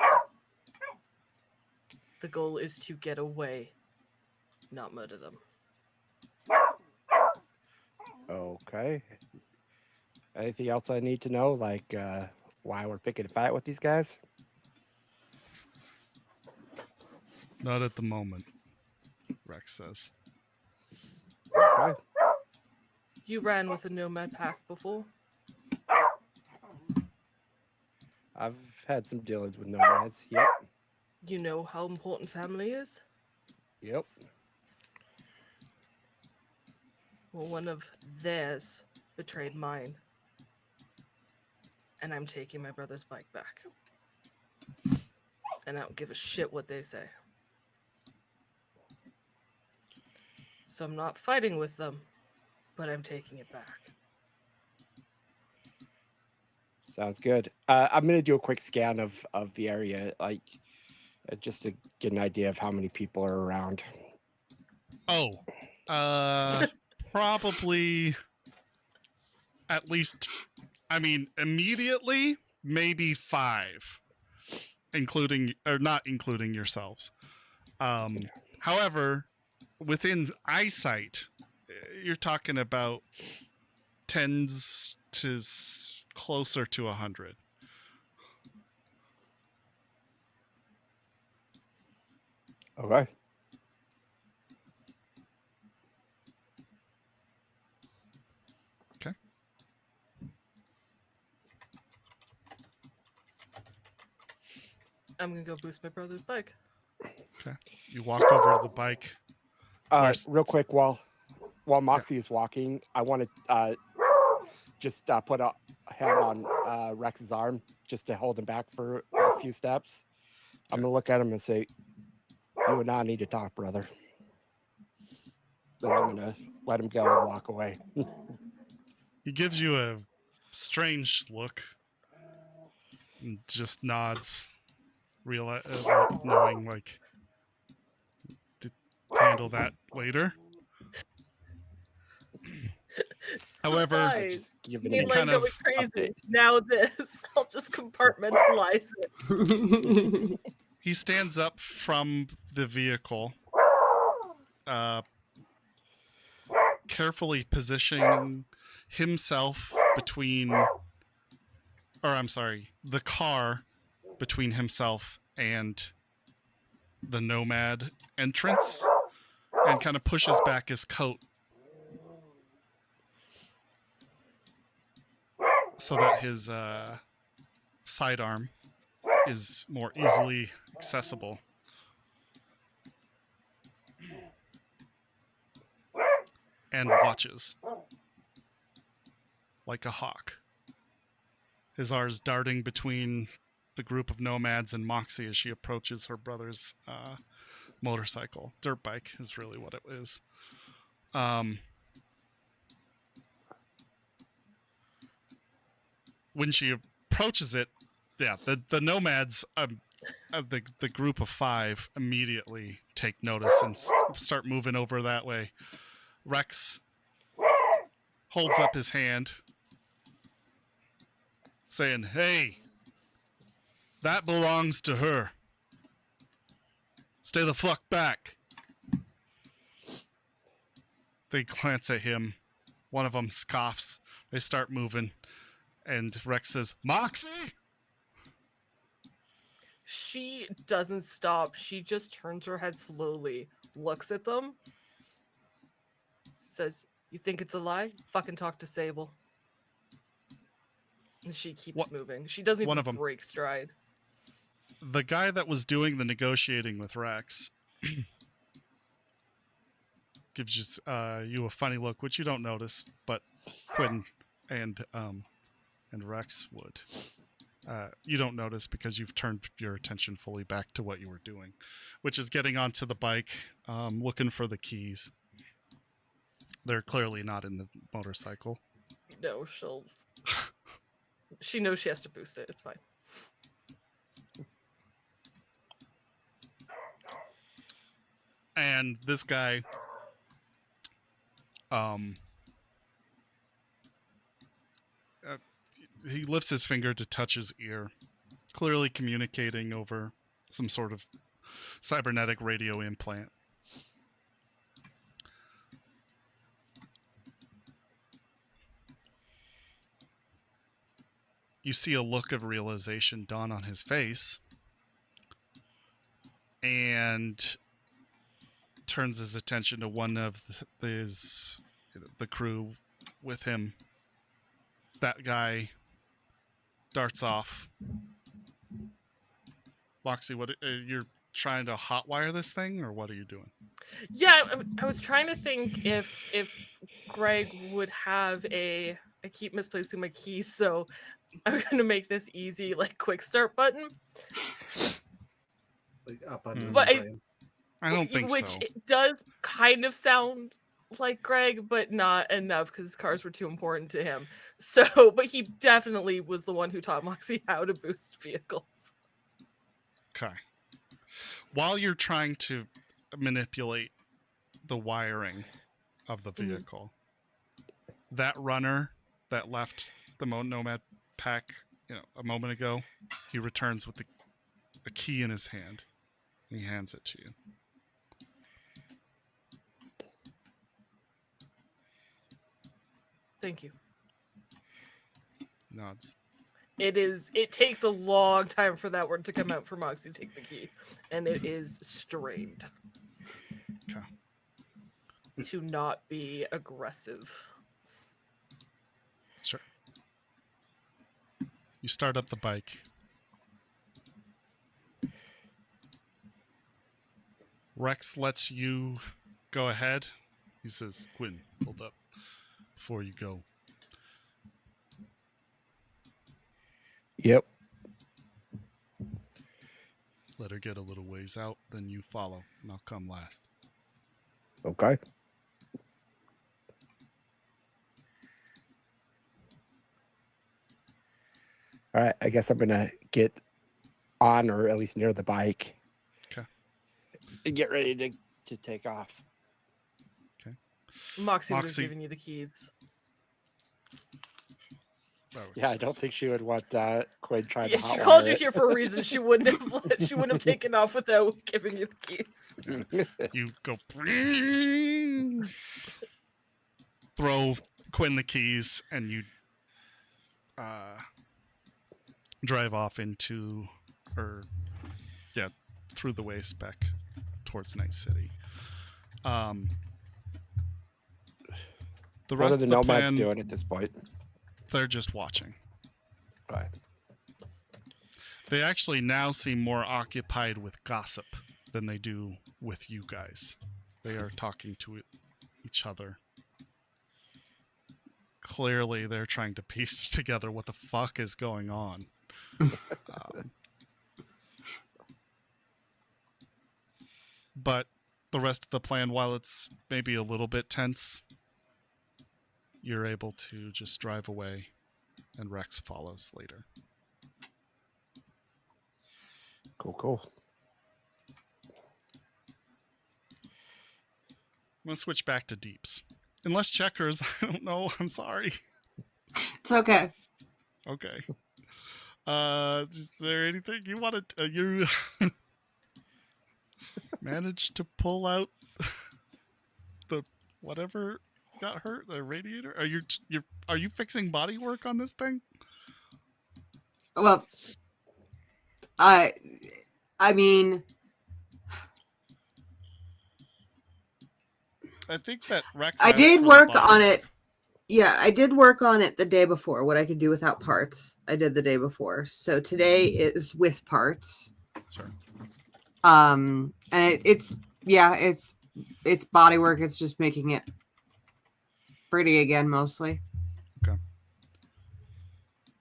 The goal is to get away, not murder them. Okay. Anything else I need to know, like why we're picking a fight with these guys? Not at the moment, Rex says. Okay. You ran with a nomad pack before? I've had some dealings with nomads. Yep. You know how important family is? Yep. Well, one of theirs betrayed mine. And I'm taking my brother's bike back. And I don't give a shit what they say. So I'm not fighting with them, but I'm taking it back. Sounds good. I'm gonna do a quick scan of the area, like just to get an idea of how many people are around. Oh, probably at least. I mean, immediately maybe 5, including or not including yourselves. However, within eyesight, you're talking about tens to closer to 100. Okay. Okay. I'm gonna go boost my brother's bike. Okay. You walk over to the bike. Real quick, while Moxie is walking, I want to just put a hand on Rex's arm just to hold him back for a few steps. I'm gonna look at him and say, "You and I need to talk, brother." Then I'm gonna let him go and walk away. He gives you a strange look and just nods, like knowing like to handle that later. However, Surprise! Giving Me him and a mine kind going of crazy. update. Now this. I'll just compartmentalize it. he stands up from the vehicle, carefully positioning himself between, or I'm sorry, the car between himself and the nomad entrance, and kind of pushes back his coat so that his sidearm is more easily accessible. And watches like a hawk. His eyes darting between the group of nomads and Moxie as she approaches her brother's motorcycle. Dirt bike is really what it is. When she approaches it, yeah, the nomads, the group of 5 immediately take notice and start moving over that way. Rex holds up his hand, saying, "Hey, that belongs to her. Stay the fuck back." They glance at him. One of them scoffs. They start moving. And Rex says, "Moxie!" She doesn't stop. She just turns her head slowly, looks at them, says, "You think it's a lie? Fucking talk to Sable." And she keeps moving. She doesn't One even of 'em. break stride. The guy that was doing the negotiating with Rex gives you a funny look, which you don't notice, but Quinn and Rex would. You don't notice because you've turned your attention fully back to what you were doing, which is getting onto the bike, looking for the keys. They're clearly not in the motorcycle. No, she knows she has to boost it. It's fine. And this guy, he lifts his finger to touch his ear, clearly communicating over some sort of cybernetic radio implant. You see a look of realization dawn on his face, and turns his attention to one of the crew with him. That guy darts off. Moxie, what you're trying to hotwire this thing, or what are you doing? Yeah, I was trying to think if Greg would have a. I keep misplacing my keys, so I'm gonna make this easy, like quick start button. Like up on Hmm. But I don't think which so. it does kind of sound like Greg, but not enough because cars were too important to him. So, but he definitely was the one who taught Moxie how to boost vehicles. Okay. While you're trying to manipulate the wiring of the vehicle, that runner that left the Nomad pack, a moment ago, he returns with a key in his hand. And he hands it to you. Thank you. Nods. It takes a long time for that word to come out for Moxie to take the key. And it is strained. Okay. To not be aggressive. Sure. You start up the bike. Rex lets you go ahead. He says, Quinn, hold up before you go. Yep. Let her get a little ways out, then you follow, and I'll come last. Okay. All right. I guess I'm gonna get on, or at least near the bike. Okay. And get ready to take off. Okay. Moxie was Moxie. giving you the keys. Yeah, I don't think she would want Quinn trying Yeah, to she hotwire called you it. here for a reason. She wouldn't have taken off without giving you the keys. You go throw Quinn the keys, and you drive off through the waste back towards Night City. The What rest are the of the nomads plan, doing at this point? they're just watching. Right. They actually now seem more occupied with gossip than they do with you guys. They are talking to each other. Clearly, they're trying to piece together what the fuck is going on. But the rest of the plan, while it's maybe a little bit tense, you're able to just drive away, and Rex follows later. Cool. I'm going to switch back to Deeps. Unless Checkers, I don't know. I'm sorry. It's okay. Okay. Is there anything you wanted? You managed to pull out the whatever got hurt, the radiator? Are you fixing body work on this thing? Well, I mean, I think that Rex. I asked did for work the body on it. Yeah, I did work on it the day before. What I could do without parts, I did the day before. So today is with parts. Sure. And it's body work. It's just making it pretty again, mostly. Okay.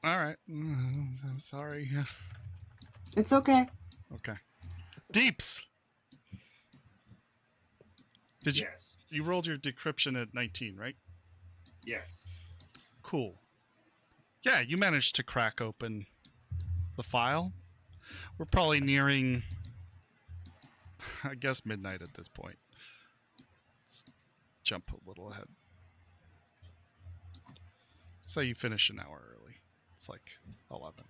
All right. I'm sorry. It's okay. Okay. Deeps. Did you? Yes. You rolled your decryption at 19, right? Yes. Cool. Yeah, you managed to crack open the file. We're probably nearing, I guess, midnight at this point. Let's jump a little ahead. Say you finish an hour early. It's like 11.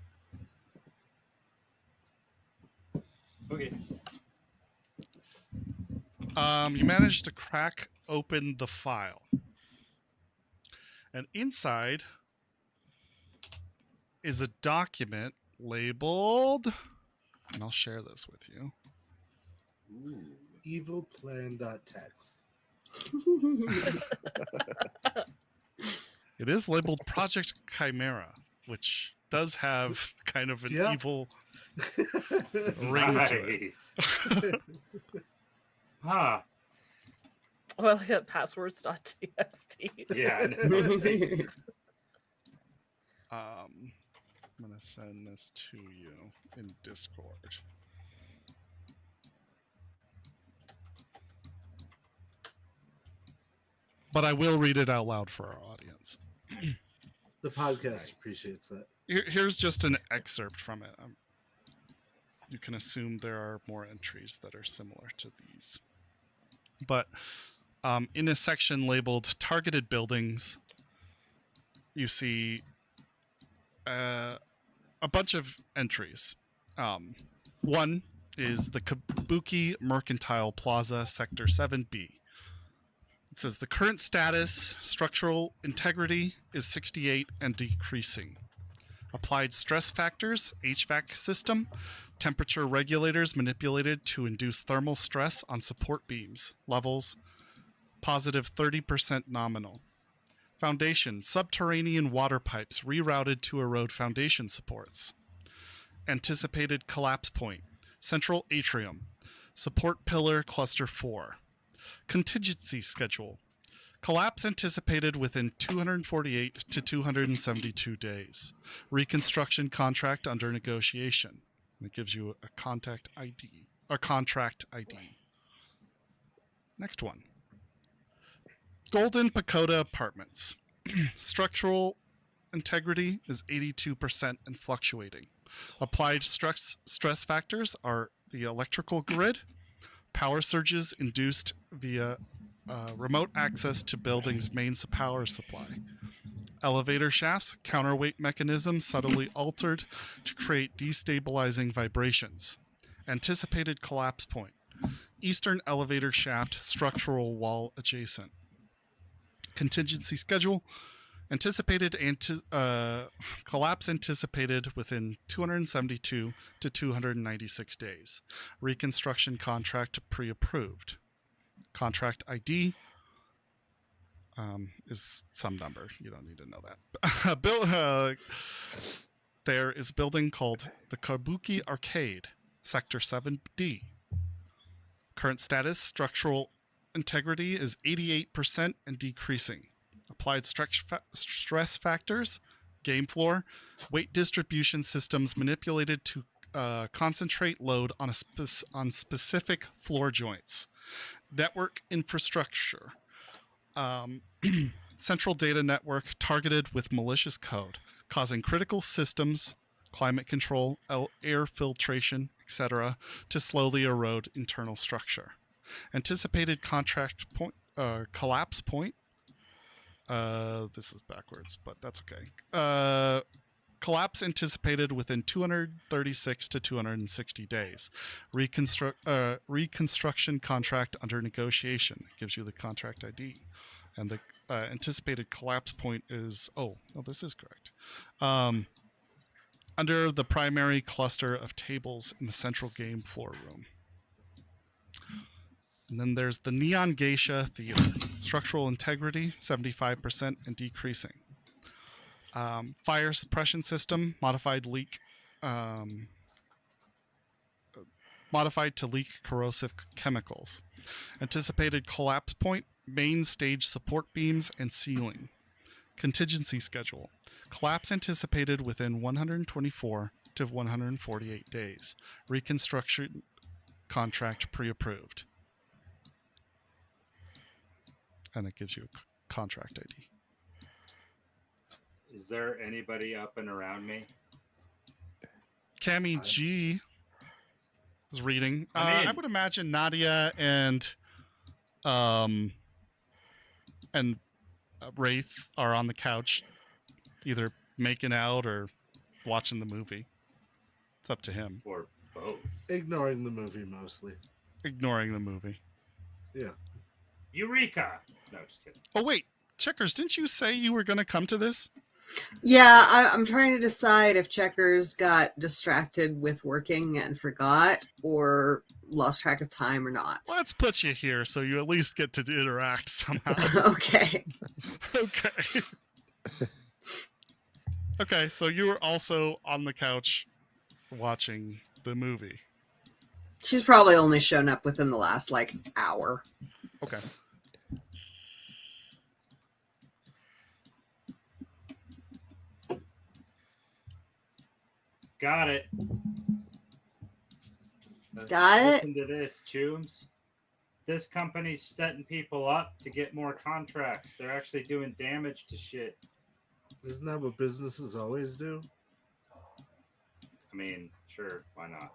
Okay. You managed to crack open the file. And inside is a document labeled, and I'll share this with you. Ooh, evilplan.txt. It is labeled Project Chimera, which does have kind of an Yeah. evil ring to it. Nice. Huh. Well, yeah, passwords.txt. Yeah. I know, right? I'm gonna send this to you in Discord. But I will read it out loud for our audience. The podcast appreciates that. Here's just an excerpt from it. You can assume there are more entries that are similar to these. But in a section labeled Targeted Buildings, you see a bunch of entries. One is the Kabuki Mercantile Plaza, Sector 7B. It says the current status, structural integrity, is 68 and decreasing. Applied stress factors, HVAC system, temperature regulators manipulated to induce thermal stress on support beams, levels, positive 30% nominal. Foundation, subterranean water pipes rerouted to erode foundation supports. Anticipated collapse point, central atrium, support pillar cluster 4. Contingency schedule. Collapse anticipated within 248 to 272 days. Reconstruction contract under negotiation. It gives you a contract ID. Next one. Golden Pagoda Apartments. Structural integrity is 82% and fluctuating. Applied stress factors are the electrical grid, power surges induced via remote access to building's main power supply. Elevator shafts, counterweight mechanisms subtly altered to create destabilizing vibrations. Anticipated collapse point. Eastern elevator shaft, structural wall adjacent. Contingency schedule. Anticipated collapse anticipated within 272 to 296 days. Reconstruction contract pre-approved. Contract ID is some number. You don't need to know that. There is a building called the Kabuki Arcade, Sector 7D. Current status, structural integrity is 88% and decreasing. Applied stress factors, game floor, weight distribution systems manipulated to concentrate load on specific floor joints. Network infrastructure. Central data network targeted with malicious code, causing critical systems, climate control, air filtration, etc., to slowly erode internal structure. Anticipated contract point, collapse point. This is backwards, but that's okay. Collapse anticipated within 236 to 260 days. Reconstruction contract under negotiation. Gives you the contract ID. And the anticipated collapse point is... Oh, no, this is correct. Under the primary cluster of tables in the central game floor room. And then there's the Neon Geisha Theater. Structural integrity, 75% and decreasing. Fire suppression system, modified to leak corrosive chemicals. Anticipated collapse point, main stage support beams and ceiling. Contingency schedule. Collapse anticipated within 124 to 148 days. Reconstruction contract pre-approved. And it gives you a contract ID. Is there anybody up and around me? Cammy G is reading. I'm in. I would imagine Nadia and Wraith are on the couch, either making out or watching the movie. It's up to him. Or both? Ignoring the movie mostly. Ignoring the movie. Yeah. Eureka! No, just kidding. Oh wait, Checkers, didn't you say you were going to come to this? Yeah, I'm trying to decide if Checkers got distracted with working and forgot, or lost track of time or not. Let's put you here so you at least get to interact somehow. Okay. Okay. Okay, so you were also on the couch watching the movie. She's probably only shown up within the last hour. Okay. Got it. Got it? Listen to this, Chooms. This company's setting people up to get more contracts. They're actually doing damage to shit. Isn't that what businesses always do? I mean, sure, why not?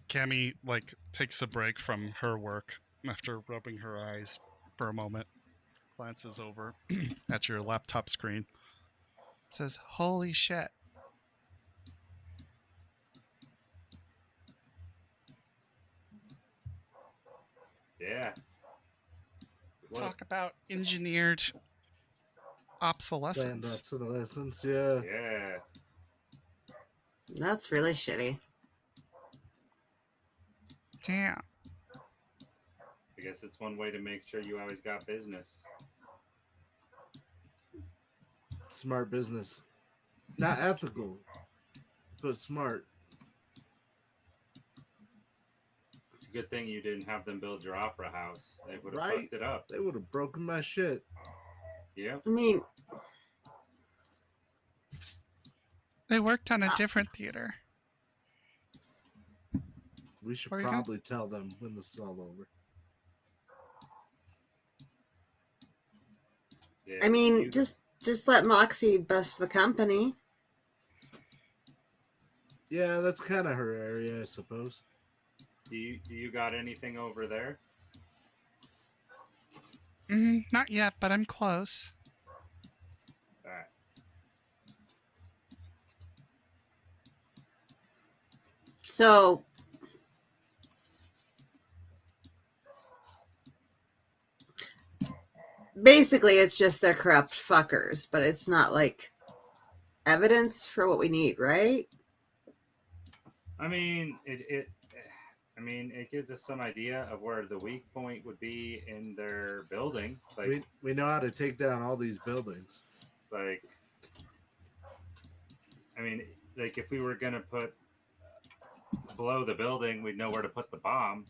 Cammy takes a break from her work after rubbing her eyes for a moment, glances over at your laptop screen, says, "Holy shit." Yeah. Talk about engineered Planned obsolescence. obsolescence, yeah. Yeah. That's really shitty. Damn. I guess it's one way to make sure you always got business. Smart business. Not ethical, but smart. It's a good thing you didn't have them build your opera house. They would have Right? fucked it up. They would have broken my shit. Yep. I mean, They worked on a different theater. We should Where you go? probably tell them when this is all over. Yeah, I mean, you- just let Moxie bust the company. Yeah, that's kind of her area, I suppose. Do you got anything over there? Not yet, but I'm close. All right. So basically, it's just they're corrupt fuckers, but it's not evidence for what we need, right? I mean, it gives us some idea of where the weak point would be in their building. We know how to take down all these buildings. If we were gonna put below the building, we'd know where to put the bomb.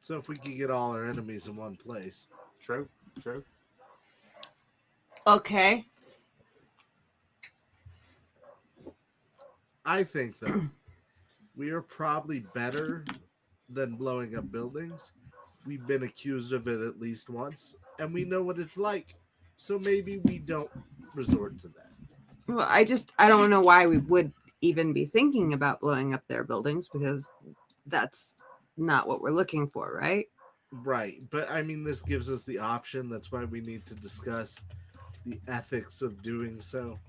So if we could get all our enemies in one place. True. Okay. I think, though, we are probably better than blowing up buildings. We've been accused of it at least once, and we know what it's like. So maybe we don't resort to that. Well, I don't know why we would even be thinking about blowing up their buildings, because that's not what we're looking for, right? Right. But I mean, this gives us the option. That's why we need to discuss the ethics of doing so.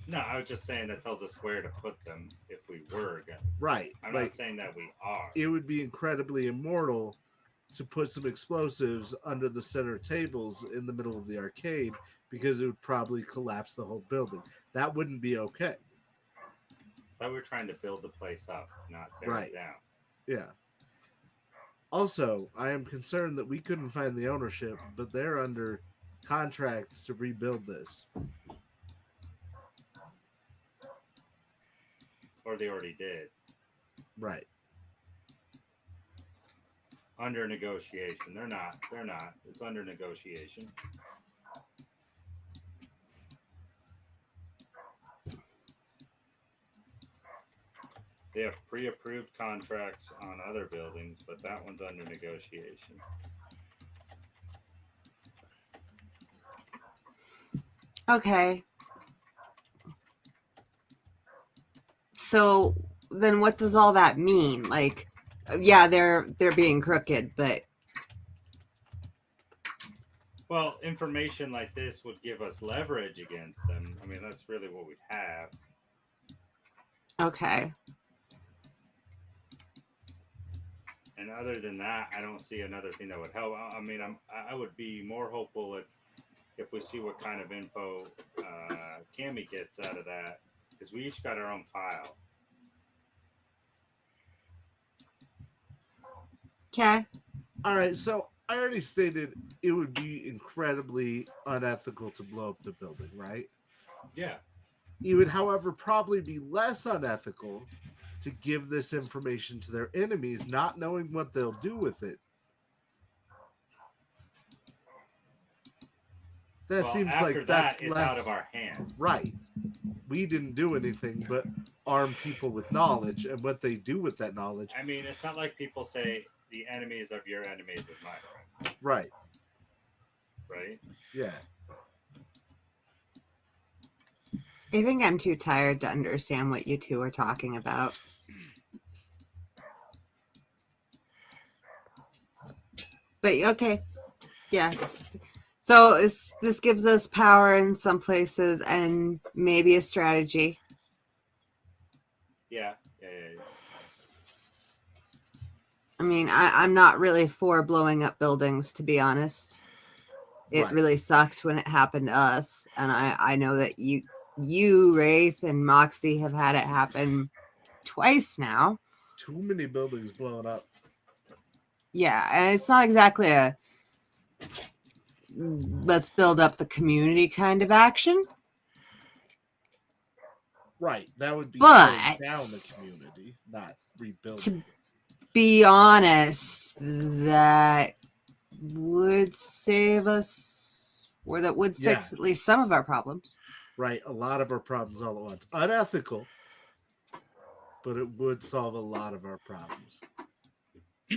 No, I was just saying that tells us where to put them if we were gonna. Right. I'm not saying that we are. It would be incredibly immoral to put some explosives under the center tables in the middle of the arcade, because it would probably collapse the whole building. That wouldn't be okay. I thought we were trying to build the place up, not tear it down. Yeah. Also, I am concerned that we couldn't find the ownership, but they're under contract to rebuild this. Or they already did. Right. Under negotiation. They're not. It's under negotiation. They have pre-approved contracts on other buildings, but that one's under negotiation. Okay. So then what does all that mean? Yeah, they're being crooked, but Well, information like this would give us leverage against them. I mean, that's really what we'd have. okay. And other than that, I don't see another thing that would help. I mean, I would be more hopeful if we see what kind of info Cammy gets out of that, because we each got our own file. Okay. All right, so I already stated it would be incredibly unethical to blow up the building, right? Yeah. It would, however, probably be less unethical to give this information to their enemies, not knowing what they'll do with it. That Well, seems after like that, that's it's less out of our hands. right. We didn't do anything but arm people with knowledge, and what they do with that knowledge. I mean, it's not like people say the enemies of your enemies is my friend. Right. Right? Yeah. I think I'm too tired to understand what you two are talking about. But okay, yeah. So this gives us power in some places and maybe a strategy. Yeah. I mean, I'm not really for blowing up buildings, to be honest. It Right. really sucked when it happened to us, and I know that you, Wraith, and Moxie have had it happen twice now. Too many buildings blowing up. Yeah, and it's not exactly a let's build up the community kind of action. Right. That would be But tearing down the community, not rebuilding. to be honest, that would save us, or that would fix at least some of our problems. Right. A lot of our problems all at once. Unethical, but it would solve a lot of our problems.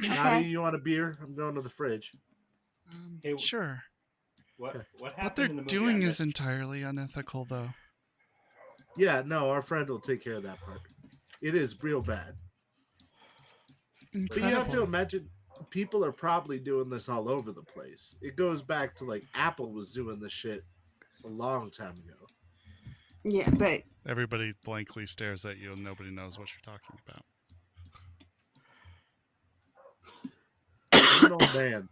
How do you want a beer? I'm going to the fridge. Hey, Sure. What What happened they're in the movie? doing I is missed? entirely unethical, though. Yeah, no, our friend will take care of that part. It is real bad. But you have to imagine, people are probably doing this all over the place. It goes back to like Apple was doing this shit a long time ago. Yeah, but Everybody blankly stares at you and nobody knows what you're talking about. I'm an old man.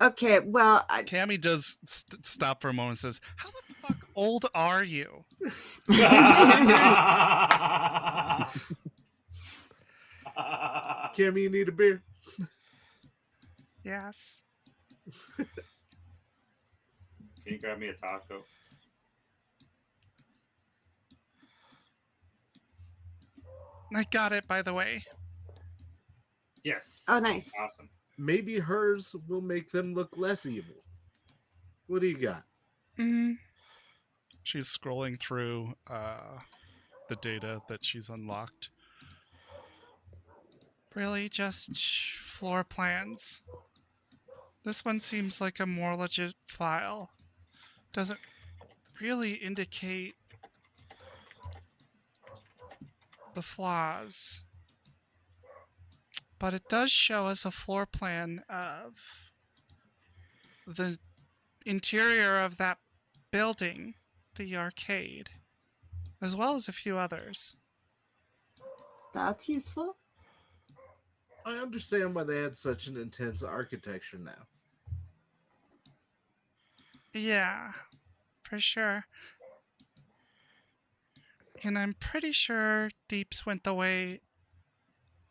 okay, well, Cammy does stop for a moment and says, "How the fuck old are you?" Kimmy, you need a beer? Yes. Can you grab me a taco? I got it, by the way. Yes. oh, nice. Awesome. Maybe hers will make them look less evil. What do you got? She's scrolling through the data that she's unlocked. Really, just floor plans. This one seems like a more legit file. Doesn't really indicate the flaws. But it does show us a floor plan of the interior of that building, the arcade, as well as a few others. That's useful. I understand why they had such an intense architecture now. Yeah, for sure. And I'm pretty sure Deeps went the way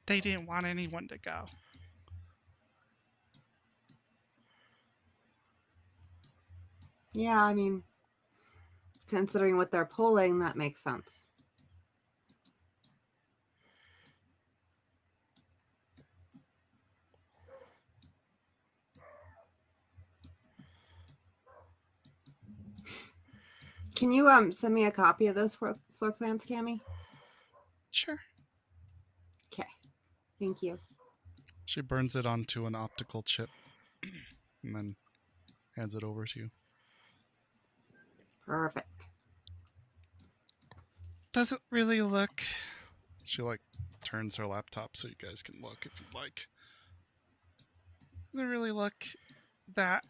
they didn't want anyone to go. Yeah, I mean, considering what they're pulling, that makes sense. Can you send me a copy of those floor plans, Cammy? Sure. Okay, thank you. She burns it onto an optical chip and then hands it over to you. Perfect. Doesn't really look... She, turns her laptop so you guys can look if you'd like. Doesn't really look that,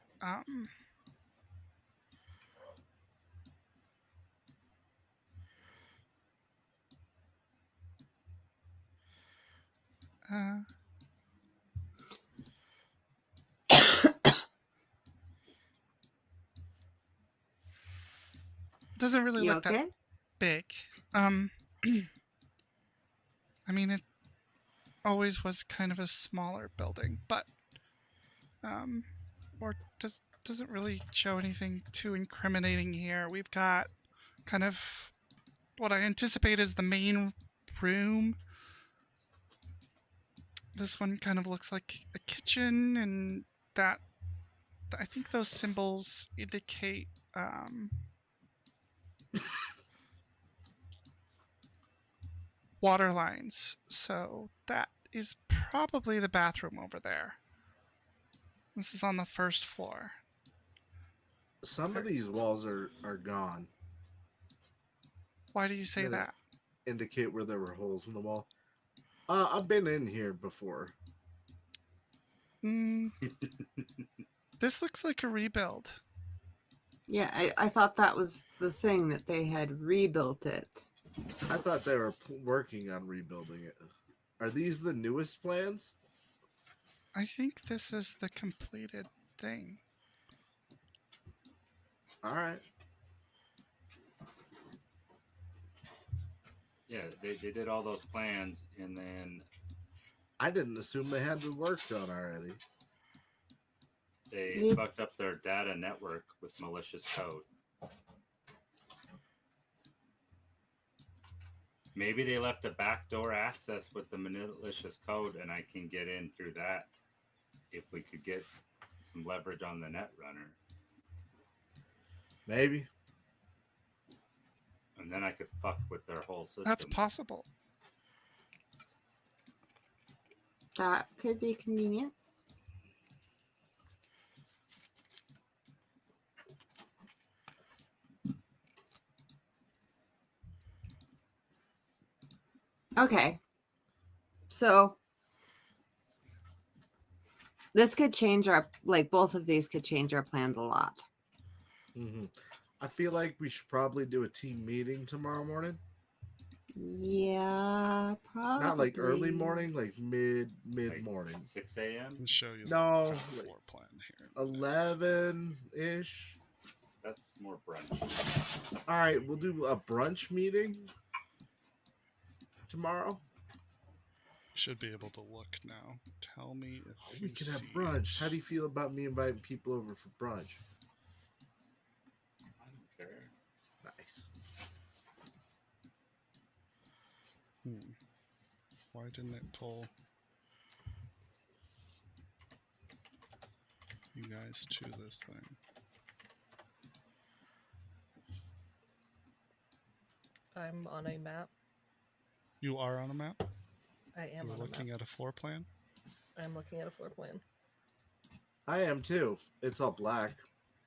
doesn't really You look okay? that big. I mean, it always was kind of a smaller building, but doesn't really show anything too incriminating here. We've got kind of what I anticipate is the main room. This one kind of looks like a kitchen, and that I think those symbols indicate water lines. So that is probably the bathroom over there. This is on the first floor. Some of these walls are gone. Why do you say Really? that? Indicate where there were holes in the wall. I've been in here before. This looks like a rebuild. Yeah, I thought that was the thing, that they had rebuilt it. I thought they were working on rebuilding it. Are these the newest plans? I think this is the completed thing. All right. Yeah, they did all those plans, and then I didn't assume they had the work done already. they Yeah. fucked up their data network with malicious code. Maybe they left a backdoor access with the malicious code, and I can get in through that if we could get some leverage on the netrunner. Maybe. And then I could fuck with their whole system. That's possible. That could be convenient. Okay. So this could change our, like, both of these could change our plans a lot. Mm-hmm. I feel like we should probably do a team meeting tomorrow morning. Yeah, probably. Not like early morning, like mid Like morning. 6 a.m.? I'll show you No, the like floor plan here. 11-ish. That's more brunch. All right, we'll do a brunch meeting tomorrow. Should be able to look now. Tell me if We you can have see brunch. it. How do you feel about me inviting people over for brunch? I don't care. Nice. Why didn't it pull you guys to this thing? I'm on a map. You are on a map? I am You're on a looking map. at a floor plan? I'm looking at a floor plan. I am too. It's all black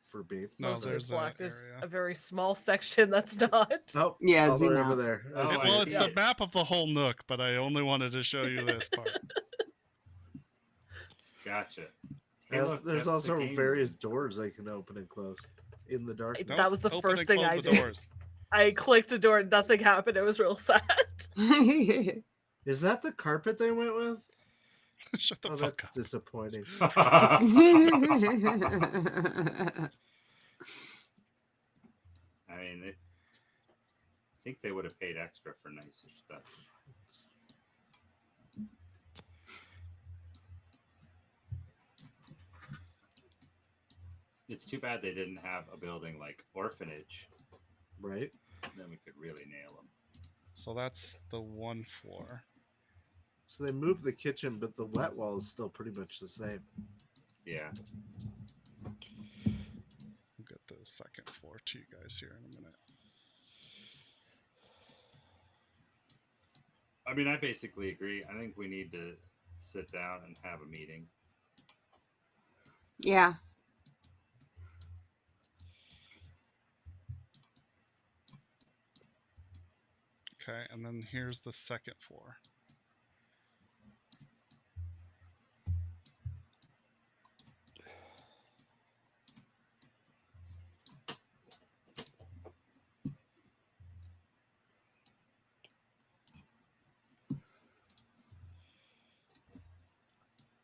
for me. No, Most of it's there's black. a There's area. a very small section that's not. Oh, Yeah, all the zoom way out. over there. Oh, I I Well, see it's see the it. map of the whole Nook, but I only wanted to show you this part. Gotcha. Hey, look, There's that's the also game various room. doors they can open and close in the dark. That was the open first and thing close I the did. doors. I clicked a door and nothing happened. It was real sad. Is that the carpet they went with? Shut the Oh, fuck that's up. disappointing. I mean, I think they would have paid extra for nicer stuff. It's too bad they didn't have a building like Orphanage. Right? Then we could really nail them. So that's the one floor. So they moved the kitchen, but the wet wall is still pretty much the same. Yeah. We'll get the second floor to you guys here in a minute. I mean, I basically agree. I think we need to sit down and have a meeting. Yeah. Okay, and then here's the second floor.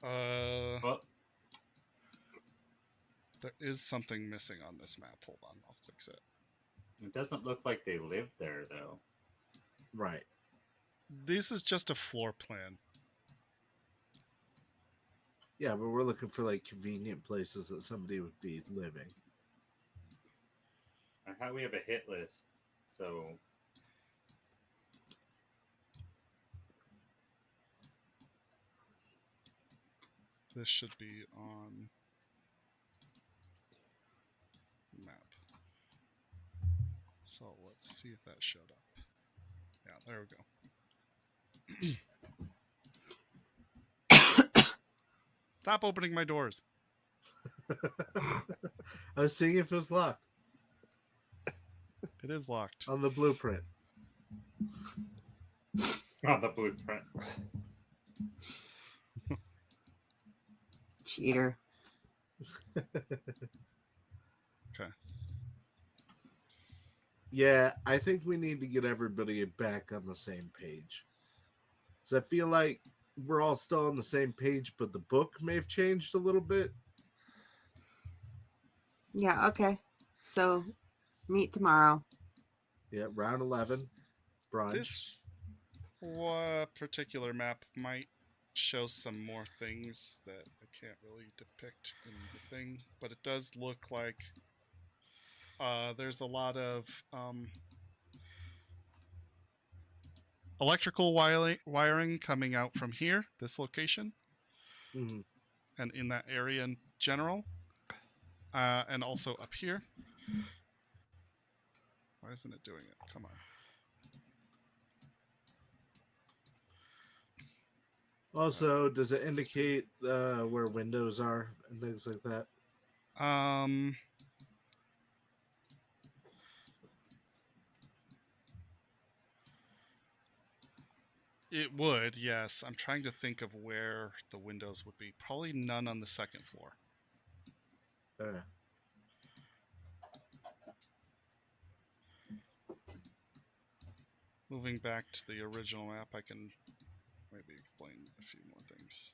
Well, There is something missing on this map. Hold on, I'll fix it. it doesn't look like they live there, though. Right. This is just a floor plan. Yeah, but we're looking for like convenient places that somebody would be living. How we have a hit list, So this should be on map. So let's see if that showed up. Yeah, there we go. Stop opening my doors. I was seeing if it was locked It is locked. on the blueprint. on the blueprint. Cheater. Okay. Yeah, I think we need to get everybody back on the same page. So I feel like we're all still on the same page, but the book may have changed a little bit. Yeah, okay. So, meet tomorrow. Yeah, round 11, brunch. This particular map might show some more things that I can't really depict in the thing, but it does look like there's a lot of electrical wiring coming out from here, this location, Mhm. and in that area in general, and also up here. Why isn't it doing it? Come on. Also, does it indicate where windows are and things like that? It would, yes. I'm trying to think of where the windows would be. Probably none on the second floor. Moving back to the original map, I can maybe explain a few more things.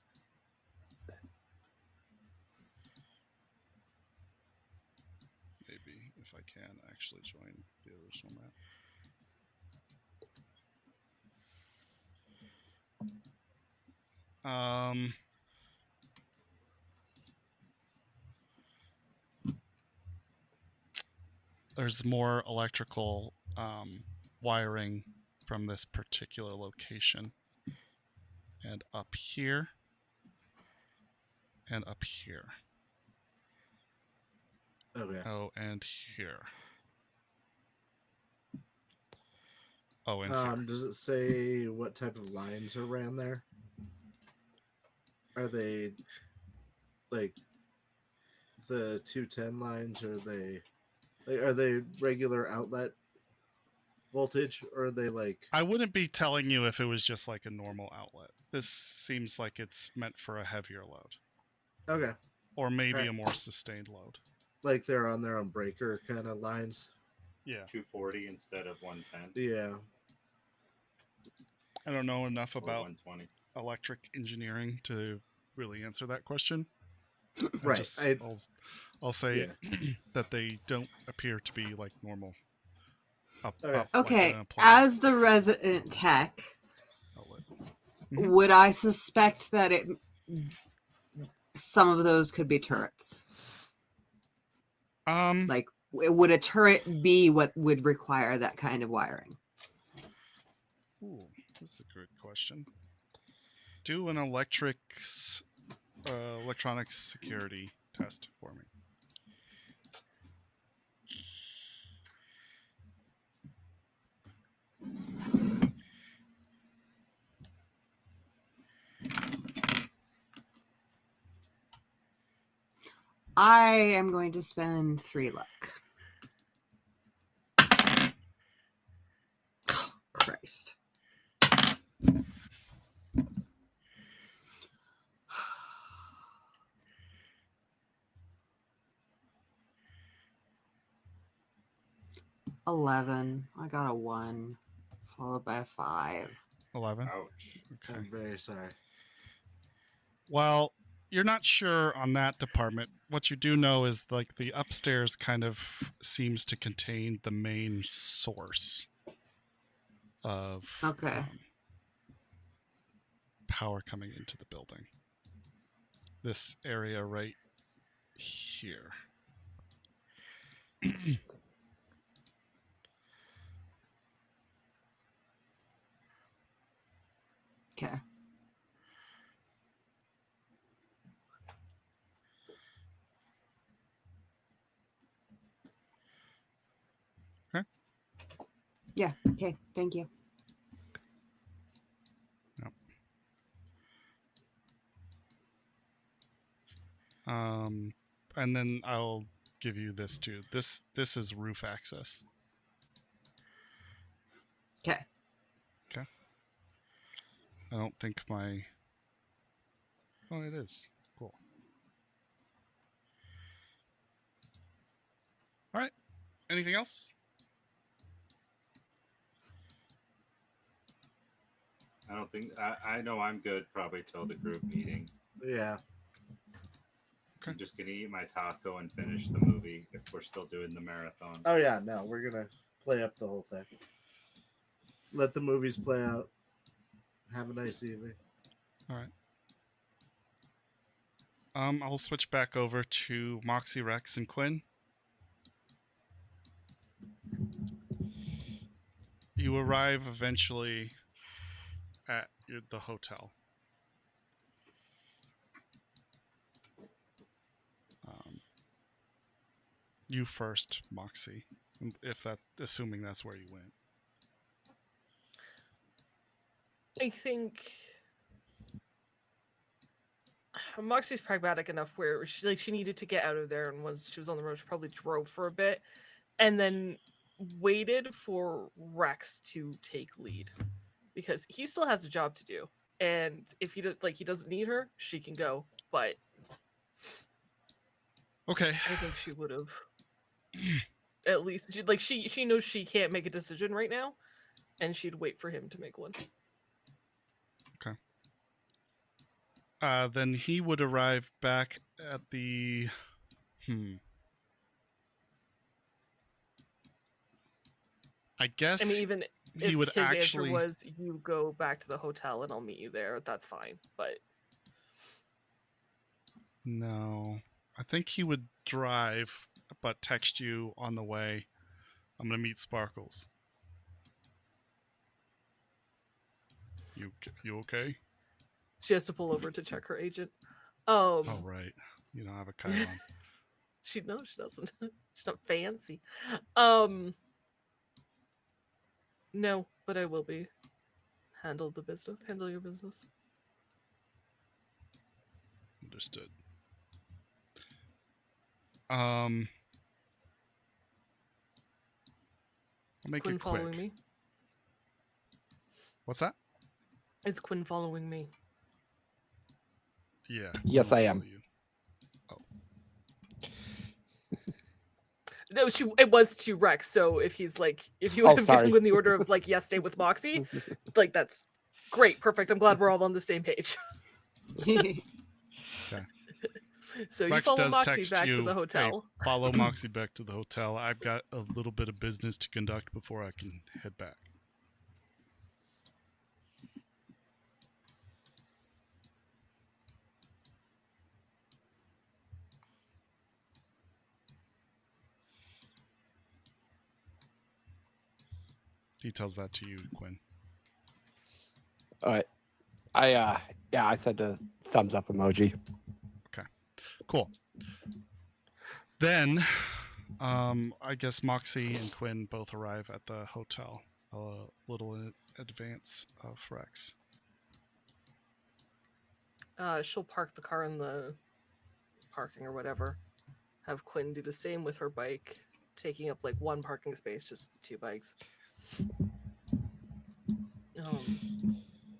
Maybe if I can actually join the original map. There's more electrical wiring from this particular location, and up here, and up here. Okay. Oh, and here. Oh, and here. Does it say what type of lines are ran there? Are they like the 210 lines? Are they regular outlet voltage, or are they like? I wouldn't be telling you if it was just like a normal outlet. This seems like it's meant for a heavier load. Okay. Or maybe Right. a more sustained load. Like they're on their own breaker kind of lines. Yeah. 240 instead of 110. Yeah. I don't know enough Or about 120. electric engineering to really answer that question. Right. I'll say Yeah. that they don't appear to be like normal. Okay. Okay, like as the resident tech, outlet. would I suspect that some of those could be turrets? Like, would a turret be what would require that kind of wiring? Ooh, this is a good question. Do an electronics security test for me. I am going to spend 3 luck. Oh, Christ. $11. I got a 1, followed by a 5. 11. Ouch. Okay. I'm very sorry. Well, you're not sure on that department. What you do know is like the upstairs kind of seems to contain the main source of Okay. Power coming into the building. This area right here. Okay. Okay. Yeah. Okay. Thank you. Yep. And then I'll give you this too. This is roof access. Okay. Okay. I don't think my. Oh, it is. Cool. All right. Anything else? I don't think I know I'm good probably till the group meeting. Yeah. Okay. I'm just gonna eat my taco and finish the movie if we're still doing the marathon. Oh yeah, no, we're gonna play up the whole thing. Let the movies play out. Have a nice evening. All right. I'll switch back over to Moxie, Rex, and Quinn. You arrive eventually at the hotel. You first, Moxie, if that's assuming that's where you went. I think Moxie's pragmatic enough where she needed to get out of there, and once she was on the road, she probably drove for a bit, and then waited for Rex to take lead because he still has a job to do, and if he doesn't need her, she can go. But Okay. I think she would have at least she knows she can't make a decision right now, and she'd wait for him to make one. Okay. Then he would arrive back at the. I guess. I mean, even he if would his actually. answer was, "You go back to the hotel and I'll meet you there," that's fine. But No, I think he would drive, but text you on the way. I'm gonna meet Sparkles. You okay? she has to pull over to check her agent. Oh right, you don't have a Chiron. She doesn't. She's not fancy. No, but I will be. Handle your business. Understood. I'll make Quinn it quick. following me? What's that? Is Quinn following me? Yeah. Yes, I am. You. No, it was to Rex. So if you would have given him the order of yes, stay with Moxie, that's great, perfect. I'm glad we're all on the same page. Okay. So Rex you follow does Moxie text back you, to the hotel. Hey, follow Moxie back to the hotel. I've got a little bit of business to conduct before I can head back. He tells that to you, Quinn. All right. I said the thumbs up emoji. Okay. Cool. Then, I guess Moxie and Quinn both arrive at the hotel a little in advance of Rex. She'll park the car in the parking or whatever. Have Quinn do the same with her bike, taking up one parking space, just 2 bikes.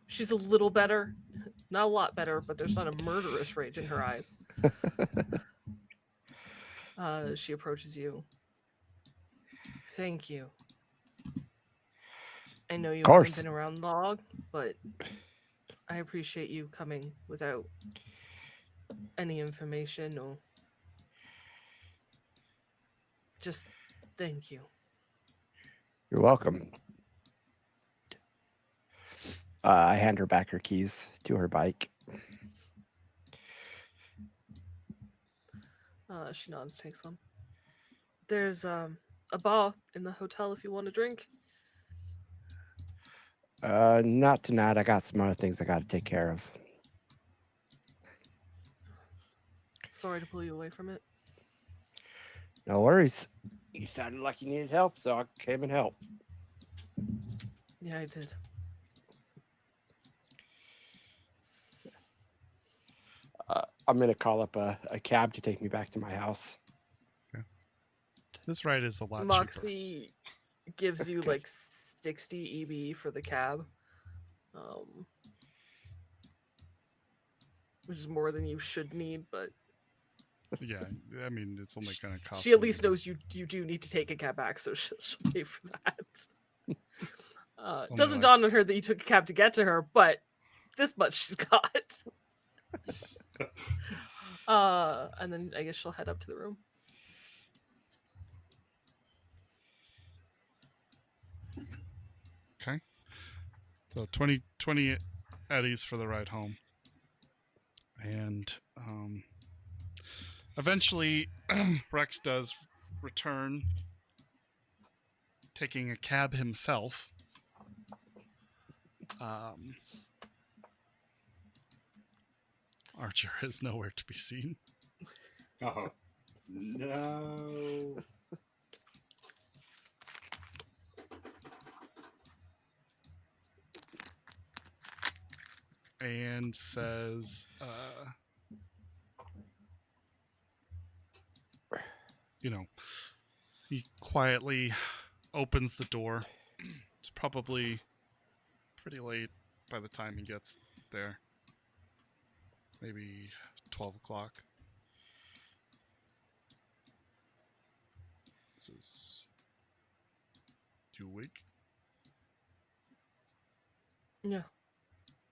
She's a little better, not a lot better, but there's not a murderous rage in her eyes. She approaches you. Thank you. I know you haven't been around long, but I appreciate you coming without any information or just thank you. You're welcome. I hand her back her keys to her bike. She nods, takes them. There's a bar in the hotel if you want a drink. Not tonight. I got some other things I got to take care of. Sorry to pull you away from it. No worries. You sounded like you needed help, so I came and helped. Yeah, I did. I'm gonna call up a cab to take me back to my house. This ride is a lot cheaper. Moxie gives you Okay. like 60 EB for the cab, which is more than you should need, but Yeah, I mean, it's only going to cost. she at a least little. knows you do need to take a cab back, so she'll pay for that. Only Doesn't like- dawn on her that you took a cab to get to her, but this much she's got. And then I guess she'll head up to the room. Okay. So 20 eddies for the ride home. And eventually Rex does return, taking a cab himself. Archer is nowhere to be seen. Oh, no. And says, he quietly opens the door. It's probably pretty late by the time he gets there. Maybe 12 o'clock. Says, "You awake?" Yeah.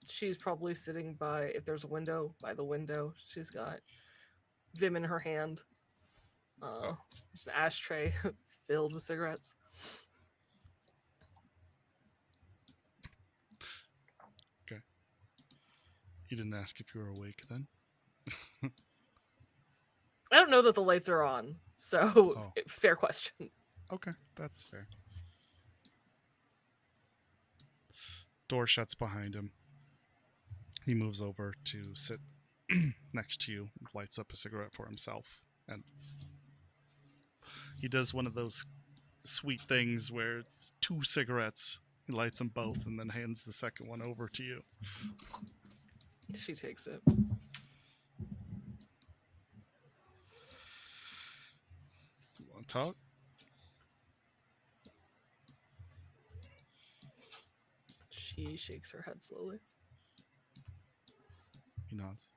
She's probably sitting by, if there's a window, by the window. She's got Vim in her hand. There's an ashtray filled with cigarettes. Okay. He didn't ask if you were awake then? I don't know that the lights are on, so fair question. Okay, that's fair. Door shuts behind him. He moves over to sit next to you, lights up a cigarette for himself, and he does one of those sweet things where it's 2 cigarettes. He lights them both and then hands the second one over to you. She takes it. You want to talk? She shakes her head slowly. He nods.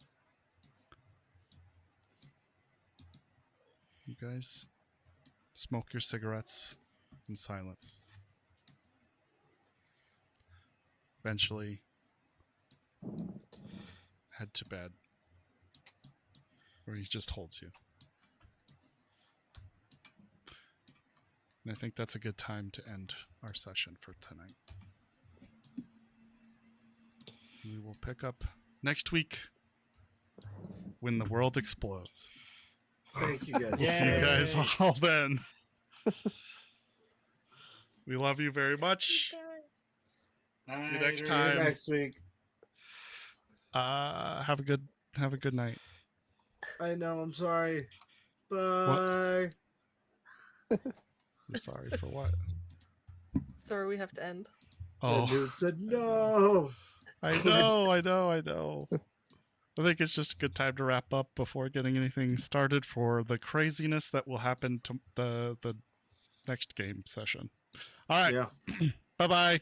You guys smoke your cigarettes in silence. Eventually, head to bed, where he just holds you. And I think that's a good time to end our session for tonight. We will pick up next week when the world explodes. Thank you guys. We'll see you guys Yay. all then. We love you very much. See you next Nighter. See you time. next week. Have a good night. I know. I'm sorry. Bye. I'm sorry for what? Sorry, we have to end. And Oh, Newt said no. I know. I think it's just a good time to wrap up before getting anything started for the craziness that will happen to the next game session. All right. Yeah. Bye-bye.